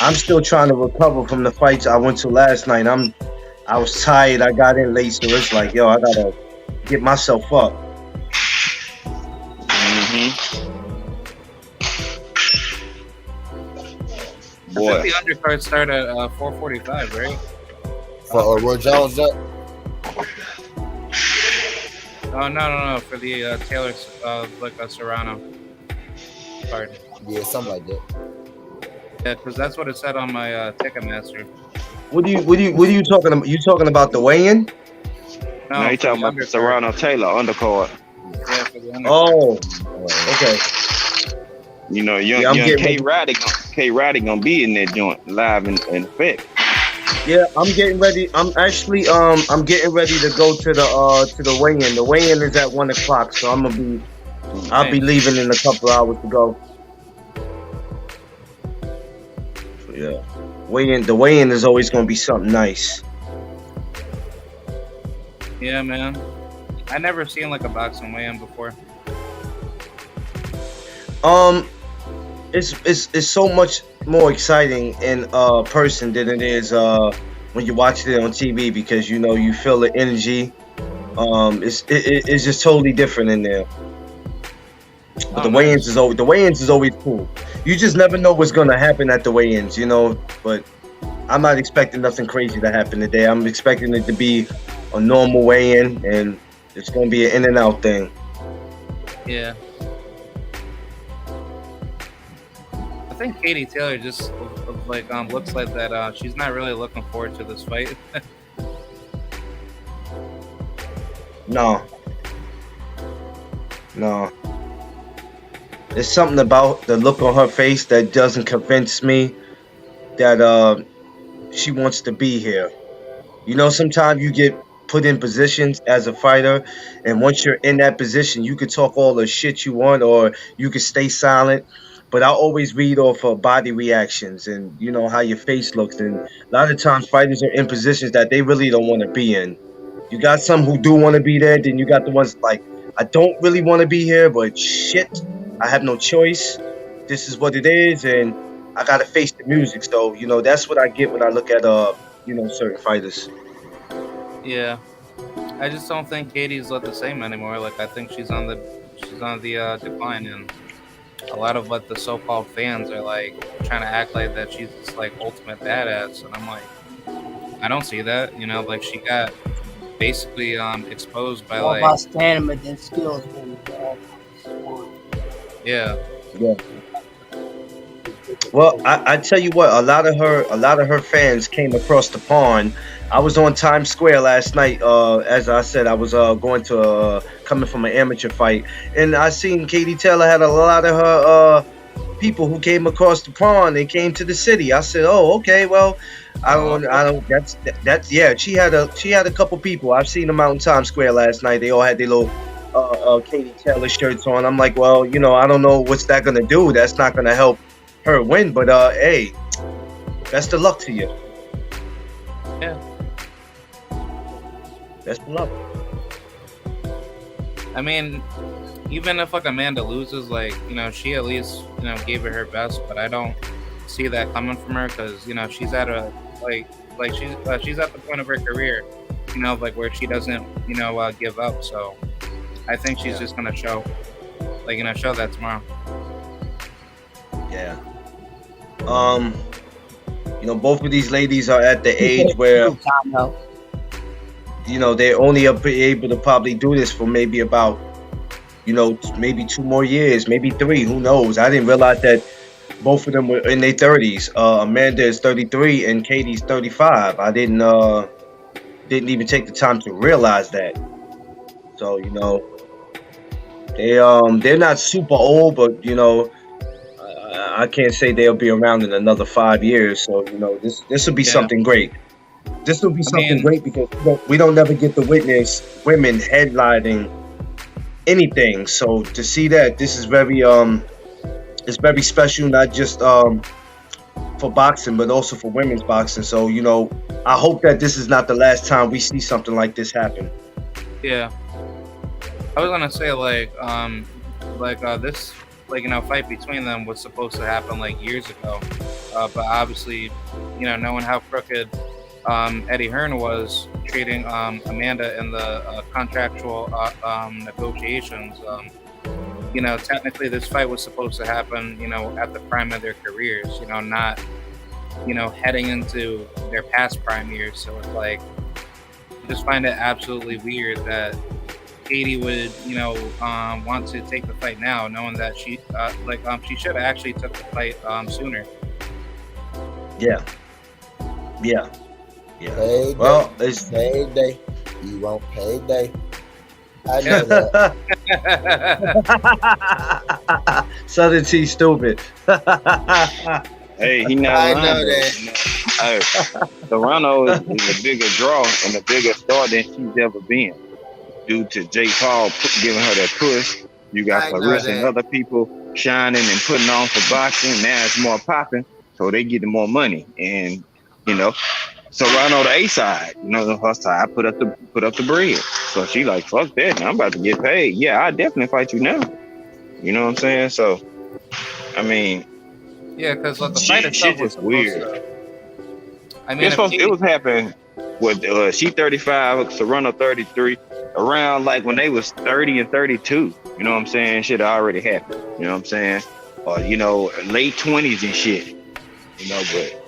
I'm still trying to recover from the fights I went to last night. I was tired. I got in late, so it's like, yo, I gotta get myself up.
Mm-hmm. Boy.
I think the undercard started at 4:45, right?
For Roy Jones, up.
Oh no! For the Taylor Serrano card.
Yeah, something like that.
Yeah, because that's what it said on my Ticketmaster.
What are you talking about? You talking about the weigh-in?
No, you talking about the Serrano Taylor undercard.
Yeah, for the undercard.
Oh, okay.
You know, young K Roddy gonna be in that joint live in effect.
Yeah, I'm getting ready. I'm actually I'm getting ready to go to the weigh-in. The weigh-in is at 1:00, so I'll be leaving in a couple hours to go. So yeah, the weigh-in is always gonna be something nice.
Yeah, man. I never seen like a boxing weigh-in before.
It's so much more exciting in person than it is when you watch it on TV, because you know you feel the energy. It's just totally different in there. But the weigh-ins is always cool. You just never know what's gonna happen at the weigh-ins, you know. But I'm not expecting nothing crazy to happen today. I'm expecting it to be a normal weigh-in, and it's gonna be an in and out thing.
Yeah. I think Katie Taylor just looks like that. She's not really looking forward to this fight.
No. There's something about the look on her face that doesn't convince me that she wants to be here. You know, sometimes you get put in positions as a fighter, and once you're in that position, you could talk all the shit you want, or you could stay silent. But I always read off of body reactions and how your face looks. And a lot of times fighters are in positions that they really don't want to be in. You got some who do want to be there, then you got the ones like, I don't really want to be here, but shit, I have no choice. This is what it is, and I gotta face the music. So that's what I get when I look at certain fighters.
Yeah, I just don't think Katie's the same anymore. Like I think she's on the decline, and a lot of what the so-called fans are like trying to act like that she's this like ultimate badass, and I'm like, I don't see that. Like she got basically exposed by
More
like
about stamina than skills.
yeah.
Well, I tell you what, a lot of her fans came across the pond. I was on Times Square last night. As I said, I was going to coming from an amateur fight, and I seen Katie Taylor had a lot of her people who came across the pond. They came to the city. I said, oh, okay, well, I don't. That's yeah. She had a couple people. I've seen them out in Times Square last night. They all had their little Katie Taylor shirts on. I'm like, well, I don't know what's that gonna do. That's not gonna help her win, but hey, best of luck to you.
Yeah.
Best of luck.
I mean, even if like Amanda loses, like she at least gave it her best, but I don't see that coming from her because she's at a she's at the point of her career, like where she doesn't give up. So I think she's just gonna show that tomorrow.
Yeah. Both of these ladies are at the age where they're only able to probably do this for maybe about maybe 2 more years, maybe 3, who knows. I didn't realize that both of them were in their 30s. Amanda is 33 and Katie's 35. I didn't even take the time to realize that. So they're not super old, but I can't say they'll be around in another 5 years. So this will be something great. This will be something great because we don't never get to witness women headlining anything. So to see that, this is very it's very special, not just for boxing, but also for women's boxing. So I hope that this is not the last time we see something like this happen.
Yeah, I was gonna say this fight between them was supposed to happen like years ago, but obviously knowing how crooked Eddie Hearn was treating Amanda in the contractual negotiations. Technically this fight was supposed to happen, at the prime of their careers, not, heading into their past prime years. So it's like, I just find it absolutely weird that Katie would, want to take the fight now, knowing that she should have actually took the fight sooner.
Yeah.
Payday.
Well, it's
payday. You want payday? I know that.
Southern T stupid.
Hey, he not
I
lying,
know
though.
that.
Serrano is a bigger draw and a bigger star than she's ever been. Due to Jake Paul giving her that push, you got
I know
Clarissa and
that.
other people shining and putting on for boxing. Now it's more popping, so they get more money. And Serrano the A side, her side put up the bread. So she like, fuck that, I'm about to get paid. Yeah, I definitely fight you now. You know what I'm saying? So, I mean,
Yeah, because the
Shit-
fight itself
shit
was
is
supposed
weird.
to. I mean,
it was happening with she 35, Serrano 33, around like when they was 30 and 32. You know what I'm saying? Shit already happened. You know what I'm saying? Or late 20s and shit. But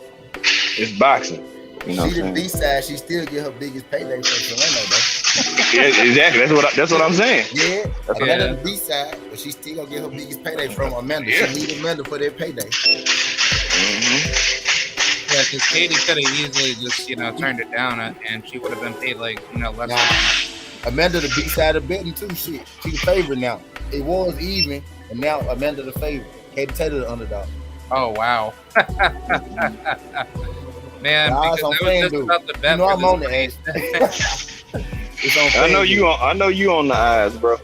it's boxing. You know what
She
I'm
the
saying?
B side. She still get her biggest payday from Serrano, though.
Yeah, exactly. That's what I'm saying.
Yeah,
Okay.
Amanda the B side, but she still gonna get her biggest payday from Amanda.
Yeah.
She need Amanda for their payday.
Mhm.
Yeah, because Katie could have easily just turned it down, and she would have been paid like less.
Nah. Amanda the B side of betting too. Shit, she the favorite now. It was even, and now Amanda the favorite. Katie Taylor the underdog.
Oh wow, man!
Nah,
Because
I'm
I was
saying,
just
dude.
about to bet
You know
for
I'm on
this
the
fight.
It's on.
I know you on the eyes, bro.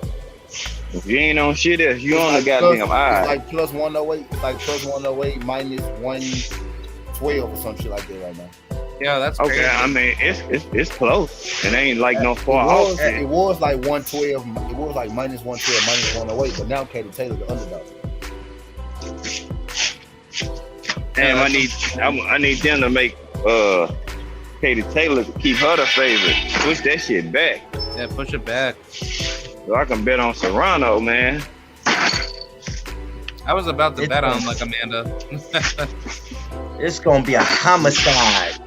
If you ain't on shit else, you on the goddamn eyes.
It's like plus 108. It's like plus 108 minus 112 or some shit like that right now.
Yeah, that's crazy.
Okay. I mean, it's close. It ain't like no far off.
It was like 112. It was like minus 112, minus 108. But now Katie Taylor the underdog.
Damn, I need them to make Katie Taylor keep her the favorite. Push that shit back.
Yeah, push it back.
So I can bet on Serrano, man.
I was about to bet on like Amanda.
It's gonna be a homicide.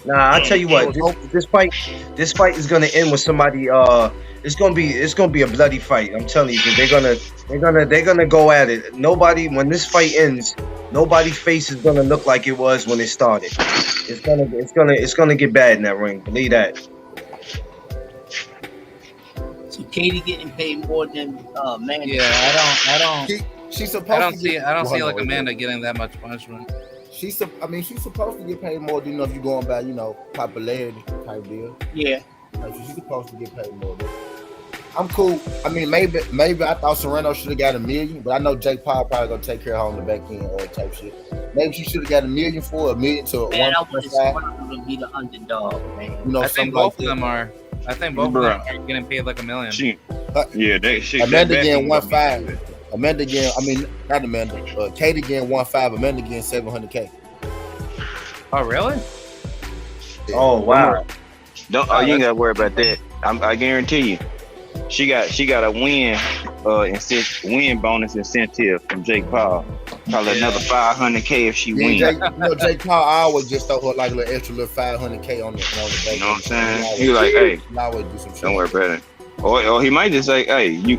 Nah, I tell you what, this fight is gonna end with somebody. It's gonna be a bloody fight. I'm telling you, 'cause they're gonna go at it. Nobody, when this fight ends, nobody's face is gonna look like it was when it started. It's gonna get bad in that ring. Believe that.
So Katie getting paid more than Amanda.
Yeah, I don't
She's supposed.
I don't see like Amanda getting that much punishment.
She's supposed to get paid more. You know, if you're going by popularity type deal.
Yeah.
Like, she's supposed to get paid more. I'm cool. I mean, maybe I thought Serrano should have got $1 million, but I know Jake Paul probably gonna take care of her on the back end type shit. Maybe she should have got $1 million for $1 million to
Man, I want
1.5.
to be the underdog, man.
You know,
I think both of them are. I think both of them are getting paid like $1 million.
Amanda
getting 1.5. Amanda getting, not Amanda. Katie getting 1.5. Amanda getting $700K.
Oh really?
Oh wow.
You ain't gotta worry about that. I guarantee you, she got a win bonus incentive from Jake Paul. Probably another $500K if she wins.
Jake Paul always just throw her like a little extra little $500K on the back.
You know what I'm saying? He like, hey,
always do some shit.
Don't worry about it. Or he might just say, hey, you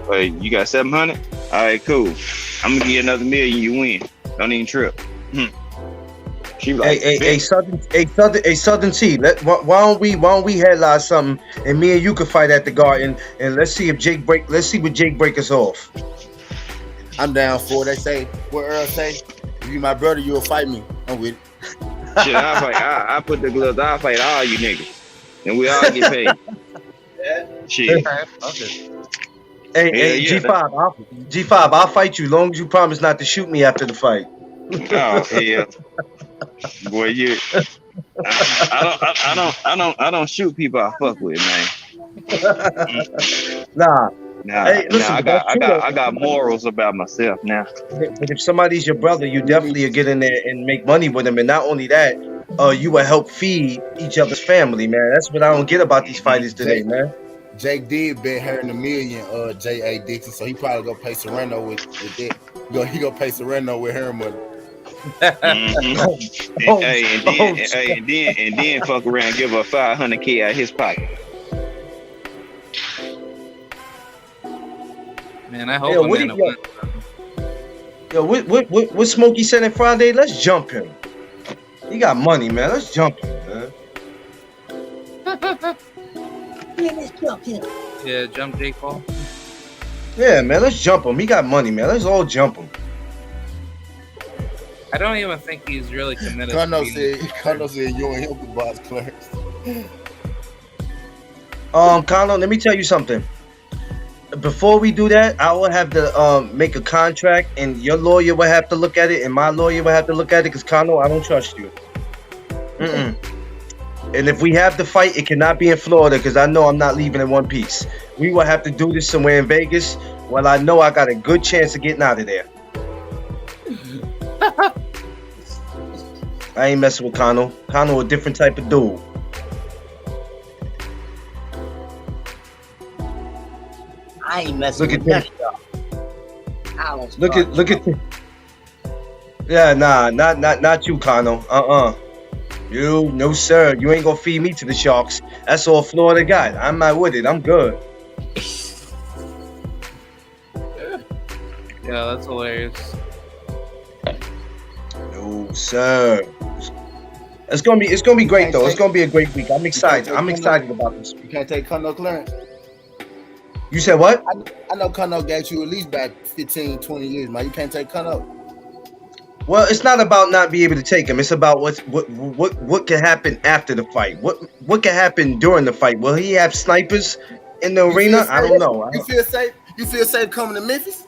got 700? All right, cool. I'm gonna give you another $1 million. You win. Don't even trip. She like,
hey, Southern T. Why don't we headline something and me and you can fight at the Garden and let's see what Jake break us off.
I'm down for it. They say what Earl say. If you my brother, you'll fight me. I'm with it.
Shit, I'll fight. I put the gloves. I'll fight all you niggas, and we all get paid. Shit.
Hey, G5, I'll fight you long as you promise not to shoot me after the fight.
Oh hell, boy, you. I don't shoot people I fuck with, man.
Nah.
Hey, listen, I got morals about myself now.
But if somebody's your brother, you definitely will get in there and make money with them. And not only that, you will help feed each other's family, man. That's what I don't get about these fighters today, man.
Jake did bet her in $1 million, J.A. Dixon, so he probably gonna pay Serrano with that. He gonna pay Serrano with her money.
And then fuck around and give her $500K out of his pocket.
Man, I hope Amanda wins.
Yo, what Smokey said on Friday? Let's jump him. He got money, man. Let's jump him, man.
Yeah, let's jump him.
Yeah, jump Jake Paul.
Yeah, man. Let's jump him. He got money, man. Let's all jump him.
I don't even think he's really committed.
Kano said you and him could boss Clarence.
Kano, let me tell you something. Before we do that, I will have to make a contract, and your lawyer will have to look at it, and my lawyer will have to look at it, because Kano, I don't trust you. And if we have the fight, it cannot be in Florida, because I know I'm not leaving in one piece. We will have to do this somewhere in Vegas. Well, I know I got a good chance of getting out of there. I ain't messing with Kano. Kano a different type of dude.
I ain't messing with none of y'all.
Look at yeah, nah, not you, Kano. You, no sir. You ain't gonna feed me to the Sharks. That's all Florida got. I'm not with it. I'm good.
Yeah, that's hilarious.
No sir. It's gonna be great though. It's gonna be a great week. I'm excited. I'm excited about this.
You can't take Kano Clarence.
You said what?
I know Kano got you at least back 15, 20 years, man. You can't take Kano.
Well, it's not about not being able to take him. It's about what can happen after the fight. What can happen during the fight? Will he have snipers in the arena? I don't know.
You feel safe? You feel safe coming to Memphis?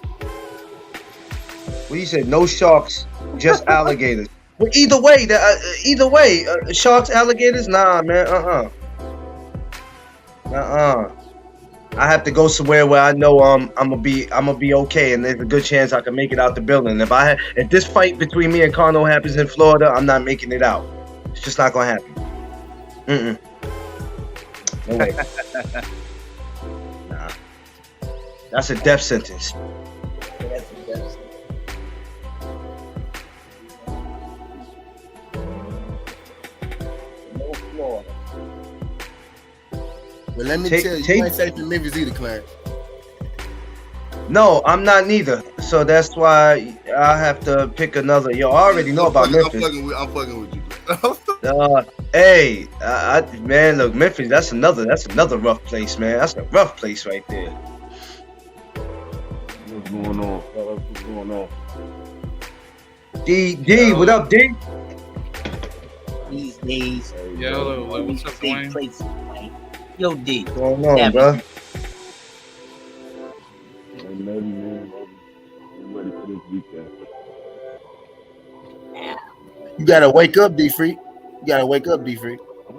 Well, you said no sharks, just alligators. Well, either way, sharks, alligators, nah, man, I have to go somewhere where I know I'm gonna be okay, and there's a good chance I can make it out the building. If this fight between me and Kano happens in Florida, I'm not making it out. It's just not gonna happen. No way. Nah, that's a death sentence.
That's the best. No Florida.
Well, let me tell you, you ain't safe in Memphis either, Clarence.
No, I'm not neither. So that's why I have to pick another. Yo, I already know about Memphis.
I'm fucking with you.
Hey, man, look, Memphis. That's another rough place, man. That's a rough place right there.
What's going on? What's going on?
D, what up, D?
These days,
Yo, what's up, Dwayne?
places, man. Yo, D.
What's going on, bro?
Man, I'm ready for this weekend.
You gotta wake up, D Freak. You gotta wake up, D Freak.
I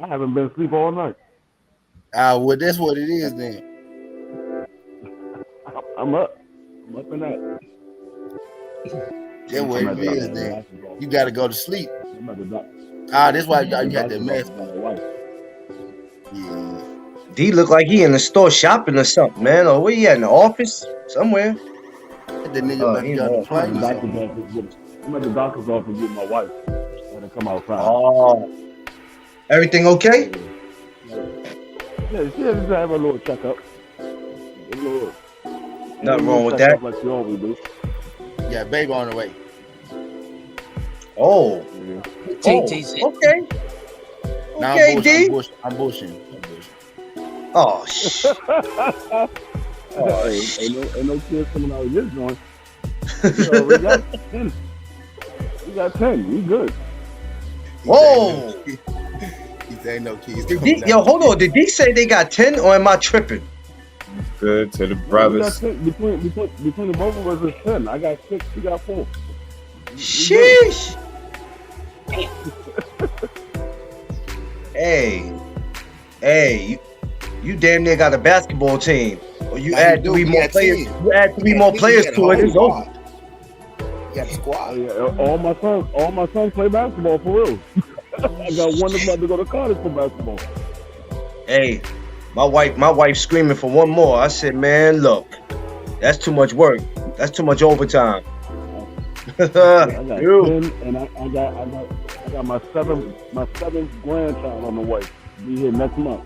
haven't been asleep all night.
Well, that's what it is then.
I'm up. I'm up and up.
That's what it is then. You gotta go to sleep.
I'm at the doctor.
That's why you got that mask
My
on.
wife.
Yeah.
D look like he in the store shopping or something, man. Or where he at, in the office? Somewhere.
That nigga might be on the plane or something.
I'm at the doctor's office with my wife. When I come outside.
Oh. Everything okay?
Yeah, she just have a little checkup.
Nothing wrong with that.
Like she always do.
Yeah, baby on the way.
Oh.
Yeah.
Okay.
Now
Okay, D.
I'm bushing.
Oh, shit.
Ain't no kids coming out of this joint. So we got 10. We got 10. We good.
Whoa.
He said ain't no kids.
Yo, hold on. Did D say they got 10 or am I tripping?
Good to the
We got
brothers.
10. Between the both of us is 10. I got 6. You got 4.
Sheesh. Hey, you damn near got a basketball team. Or you add three more players. You add three more players to it. It's over.
You got a squad.
All my sons play basketball for real. I got one that's about to go to college for basketball.
Hey, my wife screaming for one more. I said, man, look, that's too much work. That's too much overtime.
I got 10, and I got my seventh grandchild on the way. Be here next month.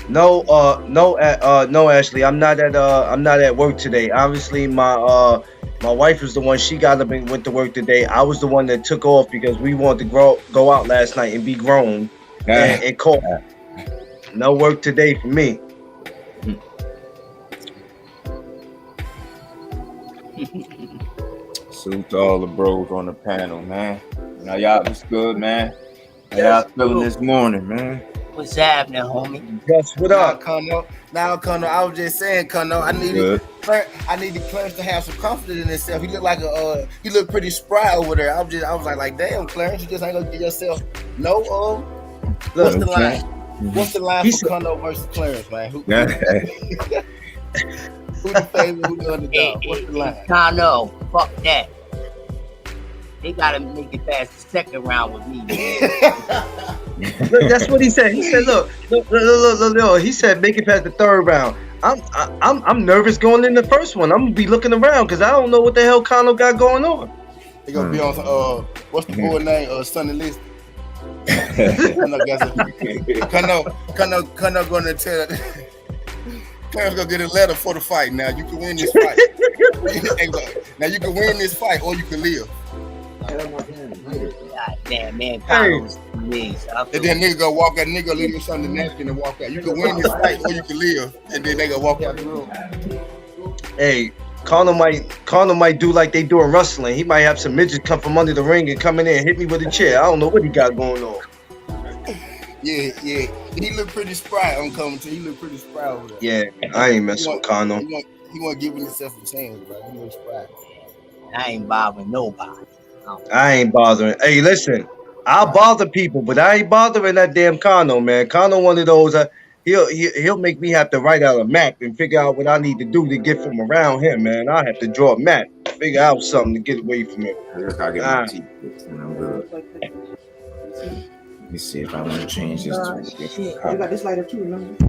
No, Ashley, I'm not at work today. Obviously, my wife was the one. She got up and went to work today. I was the one that took off because we wanted to go out last night and be grown and call. No work today for me.
Salute to all the bros on the panel, man. Now y'all was good, man. How y'all feeling this morning, man?
What's happening, homie?
Yes, what up?
Now, Connor, I was just saying, Connor, I needed Clarence to have some confidence in himself. He looked pretty spry over there. I was like, damn, Clarence, you just ain't gonna get yourself no. What's the line? What's the line for Connor versus Clarence, man? Who the favorite? Who the underdog? What's the line?
Kano, fuck that. They gotta make it past the second round with me.
Look, that's what he said. He said, look. He said, make it past the third round. I'm nervous going in the first one. I'm gonna be looking around because I don't know what the hell Kano got going on.
They gonna be on what's the boy name? Sonny List. Kano gonna tell. Clarence gonna get a letter for the fight. Now you can win this fight. Now you can win this fight or you can live.
God damn, man. Kano's Yes,
And then nigga go walk out, nigga leave this on the napkin and walk out. You can win this fight or you can live. And then they go walk out the room.
Hey, Conor might do like they do in wrestling. He might have some midgets come from under the ring and come in there and hit me with a chair. I don't know what he got going on.
Yeah. He look pretty spry. I'm coming to. He look pretty spry over there.
Yeah, I ain't messing with Conor.
He wasn't giving himself a chance, bro. He was spry.
I ain't bothering nobody.
I ain't bothering. Hey, listen, I'll bother people, but I ain't bothering that damn Conor, man. Conor one of those. He'll make me have to write out a map and figure out what I need to do to get from around him, man. I have to draw a map, figure out something to get away from him.
I guess I'll get my teeth fixed and I'm good. Let me see if I want to change this to a different color.
got this lighter too, remember?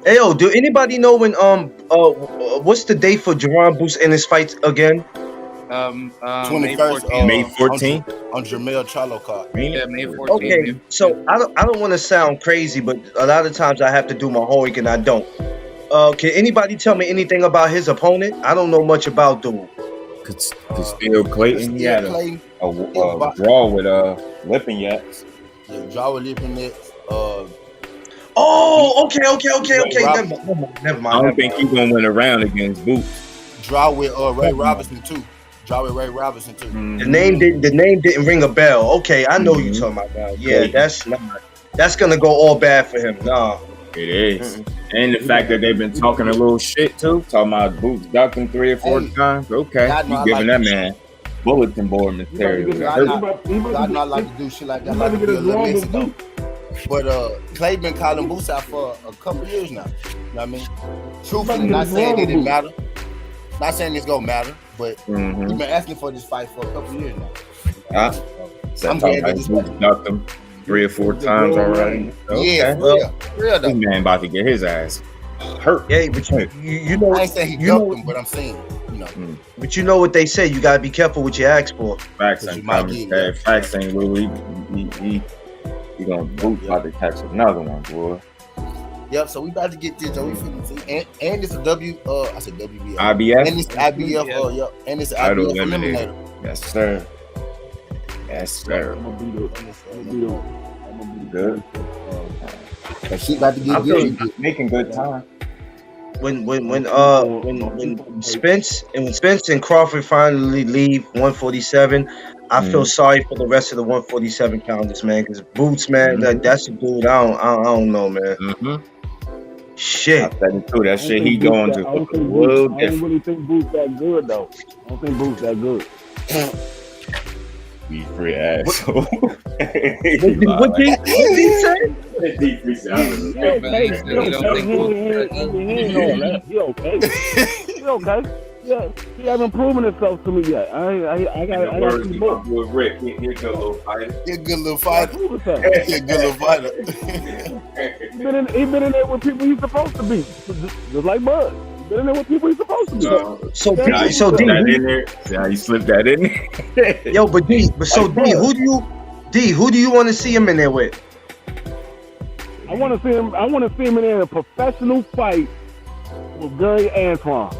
Hey, yo, do anybody know when what's the date for Jerron Boots and his fights again?
21st,
May 14th
on Jermell Charlo card.
Yeah, May 14th.
Okay, so I don't want to sound crazy, but a lot of times I have to do my homework and I don't. Can anybody tell me anything about his opponent? I don't know much about dude.
Castile Clayton. He had a draw with Lipinets.
Yeah, draw with Lipinets.
Oh, okay. Never mind.
I don't think he's gonna win a round against Boots.
Draw with Ray Robinson too. The
name didn't ring a bell. Okay, I know you talking about now. Yeah, that's gonna go all bad for him. Nah.
It is. And the fact that they've been talking a little shit too, talking about Boots ducked him 3 or 4 times. Okay, you giving that man bulletin board material.
I know I like to do shit like that. I like to be a little mixed though. But Clay been calling Boots out for a couple years now. You know what I mean? Truthfully, not saying it didn't matter. Not saying it's gonna matter, but we've been asking for this fight for a couple years now.
I'm glad that Boots ducked him 3 or 4 times already. Okay.
Yeah, real though.
This man about to get his ass hurt.
Yeah, but you know,
I ain't saying he ducked him, but I'm saying, you know.
But you know what they say, you gotta be careful what you ask for.
Facts ain't coming. Facts ain't Louis. He gonna Boot about to catch another one, boy.
Yep, so we about to get this, Joe. We finna see. And it's a I said WBF.
IBF?
And it's IBF, yep. And it's IBF eliminator.
Yes, sir. Yes, sir.
I'm gonna be
good.
She about to get good.
Making good time.
When Spence and Crawford finally leave 147, I feel sorry for the rest of the 147 counters, man. Because Boots, man, that's a dude. I don't know, man. Shit.
I said it too. That shit he going to.
I don't really think Boots that good though. I don't think Boots that good.
Be free asshole.
What did he say?
He okay. Yeah, he hasn't proven himself to me yet. I got to more.
With Rick, he a good little fighter.
He a good little fighter.
He been in there with people he's supposed to be, just like Bud. Been in there with people he's supposed to be.
So D,
you slipped that in there.
Yo, but D, who do you want to see him in there with?
I want to see him in there in a professional fight with Gary Antoine.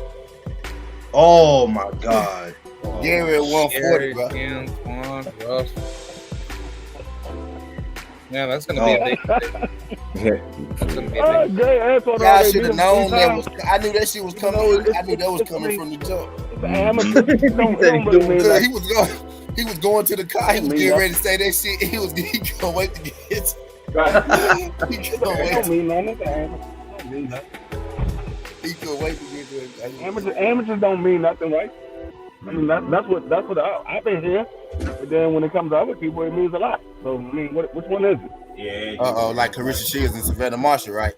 Oh my God.
Gary at 140, bro.
Yeah, that's gonna be a big thing.
Gary Antoine. Yeah, I should have known that was. I knew that shit was coming. I knew that was coming from the jump. He was going to the car. He was getting ready to say that shit. He couldn't wait to get. He couldn't wait to get there.
Amateurs don't mean nothing, right? I mean that's what I've been here. But then when it comes to other people, it means a lot. So I mean, which one is it?
Yeah. Like Carissa Shields and Savannah Marshall, right?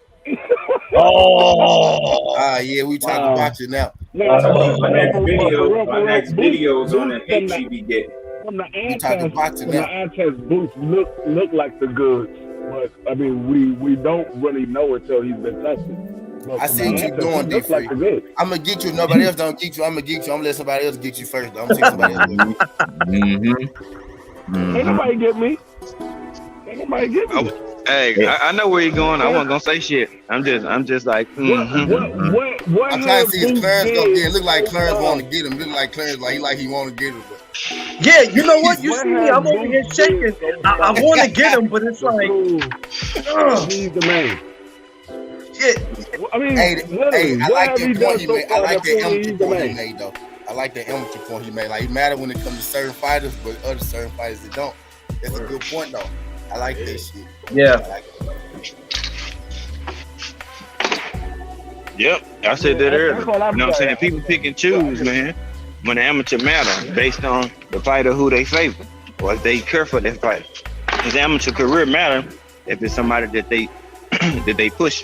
Yeah, we talking about you now.
My next video is on the HGB get.
From the eye Boots look like the goods, but I mean we don't really know until he's been tested.
I see what you're doing, D3. I'm gonna get you. Nobody else don't get you. I'm gonna get you. I'm gonna let somebody else get you first. I'm gonna take somebody else.
Ain't nobody get me.
Hey, I know where you're going. I wasn't gonna say shit. I'm just like.
What I'm trying to see if Clarence gonna get. Look like Clarence want to get him. Look like Clarence like he want to get him. But
Yeah, you know what? You
What
see me,
has
I'm over here
Boots
shaking.
been so
I
far
want to get him, but it's
to
like,
prove
ugh,
he's the man?
yeah.
I mean,
Hey,
literally,
I
what
like
have he
that
done
point he
so
made. I
far
like
that
that
proves
amateur
he's the
point he
man?
made though. I like that amateur point he made. Like, he matter when it comes to certain fighters, but other certain fighters that don't. That's a good point though. I like that shit.
Yeah.
I like it.
Yep, I said that
That's
earlier.
all
You know
I'm
what I'm saying?
saying.
People pick and choose, man. When the amateur matter, based on the fighter who they favor, or if they care for that fighter. His amateur career matter if it's somebody that they that they push.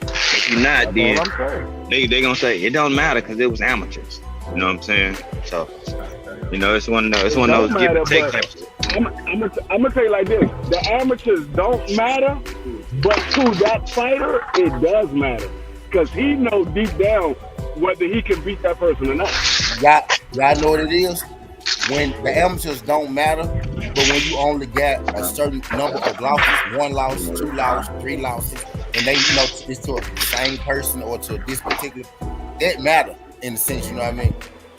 If you're not, then
That's all I'm saying.
they gonna say it don't matter because it was amateurs. You know what I'm saying? So, you know, it's one of those
Don't
give and
matter,
take
but
types.
I'm gonna tell you like this: the amateurs don't matter, but to that fighter, it does matter because he knows deep down whether he can beat that person or not.
Y'all know what it is? When the amateurs don't matter, but when you only got a certain number of losses, 1 loss, 2 losses, 3 losses, and they, you know, it's to the same person or to this particular, that matter in a sense, you know what I mean?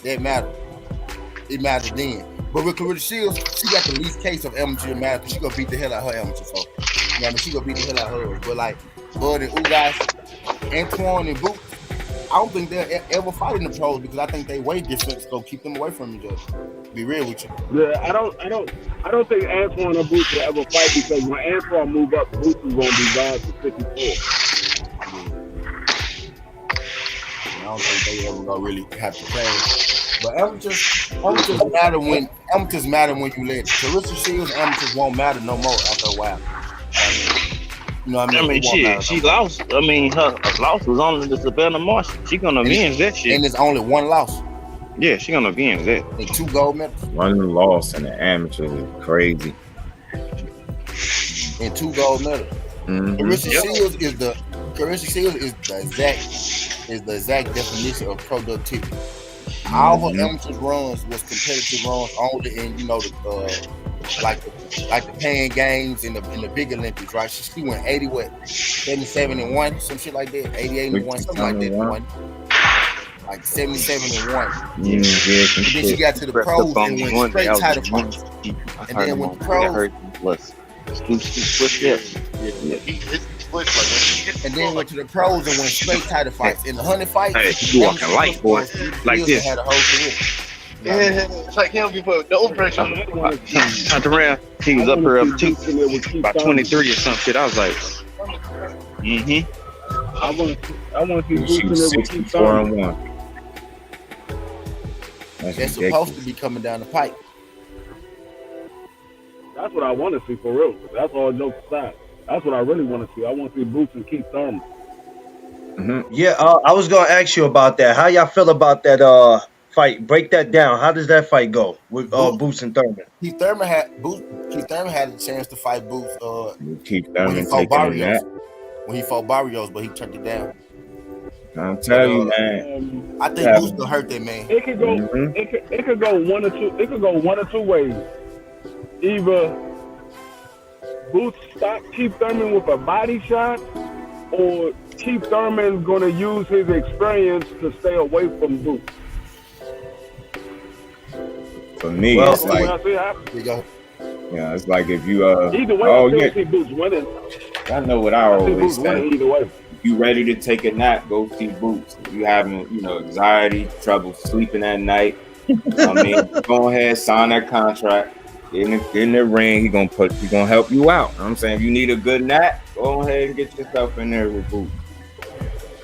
That matter. It matters then. But with Clarissa Shields, she got the least case of amateur matter because she gonna beat the hell out of her amateur folk. You know what I mean? She gonna beat the hell out of hers. But like Bud and Ugas, Antoine and Boots, I don't think they'll ever fight in the pros because I think they way different, so keep them away from each other. Be real with you.
Yeah, I don't think Antoine or Boots will ever fight because when Antoine move up, Boots is gonna be gone to 54.
I don't think they ever gonna really have to play. But amateurs matter when you let Clarissa Shields amateurs won't matter no more after a while. You know what I mean?
I mean, shit, she lost. I mean, her loss was only to Savannah Marshall. She gonna avenge that shit.
And there's only 1 loss.
Yeah, she gonna avenge that.
And 2 gold medals.
One loss in the amateurs is crazy.
And 2 gold medals.
Mhm.
Clarissa Shields is the exact definition of productivity. All her amateur runs was competitive runs only in, you know, the like the Pan Games in the big Olympics, right? She went 77-1, some shit like that, 88-1, something like that. Like 77-1.
Yeah,
and then she got to the pros and went straight title fights. And then with the pros, and then went to the pros and went straight title fights. In the 100 fights,
hey, you walking light, boy, like this.
Had a whole career.
Yeah, it's like him before no pressure.
Turned around, he was up here up 2, about 23 or some shit. I was like,
I want to see
She was
Boots in there with Keith
64-1.
That's supposed to be coming down the pipe.
That's what I want to see for real. That's all jokes aside. That's what I really want to see. I want to see Boots and Keith Thurman.
Yeah, I was gonna ask you about that. How y'all feel about that fight? Break that down. How does that fight go with Boots and Thurman?
Keith Thurman had a chance to fight Boots
Keith
when he
Thurman
fought
taking
Barrios.
that.
When he fought Barrios, but he turned it down.
I'm telling you, man.
I think Boots gonna hurt that man.
It could go. It could go one or two. It could go one or two ways. Either Boots stop Keith Thurman with a body shot, or Keith Thurman's gonna use his experience to stay away from Boots.
For me,
Well,
it's like, yeah, it's like if you
either way,
oh
I still
yeah,
see Boots winning.
I know what I
I see
always
Boots
say.
winning either way.
If you ready to take a nap, go see Boots. If you having, anxiety, trouble sleeping at night, I mean, go ahead, sign that contract. In the ring, he gonna help you out. You know what I'm saying, if you need a good nap, go ahead and get yourself in there with Boots. You know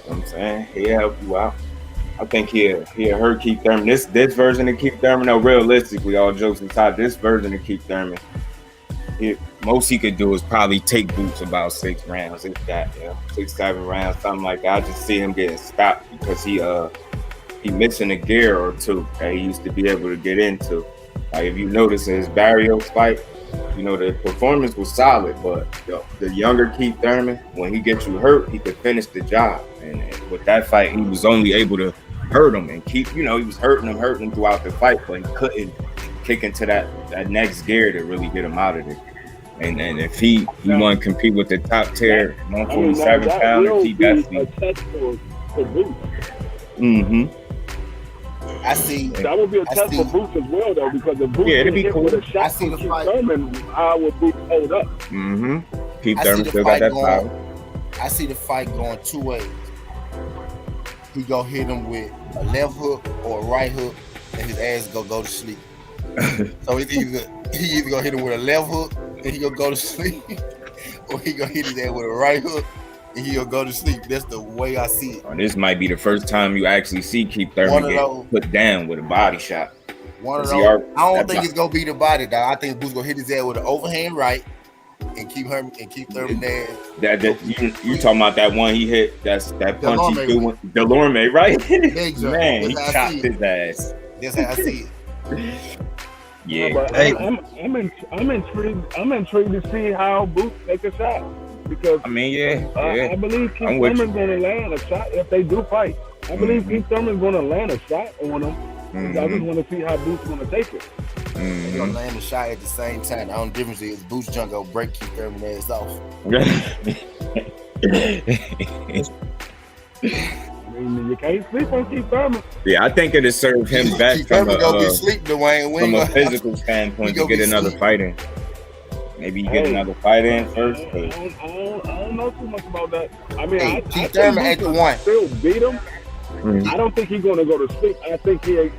what I'm saying, he'll help you out. I think he'll hurt Keith Thurman. This version of Keith Thurman, no, realistically, all jokes aside, this version of Keith Thurman, most he could do is probably take Boots about 6 rounds, if that, 6, 7 rounds, something like that. I just see him getting stopped because he missing a gear or two that he used to be able to get into. Like if you notice in his Barrios fight, the performance was solid, but the younger Keith Thurman, when he gets you hurt, he could finish the job. And with that fight, he was only able to hurt him and keep, he was hurting him throughout the fight, but he couldn't kick into that next gear to really get him out of there. And if he want to compete with the top tier 147 pounder, he definitely.
A test for Boots.
I see.
That would be a
I
test
see.
for Boots as well, though, because if Boots
Yeah, it'd
get
be
hit
cool.
with a
I
shot
see
from
the
Keith
fight.
Thurman, how would Boots hold up?
Mm-hmm. Keith
I see
Thurman
the
still got
fight
that
going.
power.
I see the fight going two ways. He go hit him with a left hook or a right hook, and his ass go to sleep. So he either gonna hit him with a left hook and he gonna go to sleep, or he gonna hit his ass with a right hook and he gonna go to sleep. That's the way I see it.
Oh, this might be the first time you actually see Keith
One
Thurman
of
get
those.
put down with a body shot.
One of
Is
those.
he already-
I don't
that
think
bo-
it's gonna be the body, dog. I think Boots gonna hit his ass with an overhand right and keep Thurman ass.
That you talking about that one he hit? That punch he
Delorme
threw with Delorme, right?
Exactly.
Man, he
That's how I
chopped
see it.
his ass.
That's how I see it.
Yeah.
No, but
Hey.
I'm intrigued. I'm intrigued to see how Boots take a shot because
I mean, yeah.
I believe Keith
I'm with
Thurman's going to land a shot if they do fight. I believe Keith Thurman's going to land a shot on him. I just
Mhm.
want to see how Boots going to take it.
They gonna
Mhm.
land the shot at the same time. The only difference is Boots junk gonna break Keith Thurman ass off.
I mean, you can't sleep on Keith Thurman.
Yeah, I think it'll serve him back
Keith
from
Thurman gonna be
a
asleep, Dwayne. We
from
ain't
a
gonna-
physical standpoint
He
to
gonna
get
be
another
asleep.
fight in. Maybe you get another fight in first.
I don't know too much about that. I mean,
Hey,
I
Keith
think
Thurman
Boots
ain't the
will
one.
still beat him.
Mhm.
I don't think he's going to go to sleep. I think Keith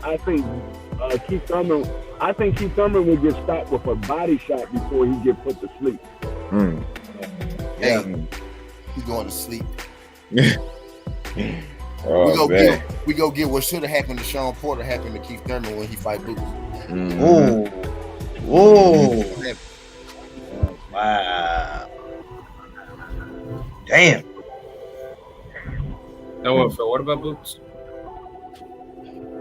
Thurman will get stopped with a body shot before he get put to sleep.
Mm.
Hey, he's going to sleep.
Oh, man.
We go get what should have happened to Sean Porter happen to Keith Thurman when he fight Boots.
Mhm.
Ooh. Ooh. Wow. Damn.
No, Phil, what about Boots?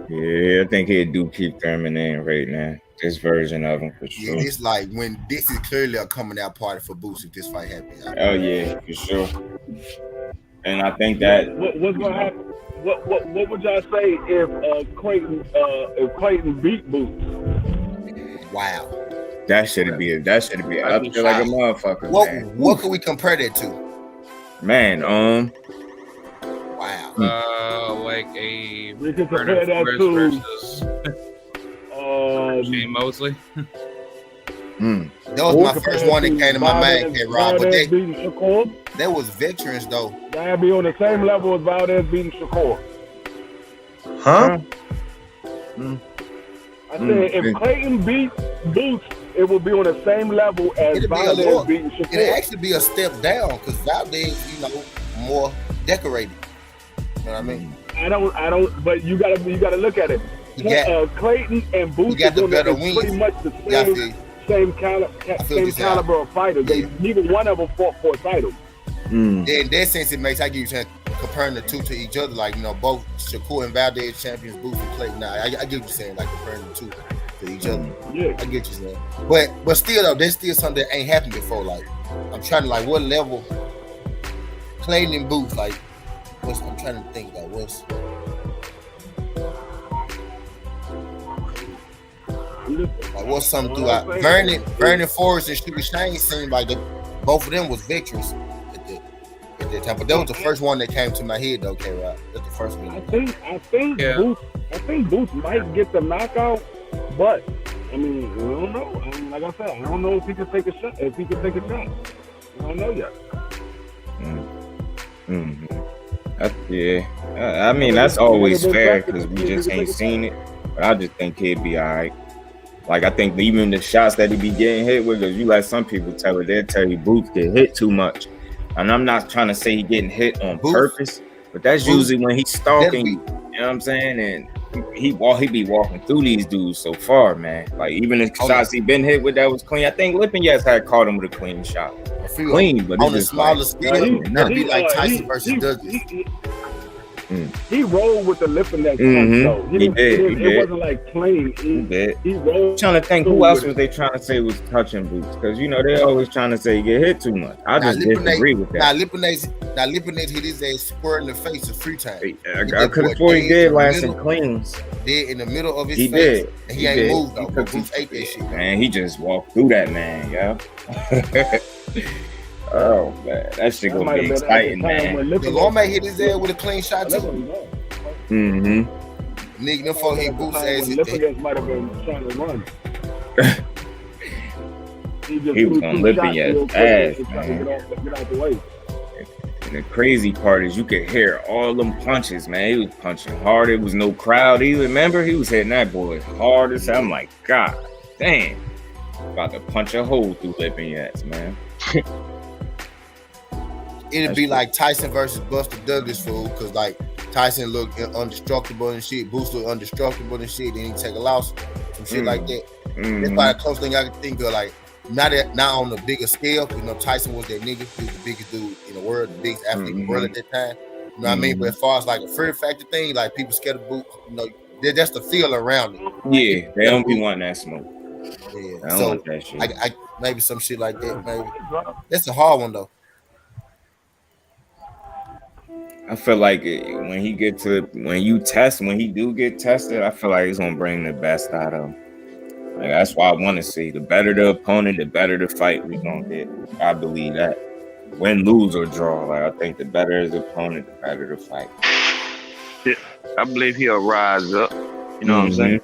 Yeah, I think he'd do Keith Thurman in right now. This version of him for
Yeah,
sure.
it's like when this is clearly a coming out party for Boots if this fight happens.
Oh yeah, for sure. And I think that
What's going to happen? What would y'all say if Clayton beat Boots?
Wow.
that should be up there like a motherfucker, man.
What can we compare that to?
Man,
Wow.
Like a
We can
Vernon
compare that
Forrest
to
versus Shane Mosley.
That was my first one that came to my mind, K-Rod. But
Valdez beating Shakur.
that was veterans though.
That'd be on the same level as Valdez beating Shakur.
Huh?
I said if Clayton beats Boots, it will be on the same level as
It'd be a
Valdez
little,
beating
it'd
Shakur.
actually be a step down because Valdez, more decorated. You know what I mean?
I don't. But you gotta look at it.
You got-
Clayton and Boots
got the
is
better
pretty
wings.
much the
Yeah, I
same
feel you.
same
feel
same
this
caliber of fighters.
Yeah.
Neither one of them fought for a title.
In that sense, it makes I give you a chance comparing the two to each other, like both Shakur and Valdez champions, Boots and Clayton. Nah, I get what you're saying, like comparing the two to each other.
Yeah.
I get what you're saying, but still though, there's still something that ain't happened before. Like I'm trying to what level Clayton and Boots like. I'm trying to think like what's. Like what's something throughout Vernon Forrest and Sugar Shane seemed like both of them was victorious at that time. But that was the first one that came to my head though, K-Rod. That's the first one.
I think
Yeah.
Boots might get the knockout, but I mean, I don't know. I mean, like I said, I don't know if he can take a shot. I don't know yet.
Yeah. I mean, that's always fair because we just ain't seen it. But I just think he'd be all right. Like, I think even the shots that he be getting hit with, because you let some people tell it, they'll tell you Boots get hit too much. And I'm not trying to say he getting hit on purpose, but that's usually when he's stalking you. You know what I'm saying? And he be walking through these dudes so far, man. Like, even the shots he been hit with that was clean. I think Lipinets had caught him with a clean shot. Clean, but
on
it's
the
just
smaller
like,
scale, that'd be like Tyson versus Douglas.
He rolled with the Lipinets.
Mhm. He did.
It wasn't like plain. He rolled.
I'm trying to think who else was they trying to say was touching Boots, because they always trying to say he get hit too much. I just disagree with that.
Now Lipinets hit his ass square in the face of free time.
I could have thought he did last some cleans.
Did in the middle of his
He
face.
did.
And he ain't moved though. But Boots ate that shit.
Man, he just walked through that man, yeah. Oh man, that shit gonna be exciting, man.
Delorme hit his ass with a clean shot too.
Mm-hmm.
Nigga, them folk hit Boots ass.
When Lipinets might have been trying to run.
He was on Lipinet's ass, man.
Get out the way.
And the crazy part is you could hear all them punches, man. He was punching hard. It was no crowd either. Remember, he was hitting that boy hard as hell. I'm like, God damn. About to punch a hole through Lipinets, man.
It'd be like Tyson versus Buster Douglas, fool, because like Tyson looked undestructible and shit, Boots looked undestructible and shit, then he take a loss, some shit like that. That's probably the close thing I can think of, like not on the bigger scale, you know, Tyson was that nigga, he was the biggest dude in the world, the biggest athlete in the world at that time. You know what I mean? But as far as like a fear factor thing, like people scared of Boots, you know, that's the feel around it.
Yeah, they don't be wanting that smoke.
Yeah,
I don't
so
want that shit.
I maybe some shit like that, maybe. That's a hard one though.
I feel like when he do get tested, I feel like he's gonna bring the best out of him. Like, that's why I want to see. The better the opponent, the better the fight we gonna get. I believe that. Win, lose, or draw. Like, I think the better his opponent, the better the fight.
Yeah, I believe he'll rise up. You know what I'm saying?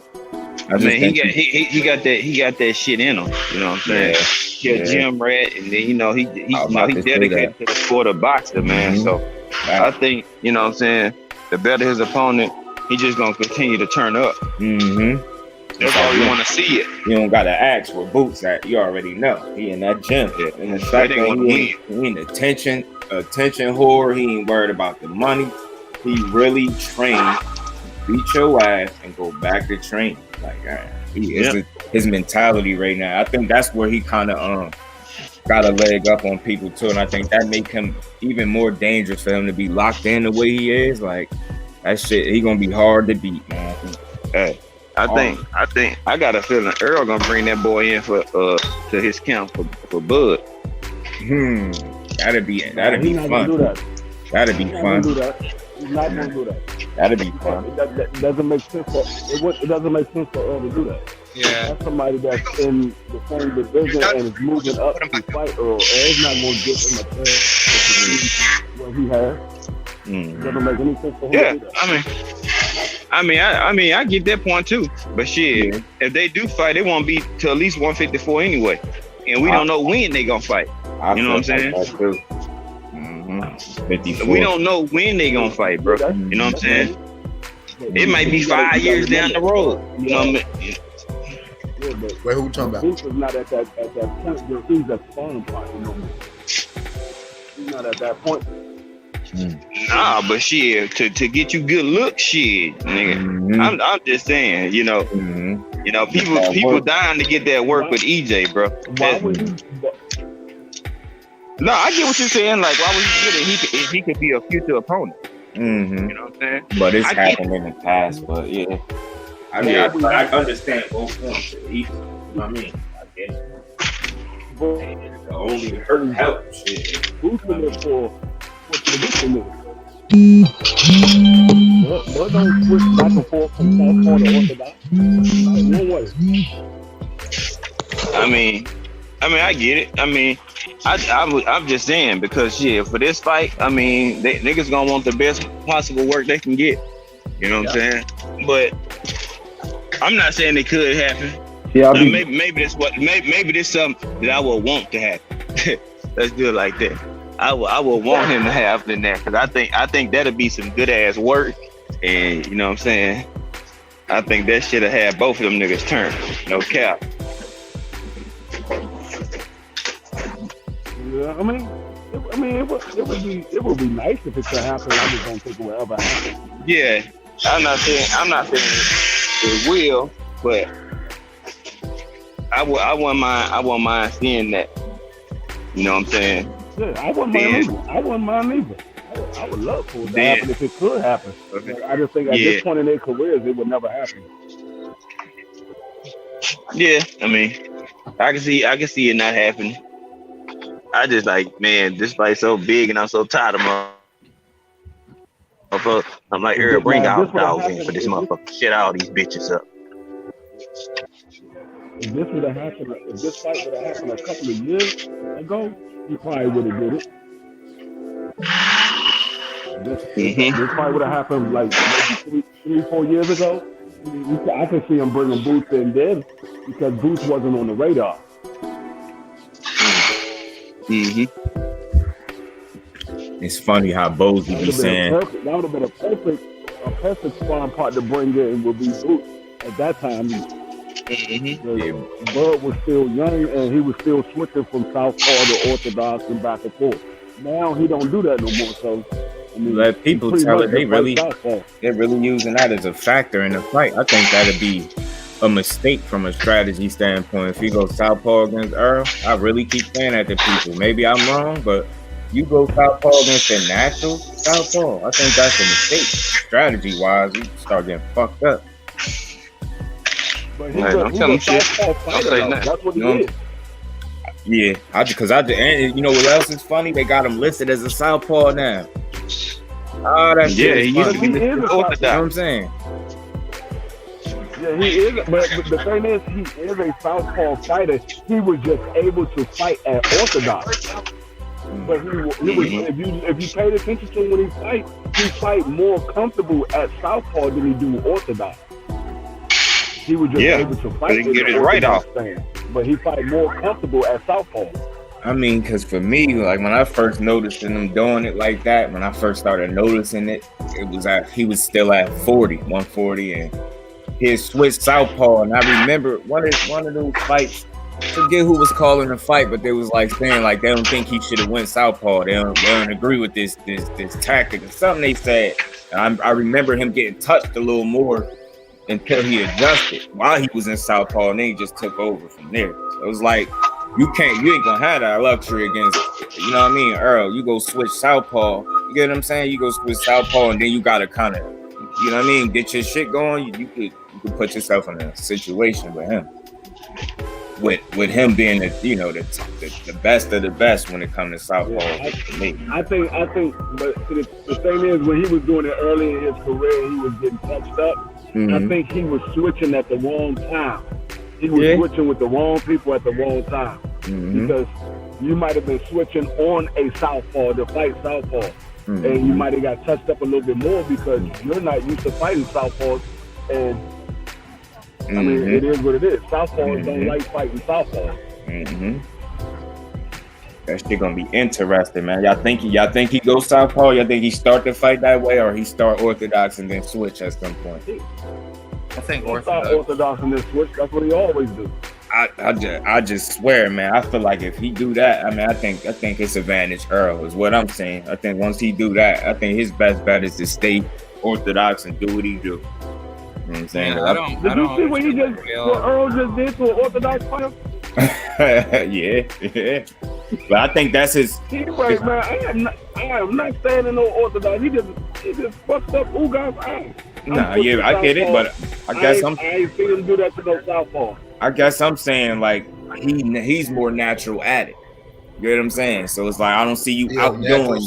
I mean, he got that shit in him. You know what I'm saying? He a gym rat, and then he dedicated to the sport of boxing, man. So I think, you know what I'm saying, the better his opponent, he just gonna continue to turn up. That's all we want to see it.
You don't gotta ask where Boots at. You already know he in that gym. And the fact that he ain't attention whore. He ain't worried about the money. He really trained, beat your ass, and go back to training. Like his mentality right now. I think that's where he kind of got a leg up on people too, and I think that make him even more dangerous for him to be locked in the way he is. Like that shit, he gonna be hard to beat, man.
Hey, I think I got a feeling Earl gonna bring that boy in for to his camp for Bud.
That'd be fun. That'd be fun.
He's not gonna do that.
That'd be fun.
It doesn't make sense for it doesn't make sense for Earl to do that.
Yeah,
that's somebody that's in the same division and is moving up to fight Earl. Earl's not gonna give him a chance what he has. It doesn't make any sense for him to do that.
I mean, I get that point too. But shit, if they do fight, it won't be to at least 154 anyway, and we don't know when they gonna fight. You know what I'm saying?
54.
We don't know when they gonna fight, bro. You know what I'm saying? It might be 5 years down the road. You know what I mean?
Wait, who we talking about?
Boots is not at that point where he's a fun part. You know? He's not at that point.
Nah, but shit, to get you good looks, shit, nigga. I'm just saying, you know, people dying to get that work with EJ, bro.
Why would he?
No, I get what you're saying. Like, why would he get it? He could be a future opponent. You know what I'm saying?
But it's happened in the past. But yeah, I mean, I understand both points. You know what I mean? I get it. The only hurt help shit.
Who's for what's the difference? But don't switch back and forth from Southpaw to Orthodox. No way.
I mean, I get it. I mean, I'm just saying because shit, for this fight, I mean, niggas gonna want the best possible work they can get. You know what I'm saying? But I'm not saying it could happen. Yeah, maybe this something that I would want to happen. Let's do it like that. I would want him to happen there because I think that'll be some good ass work, and you know what I'm saying. I think that should have had both of them niggas turn. No cap.
Yeah, I mean, it would be nice if it could happen. I just don't think it will ever happen.
Yeah, I'm not saying it will, but I wouldn't mind seeing that. You know what I'm saying?
Yeah, I wouldn't mind either. I would love for it to happen if it could happen. Okay. I just think at this point in their careers, it would never happen.
Yeah, I mean, I can see it not happening. I just like, man, this fight's so big and I'm so tired of motherfuckers. I'm like, here, bring out dogs in for this motherfucker. Shit all these bitches up.
If this fight would have happened a couple of years ago, he probably would have did it. This fight would have happened like maybe 3-4 years ago. I could see him bringing Boots in then because Boots wasn't on the radar.
It's funny how Bosey be saying
That would have been a perfect sparring part to bring in would be Boots. At that time, Bud was still young and he was still switching from southpaw to orthodox and back and forth. Now he don't do that no more. So I mean,
let people tell it they're really using that as a factor in the fight. I think that'd be a mistake from a strategy standpoint. If he goes southpaw against Earl, I really keep saying that to people. Maybe I'm wrong, but you go southpaw against the natural southpaw, I think that's a mistake. Strategy wise, you start getting fucked up.
But he's a southpaw fighter. That's what he is.
Yeah, and you know what else is funny? They got him listed as a southpaw now. Oh, that's
he used to be
the orthodox. You know what I'm saying?
Yeah, he is. But the thing is, he is a southpaw fighter. He was just able to fight at orthodox. But he was, if you paid attention to him when he fight more comfortable at southpaw than he do orthodox. He was just able to fight.
He get it right off.
But he fight more comfortable at southpaw.
I mean, because for me, like when I first noticed him doing it like that, when I first started noticing it, he was still at 140, and he had switched southpaw. And I remember one of those fights. Forget who was calling the fight, but they was like saying like they don't think he should have went southpaw. They don't agree with this tactic or something they said. And I remember him getting touched a little more until he adjusted while he was in southpaw, and then he just took over from there. So it was like you ain't gonna have that luxury against, you know what I mean, Earl. You go switch southpaw, you get what I'm saying? You go switch southpaw, and then you gotta kind of, you know what I mean, get your shit going. You could put yourself in a situation with him. With him being the best of the best when it comes to southpaw.
I think, but the thing is, when he was doing it early in his career, he was getting touched up. I think he was switching at the wrong time. He was switching with the wrong people at the wrong time. Because you might have been switching on a southpaw to fight southpaw, and you might have got touched up a little bit more because you're not used to fighting southpaws. And I mean, it is what it is. Southpaws don't like fighting southpaws.
That shit gonna be interesting, man. Y'all think he goes southpaw? Y'all think he start the fight that way, or he start orthodox and then switch at some point?
I think
orthodox and then switch. That's what he always do.
I just swear, man. I feel like if he do that, I mean, I think it's advantage Earl is what I'm saying. I think once he do that, I think his best bet is to stay orthodox and do what he do. You know what I'm saying?
Yeah, did you see what Earl just did to an orthodox fighter?
yeah. But I think that's his.
He's right, man. I am not standing no orthodox. He just fucked up Ugas' ass.
Nah, yeah, I get it, but I guess I
ain't seen him do that to no southpaw.
I guess I'm saying like he's more natural at it. You know what I'm saying? So it's like I don't see you outdoing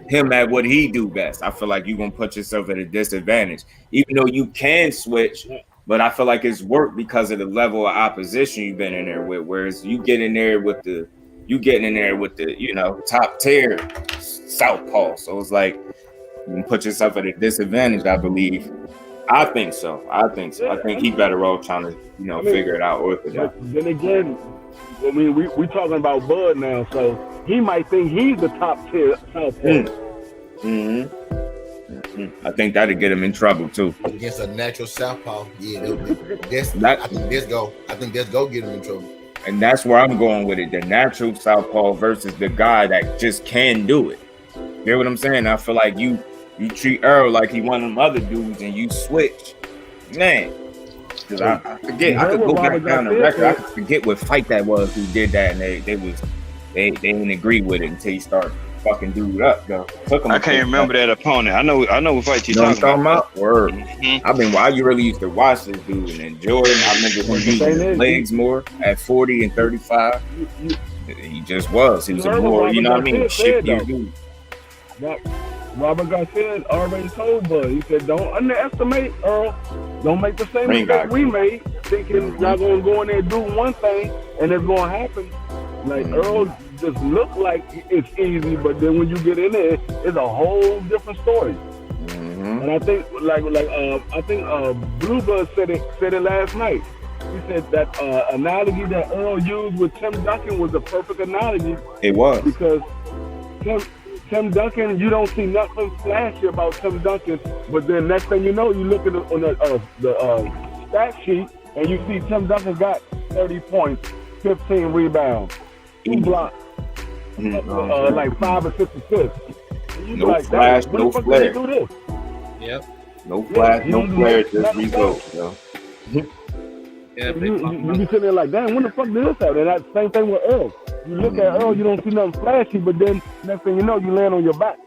him at what he do best. I feel like you're gonna put yourself at a disadvantage, even though you can switch. But I feel like it's worked because of the level of opposition you've been in there with. Whereas you getting in there with the top tier southpaw. So it's like you can put yourself at a disadvantage. I believe. I think so. I think he better off trying to figure it out.
Then again, I mean, we talking about Bud now, so he might think he's the top tier southpaw.
I think that'd get him in trouble too.
Against a natural southpaw, I think that's go get him in trouble.
And that's where I'm going with it. The natural southpaw versus the guy that just can do it. You know what I'm saying? I feel like you treat Earl like he one of them other dudes and you switch. Man. Because I forget, I could go back down the record. I could forget what fight that was who did that, and they didn't agree with it until he started fucking dude up, though.
I can't remember that opponent. I know what fight you're talking about.
Word. I really used to watch this dude, and then Jordan, I remember when he used his legs more at 40 and 35. He just was. He was a more, you know what I mean, shifty dude.
Robert Garcia already told Bud, he said, don't underestimate Earl. Don't make the same mistake we made, thinking y'all gonna go in there and do one thing and it's gonna happen. Like Earl just look like it's easy, but then when you get in there, it's a whole different story.
Mm-hmm.
And I think Bluebird said it last night. He said that analogy that Earl used with Tim Duncan was a perfect analogy.
It was.
Because Tim Duncan, you don't see nothing flashy about Tim Duncan, but then next thing you know, you look at the stat sheet and you see Tim Duncan got 30 points, 15 rebounds, 2 blocks, like 5 or 6 assists.
No like, flash, no flare.
Do this?
Yep.
No flash, no flare, just results, yo.
Yeah,
you be sitting there like, damn, when the fuck did this happen? And that same thing with Earl. You look at Earl, you don't see nothing flashy, but then next thing you know, you land on your back.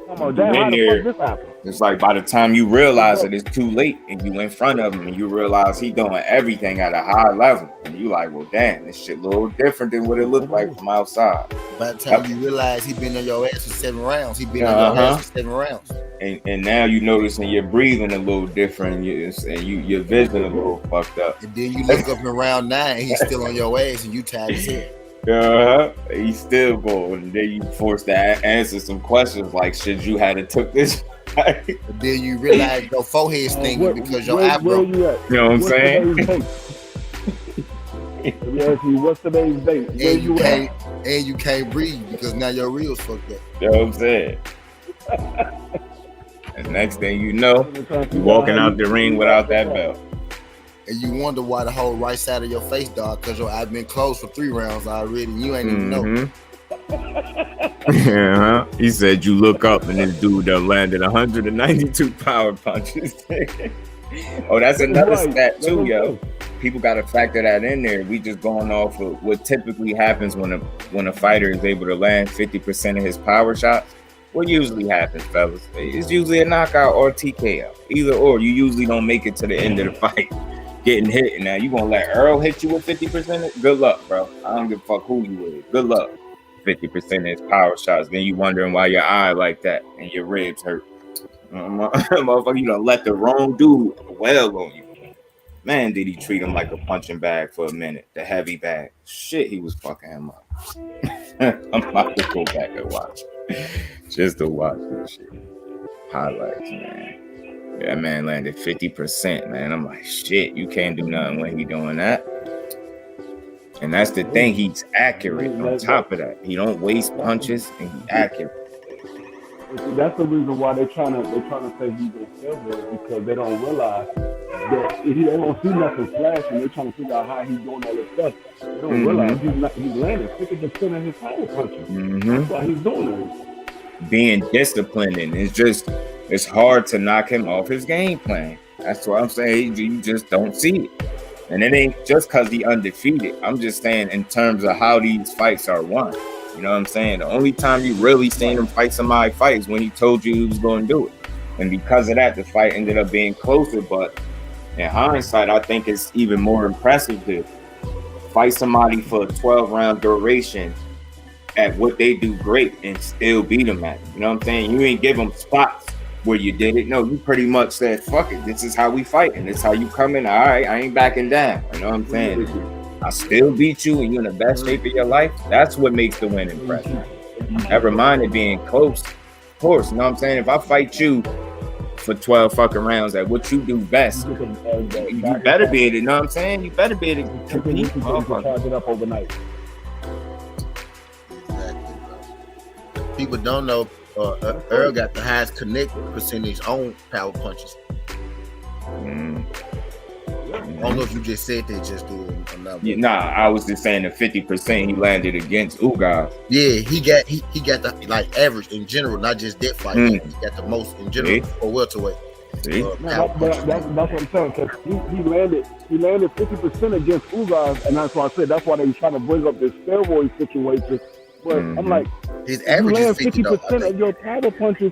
Come on, damn, how the fuck this happened?
It's like by the time you realize that it's too late and you in front of him and you realize he doing everything at a high level, and you like, well, damn, this shit a little different than what it looked like from outside.
By the time you realize he been on your ass for 7 rounds, he been on your ass for 7 rounds.
And now you noticing you're breathing a little different, and your vision a little fucked up.
And then you look up in round 9, and he's still on your ass, and you tired as hell.
He's still going, and then you forced to answer some questions like, should you have took this?
But then you realize your forehead stinking because your eyebrow.
You know what I'm saying?
Yes, what's today's date?
And you can't breathe because now your reel's fucked up.
You know what I'm saying? And next thing you know, you walking out the ring without that belt.
And you wonder why the whole right side of your face, dog, because your eye been closed for 3 rounds already, and you ain't even know.
Yeah, he said you look up and this dude that landed 192 power punches. Oh, that's another stat too, yo. People got to factor that in there. We just going off of what typically happens when a fighter is able to land 50% of his power shots. What usually happens, fellas? It's usually a knockout or TKO. Either or, you usually don't make it to the end of the fight getting hit. And now you gonna let Earl hit you with 50%? Good luck, bro. I don't give a fuck who you is. Good luck. 50% of his power shots. Then you wondering why your eye like that and your ribs hurt. Motherfucker, you done let the wrong dude wail on you. Man, did he treat him like a punching bag for a minute? The heavy bag. Shit, he was fucking him up. I'm about to go back and watch. Just to watch this shit. Highlights, man. That man landed 50%, man. I'm like, shit, you can't do nothing when he doing that. And that's the thing, he's accurate on top of that. He don't waste punches and he's accurate.
That's the reason why they're trying to say he's a steroid, because they don't realize that they don't see nothing flashing. They're trying to figure out how he's doing all this stuff. They don't realize he's landing 50% of his power punches. That's why he's doing it.
Being disciplined, and it's hard to knock him off his game plan. That's what I'm saying. You just don't see it. And it ain't just because he undefeated. I'm just saying in terms of how these fights are won. You know what I'm saying? The only time you really seen him fight somebody is when he told you he was going to do it. And because of that, the fight ended up being closer. But in hindsight, I think it's even more impressive to fight somebody for a 12-round duration at what they do great and still beat them at it. You know what I'm saying? You ain't give them spots where you did it. No, you pretty much said, fuck it, this is how we fight, and this is how you come in. All right, I ain't backing down. You know what I'm saying? I still beat you and you're in the best shape of your life. That's what makes the win impressive. Never mind it being close. Of course, you know what I'm saying? If I fight you for 12 fucking rounds at what you do best, you better be able to, you know what I'm saying? You better be able to compete.
Charge it up overnight.
Exactly. People don't know Earl got the highest connect percentage on power punches. I don't know if you just said they just do it or not.
Yeah, nah, I was just saying the 50% he landed against Ugas.
Yeah, he got the like average in general, not just that fight. He got the most in general for welterweight.
That's what I'm saying. Cause he landed 50% against Ugas, and that's why I said that's why they were trying to bring up this steroid situation. But I'm like,
his average
you land
is
50% of your power punches.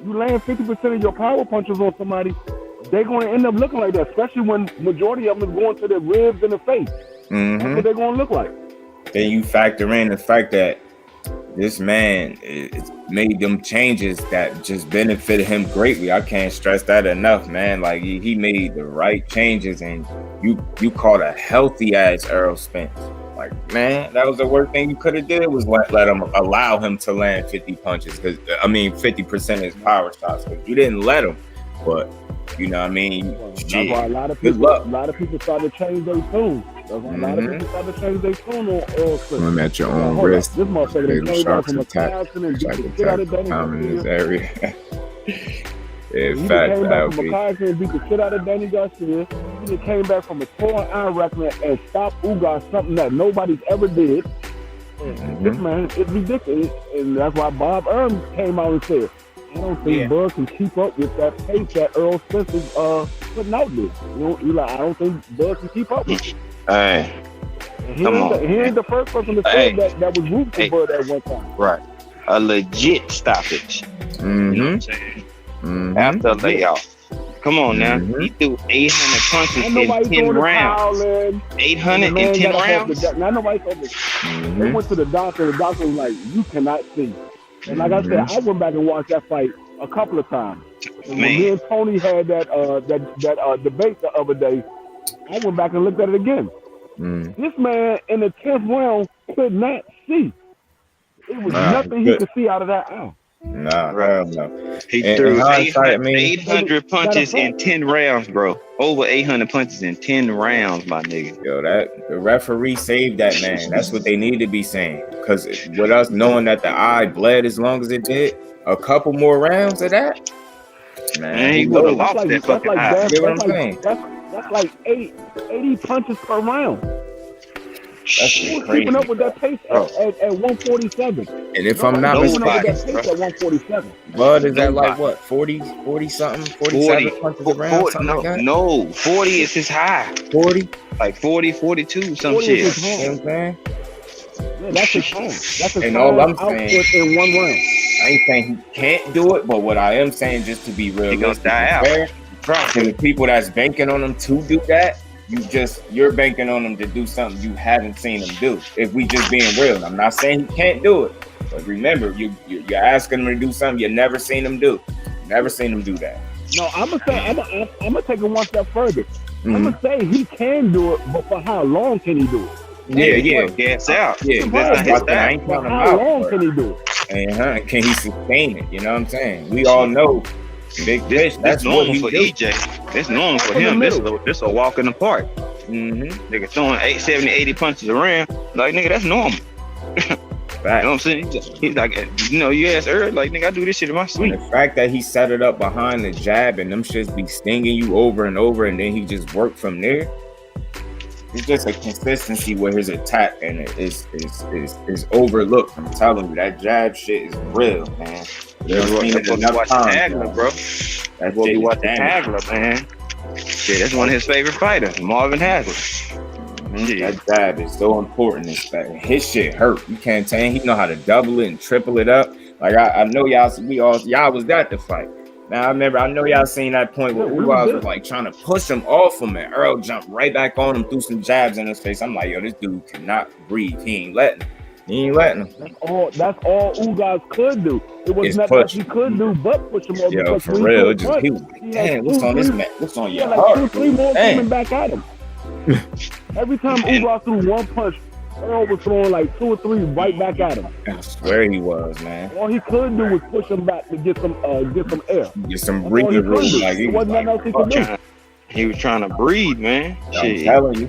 You land 50% of your power punches on somebody, they're going to end up looking like that, especially when majority of them is going to the ribs and the face. That's what they're going to look like.
Then you factor in the fact that this man made them changes that just benefited him greatly. I can't stress that enough, man. Like he made the right changes, and you caught a healthy ass Errol Spence. Like, man, that was the worst thing you could have did was let him allow him to land 50 punches. 50% of his power shots. But you didn't let him. But you know what I mean?
That's why a lot of people started to change their tune. That's why a lot of people started to change their tune on Clip.
Swim at your own risk.
This motherfucker
Fatal
came out
sharks
from
attack.
Wisconsin and beat
Shark
the shit out of
attack
Danny
common in this
Garcia.
area.
He
In fact,
came back from
LP.
Wisconsin and beat the shit out of Danny Garcia. He just came back from a torn iron record and stopped Ugas, something that nobody's ever did. This man, it's ridiculous. And that's why Bob Earl came out and said, I don't think Bud can keep up with that pace that Earl Spencer's putting out there. You know, he like, I don't think Bud can keep up with it.
Hey,
He ain't the first person to say that was rooting for Bud at one time.
right. A legit stoppage. You know what I'm saying? After a layoff. Come on now. He threw 800 punches
Ain't nobody
in 10
throwing the
rounds.
towel in.
800 in 10 rounds?
Now nobody told me. They went to the doctor. The doctor was like, "You cannot see." And like I said, I went back and watched that fight a couple of times. And when me and Tony had that debate the other day, I went back and looked at it again. This man in the 10th round could not see. It was nothing he could see out of that eye.
Nah, hell no.
He threw 800 punches in 10 rounds, bro. Over 800 punches in 10 rounds, my nigga.
Yo, that the referee saved that man. That's what they need to be saying. Because with us knowing that the eye bled as long as it did, a couple more rounds of that, man,
he would have lost that fucking eye.
You get what I'm saying?
That's like 80 punches per round.
That's
He was
crazy.
keeping up with that pace at 147.
And if I'm not
keeping up with that
mistaken,
pace at 147.
Bud is at like what, 40 something, 47 punches a round, something like that?
No, 40 is his high.
40?
Like 40, 42, some
40
shit.
is his high.
You know what I'm saying?
Yeah, that's his time. That's his
And
time
all I'm
output
saying,
in one round.
I ain't saying he can't do it, but what I am saying, just to be real,
He gonna die out.
To the people that's banking on him to do that, you're banking on him to do something you haven't seen him do. If we just being real, I'm not saying he can't do it, but remember, you're asking him to do something you never seen him do. Never seen him do that.
No, I'm gonna take it one step further. I'm gonna say he can do it, but for how long can he do it?
Yeah, gas out.
Yeah,
That's not his
I ain't
For
counting him
how
out.
long can he do it?
And can he sustain it? You know what I'm saying? We all know Big Fish. That's what
normal
he
for
do.
EJ. It's normal for him. This a walk in the park. Nigga throwing 70, 80 punches around. Like, nigga, that's normal. You know what I'm saying? He's like, you know, you asked earlier, like, nigga, I do this shit in my sleep.
And the fact that he set it up behind the jab and them shits be stinging you over and over, and then he just worked from there. It's just a consistency with his attack, and it is overlooked. I'm telling you, that jab shit is real, man.
That's what we watch Hagler, bro. That's what we watch Hagler, man. Shit, that's one of his favorite fighters, Marvin Hagler.
That jab is so important. His shit hurt. You can't tell him. He know how to double it and triple it up. Like I know y'all was at the fight. Now I know y'all seen that point where Ugas was like trying to push him off him, and Earl jumped right back on him, threw some jabs in his face. I'm like, yo, this dude cannot breathe. He ain't letting him.
That's all Ugas could do. It was nothing else he could do but push him over.
Yo, for real, he was damn, what's on this man? What's on your heart?
2-3 more coming back at him. Every time Ugas threw one punch, Earl was throwing like 2 or 3 right back at him.
I swear he was, man.
All he could do was push him back to get some air.
Get some breathing room. Like,
it wasn't nothing else he could do.
He was trying to breathe, man.
I'm telling you.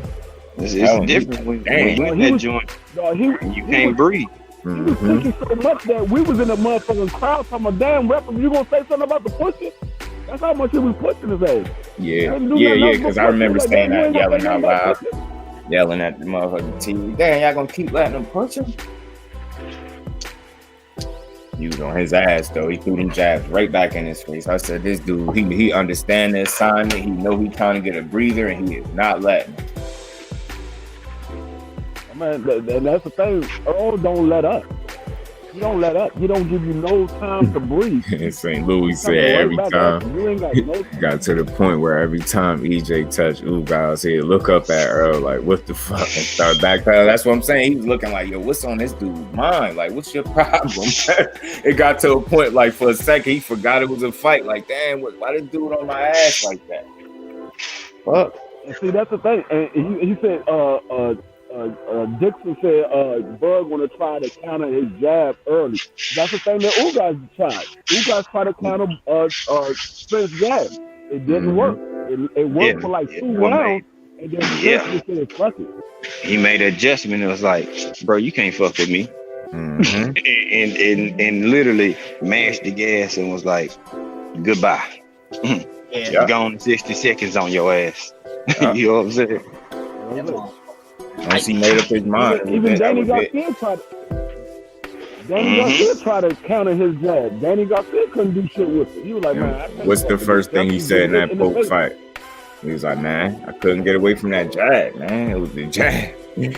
It's different when you in that joint. You can't breathe.
He was pushing so much that we was in the motherfucking crowd talking about, damn, rep, you gonna say something about the pushing? That's how much he was pushing his ass.
Yeah, because I remember saying that, yelling out loud, yelling at the motherfucking TV. Damn, y'all gonna keep letting him push him? He was on his ass though. He threw them jabs right back in his face. I said, this dude, he understand the assignment. He know he trying to get a breather, and he is not letting him.
Man, that's the thing. Earl don't let up. He don't let up. He don't give you no time to breathe.
In St. Louis said every time
you ain't got no time.
got to the point where every time EJ touched Ugas, he'd look up at Earl like, what the fuck, and start backpedaling. That's what I'm saying. He was looking like, yo, what's on this dude's mind? Like, what's your problem? It got to a point, like, for a second, he forgot it was a fight. Like, damn, why this dude on my ass like that? Fuck.
And see, that's the thing. And he said, Dixon said Bud want to try to counter his jab early. That's the thing that Ugas tried. Ugas tried to counter Spence jab. It didn't work. It worked for like 2 rounds, and then Spence said, "Fuck it."
He made an adjustment and was like, "Bro, you can't fuck with me." and literally mashed the gas and was like, "Goodbye." Gone 60 seconds on your ass. You know what I'm saying?
Once he made up his mind,
even Danny Garcia tried. Garcia tried to counter his jab. Danny Garcia couldn't do shit with it. He was like, "Man,
what's the first thing he said in that poke fight?" He was like, "Man, I couldn't get away from that jab, man. It was the jab, the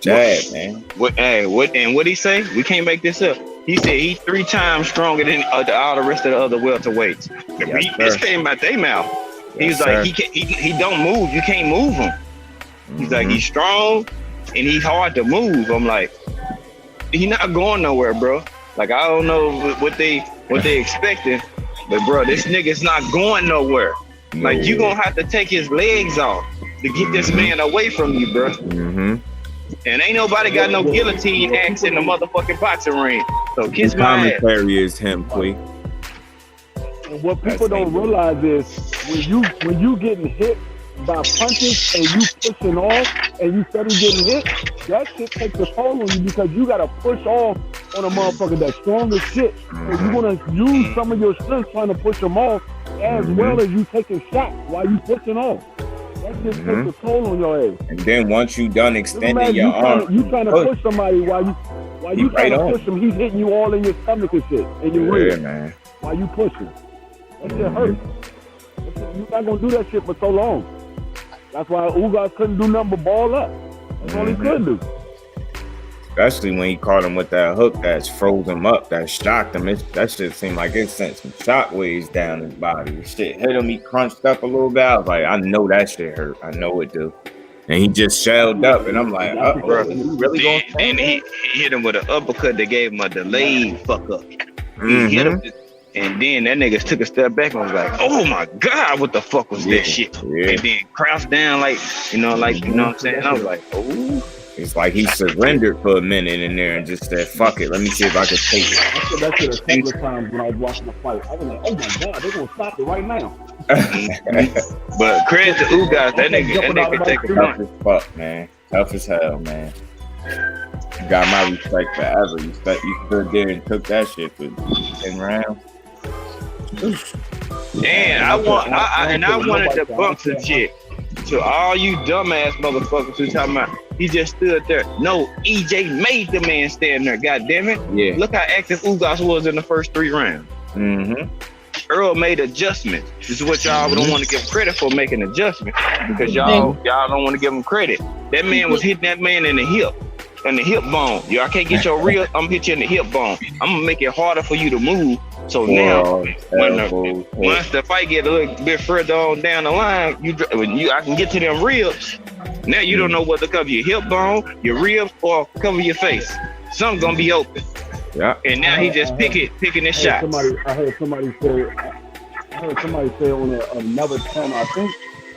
jab, man."
What he say? We can't make this up. He said he's 3 times stronger than all the rest of the other welterweights. This came out their mouth. He's like, he don't move. You can't move him. He's like, he's strong and he's hard to move. I'm like, he not going nowhere, bro. Like, I don't know what they expecting, but bro, this nigga's not going nowhere. Like, you gonna have to take his legs off to get this man away from you, bro. And ain't nobody got no guillotine axe in the motherfucking boxing ring. So kiss my ass.
Commentary is him, please.
And what people don't realize is when you getting hit by punches and you pushing off and you steady getting hit, that shit takes a toll on you because you gotta push off on a motherfucker that's strong as shit. So you wanna use some of your strength trying to push them off as well as you taking shots while you pushing off. That just takes a toll on your ass.
And then once you done extending your arm,
you trying to push somebody while you trying to push him, he's hitting you all in your stomach and shit, in your ribs.
Man.
While you pushing, that shit hurts. You're not gonna do that shit for so long. That's why Ugas couldn't do nothing but ball up. That's all he could do.
Especially when he caught him with that hook that's froze him up, that shocked him. That shit seemed like it sent some shockwaves down his body. Shit hit him, he crunched up a little bit. I was like, I know that shit hurt. I know it do. And he just shelled up, and I'm like, bro, really going?
And he hit him with an uppercut that gave him a delayed fuck up. He hit him, and then that nigga took a step back and was like, "Oh my God, what the fuck was that shit?" And then crouched down like, you know what I'm saying? I was like, "Oh."
It's like he surrendered for a minute in there and just said, "Fuck it, let me see if I can take it."
I said that shit a couple of times when I was watching the fight. I was like, "Oh my God, they're gonna stop it right now."
But credit to Ugas, that nigga take a
tough as fuck, man. Tough as hell, man. You got my respect forever. You stood there and took that shit for 10 rounds.
And I wanted to bump some shit to all you dumbass motherfuckers who talking about he just stood there. No, EJ made the man stand there. God damn it!
Yeah.
Look how active Ugas was in the first 3 rounds. Earl made adjustments. This is what y'all don't want to give credit for, making adjustments, because y'all don't want to give him credit. That man was hitting that man in the hip bone. Y'all can't get your real. I'm hit you in the hip bone. I'm gonna make it harder for you to move. So now, once the fight get a little bit further on down the line, I can get to them ribs. Now you don't know whether to cover your hip bone, your ribs, or cover your face. Something's gonna be open.
Yeah.
And now he just picking his shots.
I heard somebody say on another channel. I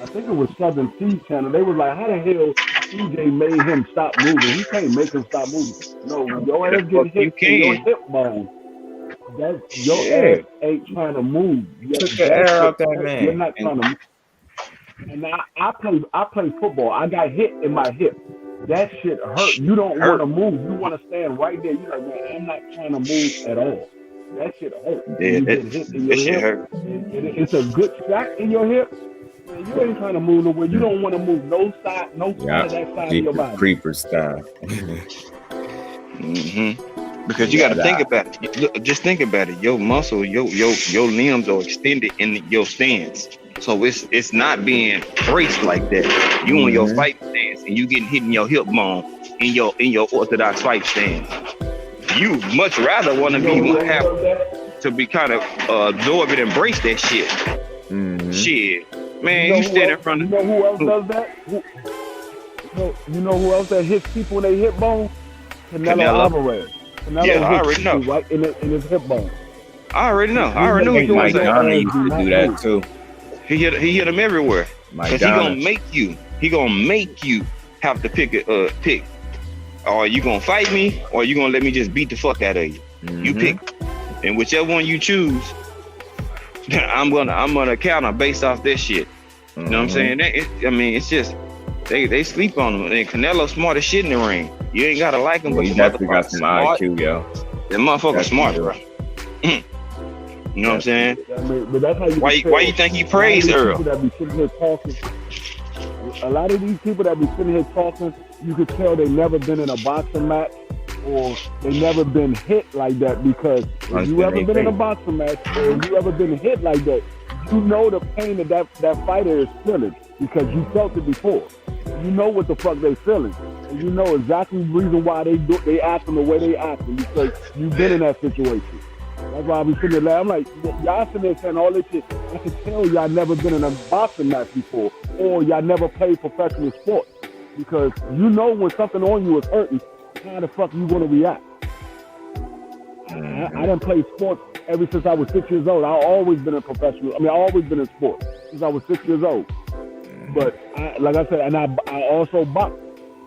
think it was Southern T channel. They was like, "How the hell CJ made him stop moving? You can't make him stop moving." No, when your ass get hit in your hip bone, your ass ain't trying to move. You
took the air out that man.
You're not trying to move. And I play football. I got hit in my hip. That shit hurt. You don't want to move. You want to stand right there. You're like, "Man, I'm not trying to move at all." That shit hurt.
Yeah, that shit hurt.
It's a good shot in your hip. Man, you ain't trying to move nowhere. You don't want to move no side of that side of your body.
Creeper style.
Because you got to think about it. Just think about it. Your muscle, your limbs are extended in your stance. So it's not being braced like that. You on your fight stance and you getting hit in your hip bone in your orthodox fight stance. You much rather want to be kind of absorb it and brace that shit. Shit, man, you stand in front of.
You know who else does that? You know who else that hits people in their hip bone? Canelo Alvarez.
Yeah, I already know.
Right in his hip bone.
I already know. I already know.
Mike Johnny used to do that too.
He hit him everywhere. Because he gonna make you have to pick. Or you gonna fight me, or you gonna let me just beat the fuck out of you. You pick, and whichever one you choose, I'm gonna counter based off this shit. You know what I'm saying? It's just they sleep on him. And Canelo smart as shit in the ring. You ain't gotta like him, but
he definitely got some IQ, yo.
That motherfucker smart, bro. You know what I'm saying?
But that's how you
why you think he praised Earl?
That be sitting here talking. A lot of these people that be sitting here talking, you could tell they never been in a boxing match or they never been hit like that, because if you ever been in a boxing match or you ever been hit like that, you know the pain that fighter is feeling because you felt it before. You know what the fuck they feeling. And you know exactly the reason why they acting the way they acting, because you've been in that situation. That's why I be sitting there. I'm like, y'all sitting there saying all this shit. I can tell y'all never been in a boxing match before, or y'all never played professional sports, because you know when something on you is hurting, how the fuck you gonna react? I done played sports ever since I was 6 years old. I've always been a professional. I always been in sports since I was 6 years old. But like I said, and I also box.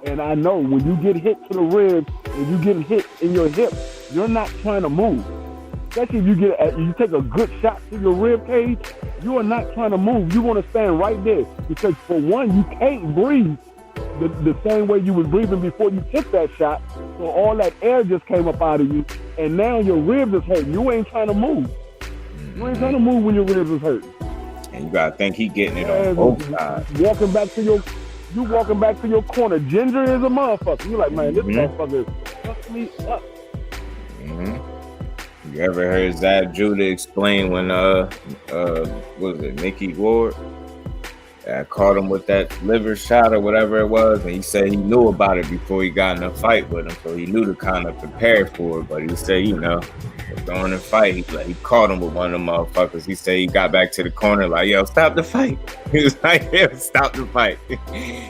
And I know when you get hit to the ribs and you get hit in your hip, you're not trying to move. Especially if you take a good shot to your rib cage, you are not trying to move. You want to stand right there, because for one, you can't breathe the same way you was breathing before you took that shot. So all that air just came up out of you, and now your ribs is hurting. You ain't trying to move. You ain't trying to move when your ribs is hurting.
And you gotta think he getting it on both sides.
Walking back to your corner, ginger is a motherfucker. You like, man, this motherfucker fucked me up.
You ever heard Zab Judah explain when what was it, Mickey Ward? Caught him with that liver shot or whatever it was, and he said he knew about it before he got in a fight with him, so he knew to kind of prepare for it. But he said, going to fight, he caught him with one of them motherfuckers. He said he got back to the corner like, yo, stop the fight. He was like, yeah, stop the fight.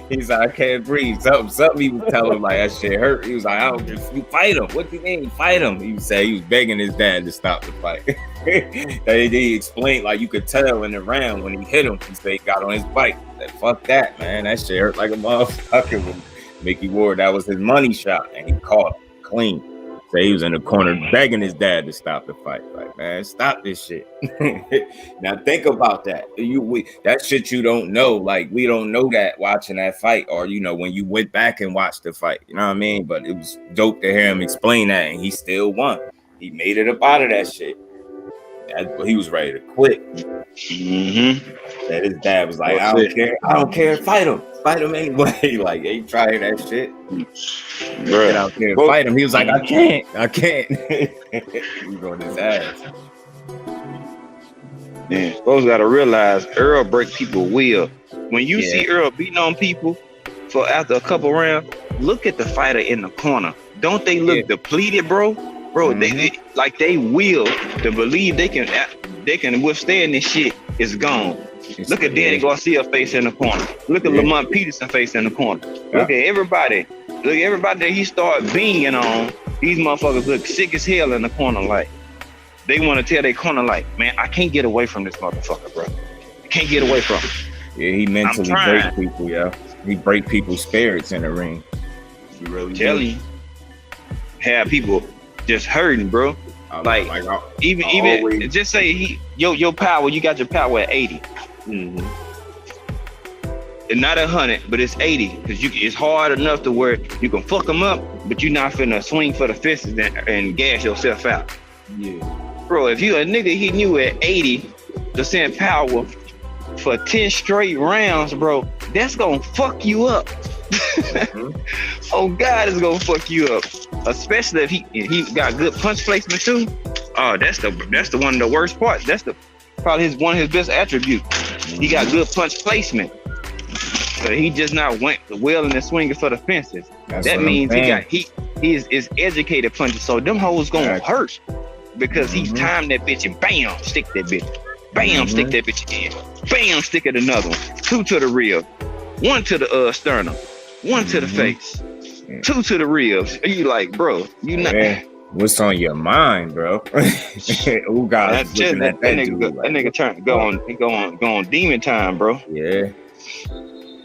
He's like, I can't breathe. Something he was telling him like that shit hurt. He was like, you fight him. What do you mean fight him? He said he was begging his dad to stop the fight. He explained, like, you could tell in the round when he hit him, he said he got on his bike. Like, fuck that, man. That shit hurt like a motherfucker. With Mickey Ward, that was his money shot, and he caught him clean. So he was in the corner begging his dad to stop the fight. Like, man, stop this shit. Now think about that. That shit you don't know. Like, we don't know that watching that fight, or when you went back and watched the fight. You know what I mean? But it was dope to hear him explain that, and he still won. He made it up out of that shit. He was ready to quit. That his dad was like, I don't care, fight him anyway. Like, they trying that shit. Bro, I don't care, fight him. He was like, I can't. He was on his ass.
Man, folks gotta realize Earl break people will. When you see Earl beating on people for after a couple rounds, look at the fighter in the corner. Don't they look depleted, bro? Bro, they will to believe they can withstand this shit is gone. Look at Danny Garcia face in the corner. Look at Lamont Peterson face in the corner. Look at everybody. Look at everybody that he started being on. These motherfuckers look sick as hell in the corner. Like, they want to tell their corner, like, man, I can't get away from this motherfucker, bro. I can't get away from him.
Yeah, he mentally break people, He break people's spirits in the ring.
You really tell you. Have people just hurting, bro. Like even just say your power, you got your power at 80. And not 100, but it's 80, because it's hard enough to where you can fuck them up, but you're not finna swing for the fences and gas yourself out. Bro, if you a nigga hitting you at 80% power for 10 straight rounds, bro, that's gonna fuck you up. Oh God, it's gonna fuck you up. Especially if he got good punch placement too. Oh, that's the one of the worst parts. That's probably one of his best attributes. He got good punch placement. So he just not went well in the swinging for the fences. That means he is educated punches. So them hoes gonna hurt because he's timed that bitch and bam, stick that bitch. Bam, stick that bitch again. Bam, stick it another one. 2 to the rib, 1 to the sternum, 1 to the face, 2 to the ribs. You like, bro, you not.
What's on your mind, bro? Who got us looking at that dude?
That nigga trying to go on demon time, bro.
Yeah.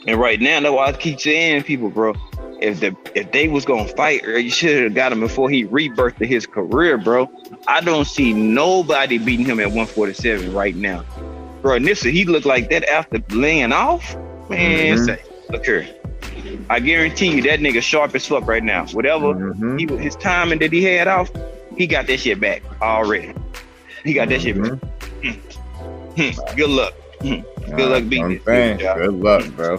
And right now, that's why I keep saying people, bro. If they was gonna fight, or you should have got him before he rebirthed his career, bro. I don't see nobody beating him at 147 right now, bro. Nipsey, he looked like that after laying off. Man, say, look here. I guarantee you that nigga sharp as fuck right now. Whatever his timing that he had off, he got that shit back already. He got that shit back. Good luck. Good luck beating
it. Good luck, bro.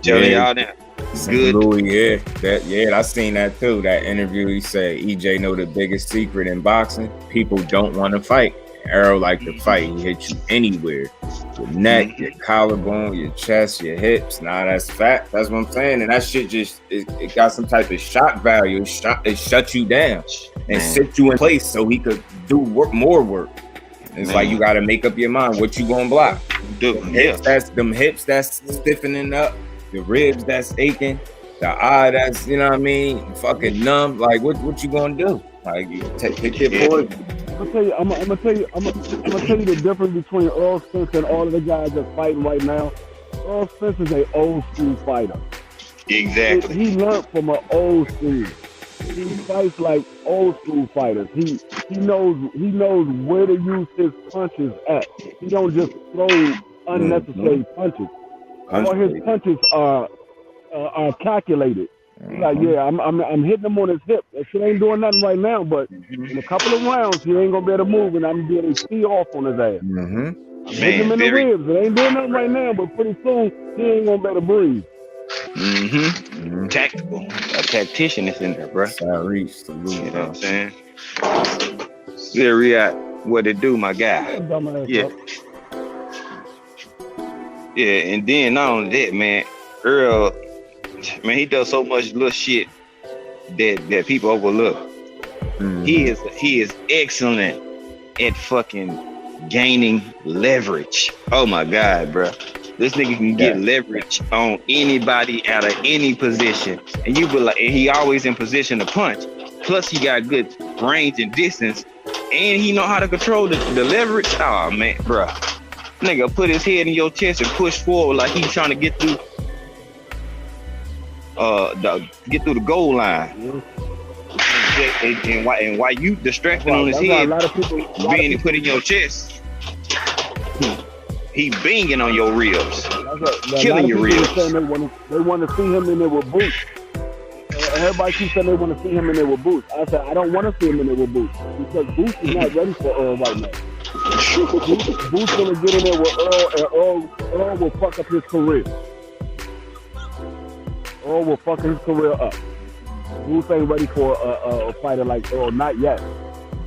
Telling y'all that. Good.
Louis, I seen that too. That interview, he said EJ know the biggest secret in boxing. People don't want to fight. Errol like to fight. He hit you anywhere. Your neck, your collarbone, your chest, your hips. Nah, that's fat. That's what I'm saying. And that shit just it got some type of shock value. It shut you down and sit you in place so he could do more work. It's like you gotta make up your mind what you gonna block. Them hips that's stiffening up, the ribs that's aching, the eye that's, you know what I mean, fucking numb. Like what you gonna do? Like you take your boy.
I'm gonna tell you the difference between Earl Spence and all of the guys that's fighting right now. Earl Spence is an old school fighter.
Exactly.
He learned from an old school. He fights like old school fighters. He knows where to use his punches at. He don't just throw unnecessary punches. All his punches are calculated. He's like, yeah, I'm hitting him on his hip. That shit ain't doing nothing right now, but in a couple of rounds, he ain't gonna be able to move, and I'm gonna be able to see off on his ass. I'm hitting him in the ribs. It ain't doing nothing right now, but pretty soon he ain't gonna be able to breathe.
Tactical. A tactician is in there, bro.
Tyrese,
you know what I'm saying? Syria, what it do, my guy? Yeah. Yeah, and then not only that, man, Earl, man, he does so much little shit that people overlook. He is excellent at fucking gaining leverage. Oh my God, bro. This nigga can get leverage on anybody out of any position. And you be like, and he always in position to punch. Plus he got good range and distance. And he know how to control the leverage. Oh man, bro. Nigga put his head in your chest and push forward like he's trying to get through the goal line. And why you distracting on his head, being put in your chest, he banging on your ribs, killing your ribs.
They want to see him in there with boots. Everybody keeps saying they want to see him in there with boots. I said I don't want to see him in there with boots because Boots is not ready for Earl right now. Boots gonna get in there with Earl, and Earl will fuck up his career. Earl will fuck his career up. Boots ain't ready for a fighter like Earl, not yet.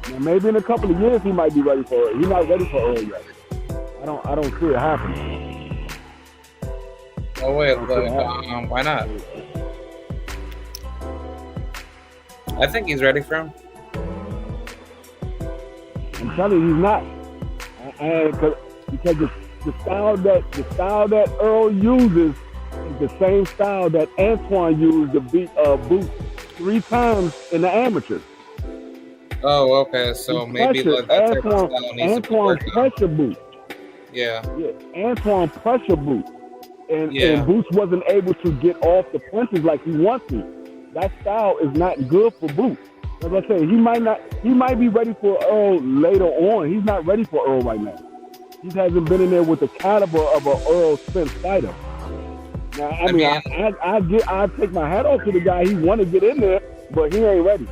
Now, maybe in a couple of years he might be ready for it. He's not ready for Earl yet. I don't see it happening.
Oh wait, why not? I think he's ready for him.
I'm telling you, he's not. Because the style that Earl uses is the same style that Antoine used to beat Boots 3 times in the amateurs.
Oh, okay. So maybe that type of style needs to be worked on.
Pressure Boots.
Yeah.
Antoine pressure Boots. And Boots wasn't able to get off the punches like he wants to. That style is not good for Boots. As I say, he might be ready for Earl later on. He's not ready for Earl right now. He hasn't been in there with the caliber of an Earl Spence fighter. Now, I take my hat off to the guy. He want to get in there, but he ain't ready.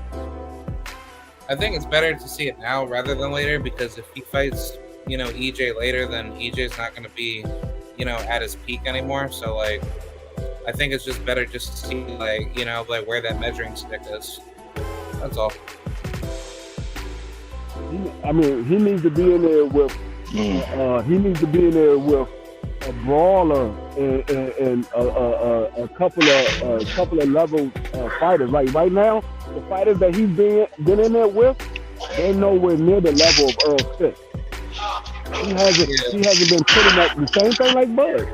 I think it's better to see it now rather than later, because if he fights, EJ later, then EJ's not going to be, at his peak anymore. So like, I think it's just better just to see like where that measuring stick is. That's all.
He needs to be in there with. He needs to be in there with a brawler and a couple of level fighters. Like right now, the fighters that he's been in there with, they're nowhere near the level of Earl Spence. He hasn't been put in that. The same thing like Bud.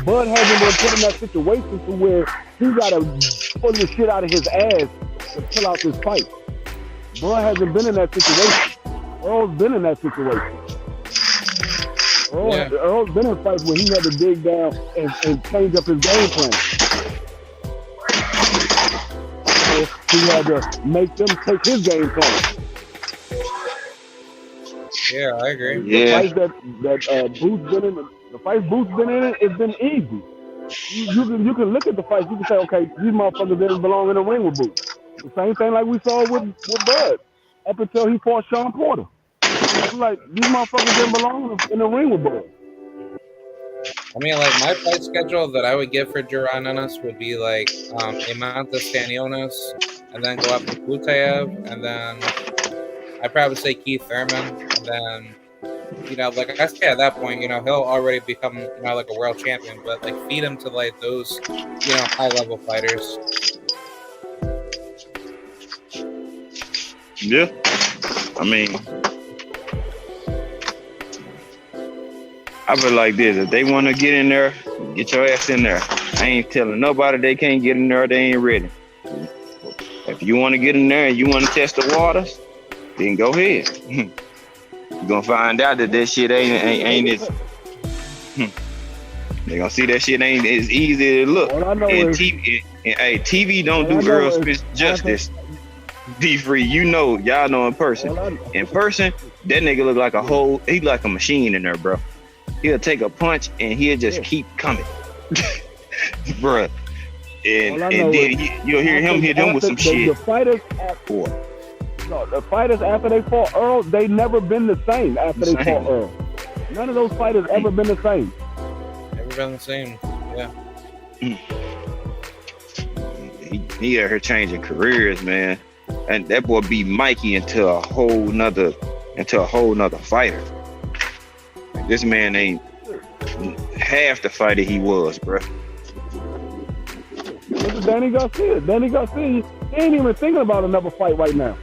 Bud hasn't been put in that situation to where he got to pull the shit out of his ass to pull out this fight. Bud hasn't been in that situation. Earl's been in that situation. Earl's been in fights where he had to dig down and change up his game plan. So he had to make them take his game plan.
Yeah, I agree.
Yeah.
The fights that Boots been in, the fights Boots been in, it's been easy. You can look at the fights. You can say, okay, these motherfuckers didn't belong in the ring with Boots. The same thing like we saw with Bud up until he fought Sean Porter. Like, these motherfuckers didn't belong in the ring with Bud.
I mean, like, my fight schedule that I would give for Duran Ennis would be like Imanta Stanionis, and then go up to Butayev, and then I'd probably say Keith Thurman, and then, you know, like I say at that point, you know, he'll already become, you know, like a world champion, but like feed him to like those, you know, high level fighters.
Yeah. I mean, I feel like this. If they want to get in there, get your ass in there. I ain't telling nobody they can't get in there. They ain't ready. If you want to get in there and you want to test the waters, then go ahead. You're gonna find out that shit ain't as. They gonna see that shit ain't as easy as it look. And TV don't do Earl Spence justice. D-Free, you know, y'all know in person. In person, that nigga look like he like a machine in there, bro. He'll take a punch and he'll just keep coming, bruh. And then you'll hear him hit him with some shit.
The fighters after they fought Earl, they never been the same after they fought Earl. None of those fighters ever been the same.
Never been the same. Yeah.
He out here changing careers, man. And that boy beat Mikey into a whole nother fighter. This man ain't half the fighter he was, bro.
Look at Danny Garcia. Danny Garcia, he ain't even thinking about another fight right now.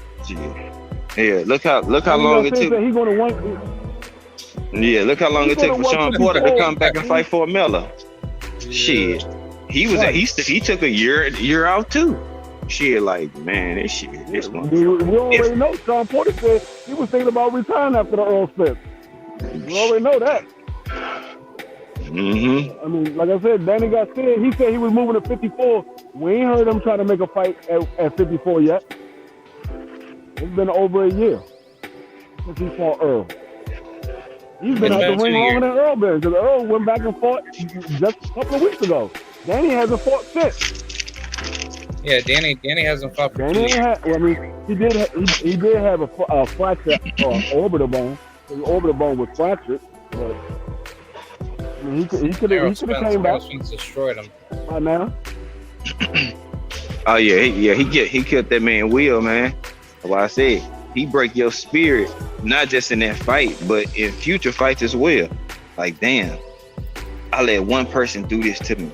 Yeah, look how long it took.
He gonna win.
Yeah, look how long it took for Sean Porter to come back and fight for Miller. Shit, he took a year out too. Shit, like, man, this one.
We already know Sean Porter said he was thinking about retiring after the Earl Spence. We already know that.
Mm-hmm.
I mean, like I said, Danny Garcia, he said he was moving to 54. We ain't heard him try to make a fight at 54 yet. It's been over a year since he fought Earl. He's been out the ring longer than Earl been, because Earl went back and fought just a couple of weeks ago. Danny hasn't fought since.
Yeah, Danny hasn't fought for
Danny he did have a fracture orbital bone. His orbital bone was fractured, but I mean, he could have came back.
Destroyed him
by now.
Oh yeah, he killed that man Will, man. That's why I said he break your spirit, not just in that fight, but in future fights as well. Like, damn, I let one person do this to me.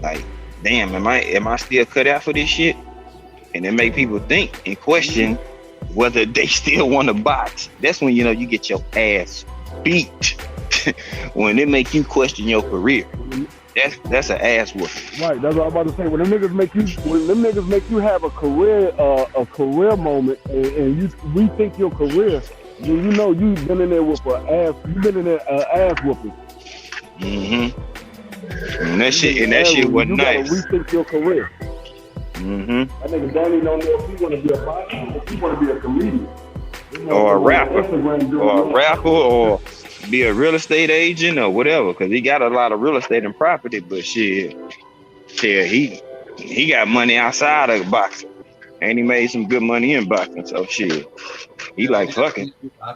Like, damn, am I still cut out for this shit? And it make people think and question whether they still want to box. That's when, you know, you get your ass beat. When it make you question your career. That's an ass whooping.
Right, that's what I'm about to say. When them niggas make you have a career moment and you rethink your career, you know you've been in there with ass whooping.
Mm-hmm. And that shit wasn't nice.
You gotta rethink your career.
Mm-hmm.
I think Danny don't know if he want to be a boxer or if he want to be a comedian.
Or a rapper, or be a real estate agent or whatever, because he got a lot of real estate and property, but shit, he got money outside of boxing, and he made some good money in boxing, so shit, he like fucking.
I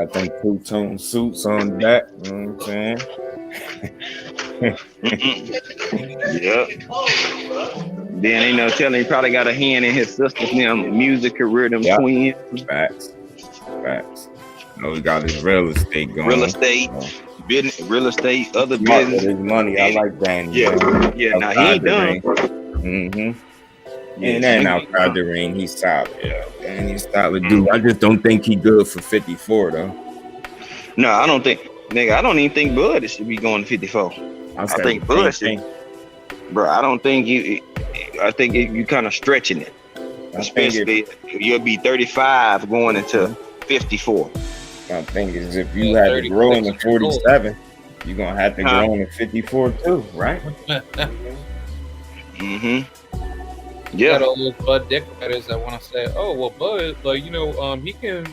think two-tone suits on that, you know what I'm saying?
Yep. Then ain't no telling, he probably got a hand in his sister's music career, them twins.
Facts. No, he got his real estate going.
Real estate, business, other business.
His money, I like Danny.
Yeah. Now he ain't done.
Mm-hmm. And then outside the ring, he's solid. Yeah, and he's solid dude. I just don't think he good for 54 though.
No, I don't even think Bud should be going to 54. I think Bud should. Bro, I don't think you. I think you kind of stretching it. especially you'll be 35 going into 54.
My thing is, if you had to grow into 47, you're gonna have to grow into 54 too, right?
Mm-hmm.
You got all those Bud Dick writers that want to say, "Oh, well, Bud, like he can,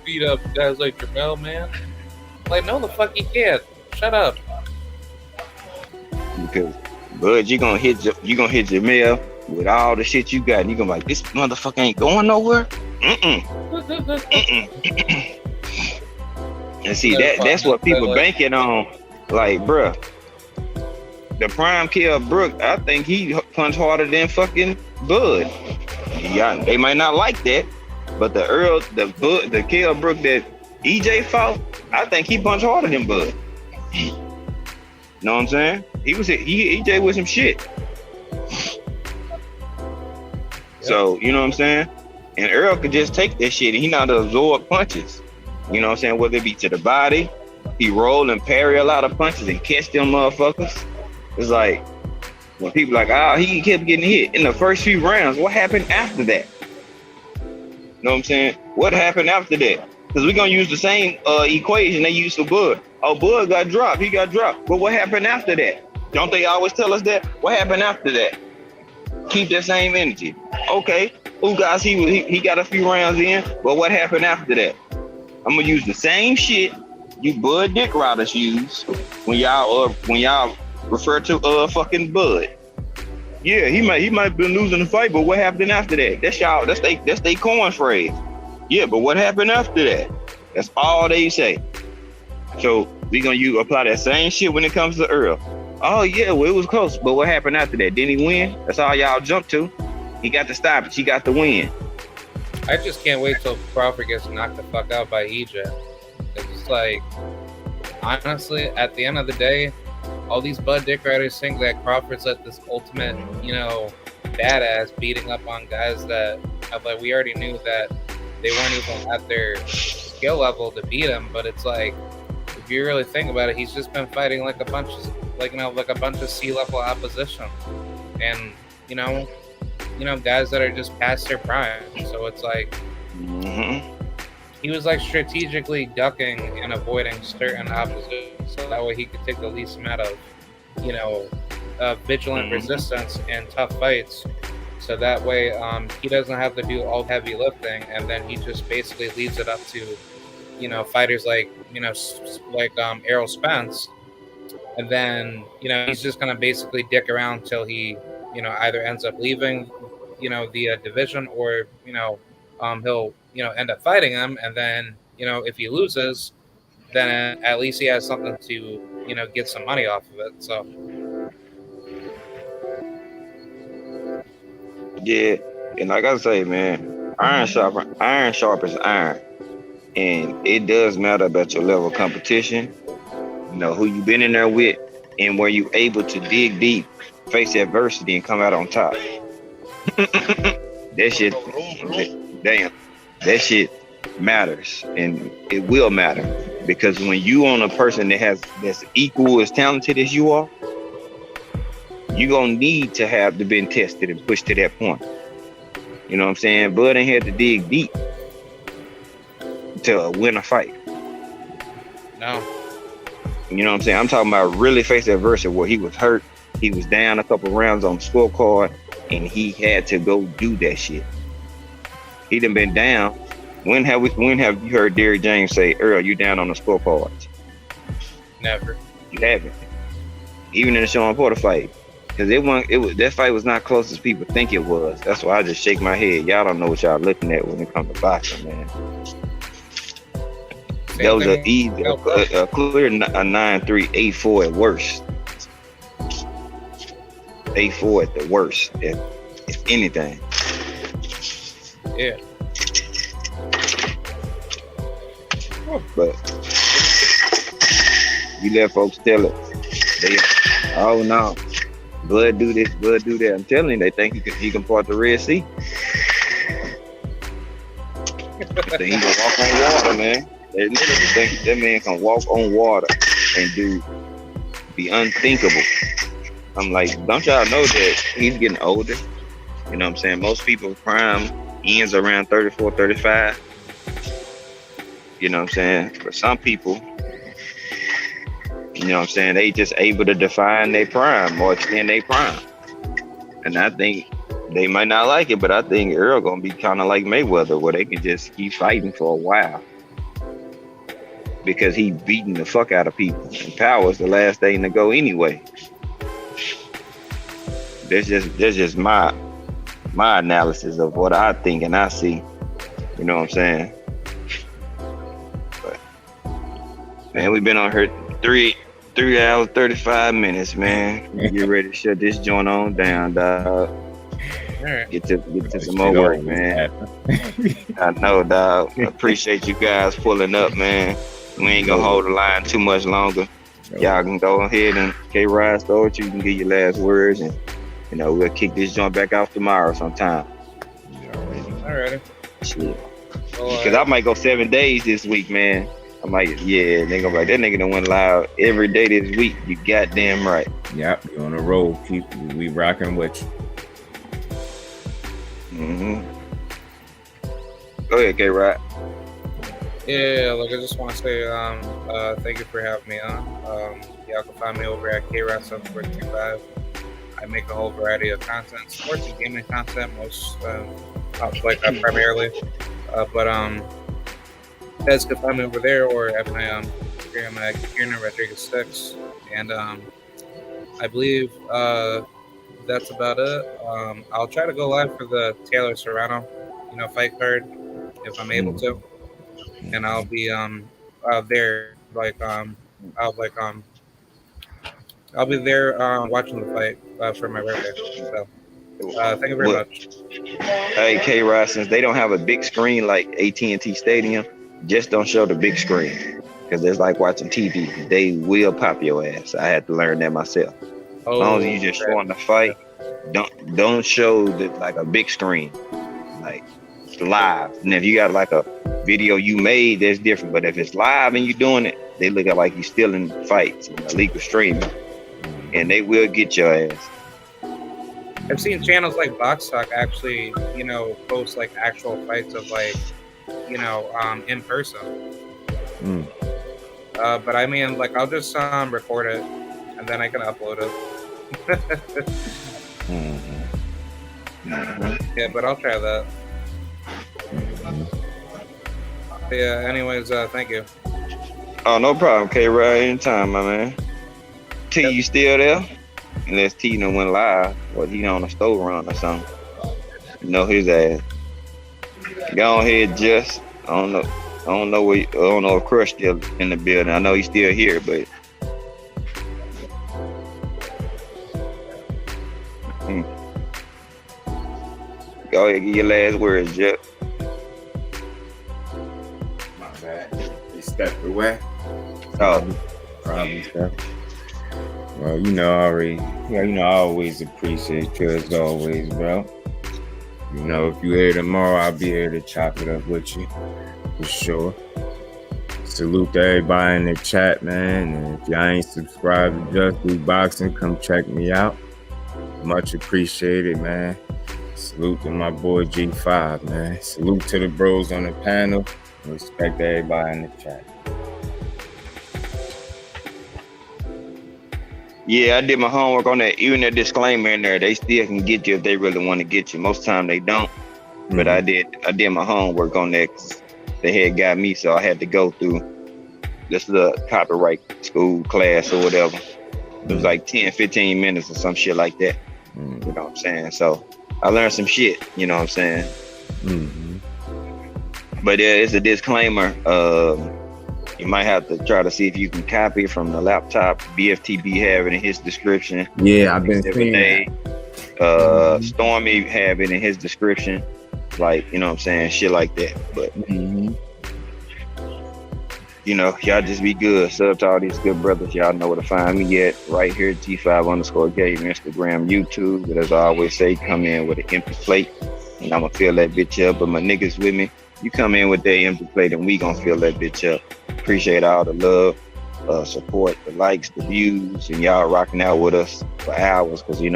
beat up guys like Jamel, man." Like, no, the fuck he can't. Shut up.
Because Bud, you gonna hit Jamel with all the shit you got, and you gonna be like, this motherfucker ain't going nowhere. And see that's what people banking on. Like, bruh, the prime Kell Brook, I think he punched harder than fucking Bud. Yeah, they might not like that, but the Kell Brook that EJ fought, I think he punched harder than Bud. Know what I'm saying? EJ was some shit. So, you know what I'm saying? And Earl could just take that shit and he know how to absorb punches. You know what I'm saying? Whether it be to the body, he roll and parry a lot of punches and catch them motherfuckers. It's like, when people like, he kept getting hit in the first few rounds, what happened after that? You know what I'm saying? What happened after that? Because we're going to use the same equation they used for Bud. Oh, Bud got dropped. He got dropped. But what happened after that? Don't they always tell us that? What happened after that? Keep that same energy. Okay. Ugas, he got a few rounds in, but what happened after that? I'm going to use the same shit you Bud Dick Riders use when y'all refer to fucking Bud. Yeah, he might be losing the fight, but what happened after that? That's they coin phrase. Yeah, but what happened after that? That's all they say. So we gonna apply that same shit when it comes to Earl. Oh yeah, well it was close, but what happened after that? Didn't he win? That's all y'all jump to. He got the stoppage. He got the win.
I just can't wait till Crawford gets knocked the fuck out by EJ. It's just like, honestly, at the end of the day, all these Bud Dick Riders think that Crawford's like this ultimate, badass beating up on guys that, like, we already knew that they weren't even at their skill level to beat him. But it's like, if you really think about it, he's just been fighting like a bunch of C-level opposition, and guys that are just past their prime. So it's like, he was like strategically ducking and avoiding certain opposition, so that way he could take the least amount of, vigilant resistance and tough fights. So that way, he doesn't have to do all heavy lifting, and then he just basically leaves it up to, fighters like, Errol Spence. And then, he's just gonna basically dick around till he, either ends up leaving, the division, or, he'll, end up fighting him. And then, if he loses, then at least he has something to, get some money off of it. So.
Yeah, and like I say, man, iron sharpens iron, and it does matter about your level of competition. Who you been in there with, and were you able to dig deep, face adversity, and come out on top. That shit matters, and it will matter, because when you on a person that's equal as talented as you are, you gonna need to have been tested and pushed to that point. You know what I'm saying? Bud ain't had to dig deep to win a fight.
No.
You know what I'm saying? I'm talking about really face adversity where he was hurt, he was down a couple rounds on the scorecard, and he had to go do that shit. He done been down. When have you heard Derrick James say, Earl, you down on the scorecard?
Never.
You haven't. Even in the Sean Porter fight. Because that fight was not close as people think it was. That's why I just shake my head. Y'all don't know what y'all looking at when it comes to boxing, man. That was a clear 9-3, 8-4 at worst. 8-4 at the worst, if anything.
Yeah.
But you let folks tell it. Oh no, Bud do this, Bud do that. I'm telling you, they think he can part the Red Sea. They can walk on water, man. They literally think that man can walk on water and do the unthinkable. I'm like, don't y'all know that he's getting older? You know what I'm saying? Most people's prime ends around 34, 35. You know what I'm saying? For some people, you know what I'm saying, they just able to define their prime or extend their prime. And I think they might not like it, but I think Earl gonna be kind of like Mayweather, where they can just keep fighting for a while. Because he beating the fuck out of people. And Power's the last thing to go anyway. That's just my analysis of what I think and I see. You know what I'm saying? But man, we've been on here 3 hours 35 minutes, man. Get ready to shut this joint on down, dog.
Right.
Get to some more work, man. I know, dog. Appreciate you guys pulling up, man. We ain't gonna hold the line too much longer. Y'all can go ahead and K-Rod Storage, you can get your last words, and you know, we'll kick this joint back off tomorrow sometime.
Alrighty.
Shit. Because I might go 7 days this week, man. I might, yeah, they gonna be like, that nigga done went live every day this week. You goddamn right.
Yep, you on the road. We rocking with you.
Go ahead, K-Rod.
Yeah, look, I just want to say thank you for having me on. Y'all can find me over at KRod7425. I make a whole variety of content, sports and gaming content, most like that primarily. But you guys can find me over there or at my Instagram at Kieran Rodriguez 6. And I believe that's about it. I'll try to go live for the Taylor Serrano, fight card if I'm able to. And I'll be there I'll be there watching the fight for my birthday. So thank you very much.
Hey, K-Rod, since they don't have a big screen like AT&T Stadium, just don't show the big screen because it's like watching TV. They will pop your ass. I had to learn that myself. As long as you just showing the fight, don't show like a big screen, like live. And if you got like a video you made, that's different. But if it's live and you doing it, they look at like you still in fights and illegal streaming, and they will get your ass.
I've seen channels like Box Talk actually, post like actual fights of like, in person. But I mean, like, I'll just record it and then I can upload it. Yeah, but I'll try that. Yeah, anyways, thank you.
Oh, no problem, K-Rod. Anytime, my man. T, you still there? Unless T done went live or he on a store run or something. His ass. Go ahead, Just. I don't know if Crush still in the building. I know he's still here, but go ahead, get your last words, Jeff.
My bad. He stepped away.
Oh,
probably stepped. Well, I always appreciate you as always, bro. If you're here tomorrow, I'll be here to chop it up with you, for sure. Salute to everybody in the chat, man. And if y'all ain't subscribed to Just Do Boxing, come check me out. Much appreciated, man. Salute to my boy G5, man. Salute to the bros on the panel. Respect to everybody in the chat.
yeah, I did my homework on that. Even the disclaimer in there, they still can get you if they really want to get you. Most of the time they don't. But I did my homework on that. They had got me, so I had to go through this little copyright school class or whatever. It was like 10, 15 minutes or some shit like that. You know what I'm saying? So I learned some shit, you know what I'm saying? But it's a disclaimer. You might have to try to see if you can copy it from the laptop. BFTB have it in his description.
Yeah, I've been seeing that.
Stormy have it in his description. Like, you know what I'm saying? Shit like that. But, y'all just be good. Sub to all these good brothers. Y'all know where to find me at. Right here, G5_Game, Instagram, YouTube. But as I always say, come in with an empty plate. And I'm going to fill that bitch up. But my niggas with me, you come in with that empty plate and we going to fill that bitch up. Appreciate all the love, support, the likes, the views, and y'all rocking out with us for hours because, we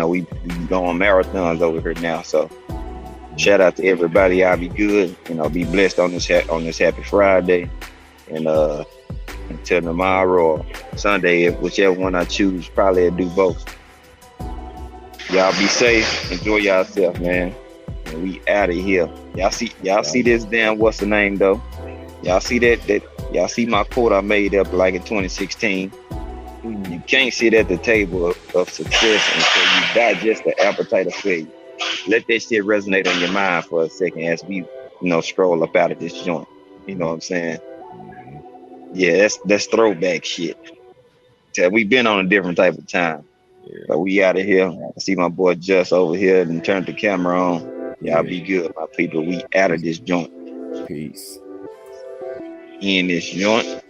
go on marathons over here now. So Shout out to everybody. Y'all be good. You know, be blessed on this happy Friday. And until tomorrow or Sunday, whichever one I choose, probably I'll do both. Y'all be safe. Enjoy yourself, man. And we out of here. Y'all see this damn what's the name though? Y'all see that y'all see my quote I made up like in 2016. You can't sit at the table of success until you digest the appetite of failure. Let that shit resonate on your mind for a second as we, scroll up out of this joint. You know what I'm saying? Yeah, that's throwback shit. So we've been on a different type of time. Yeah. But we out of here. I see my boy Just over here and turned the camera on. Y'all be good, my people. We out of this joint.
Peace.
In this joint.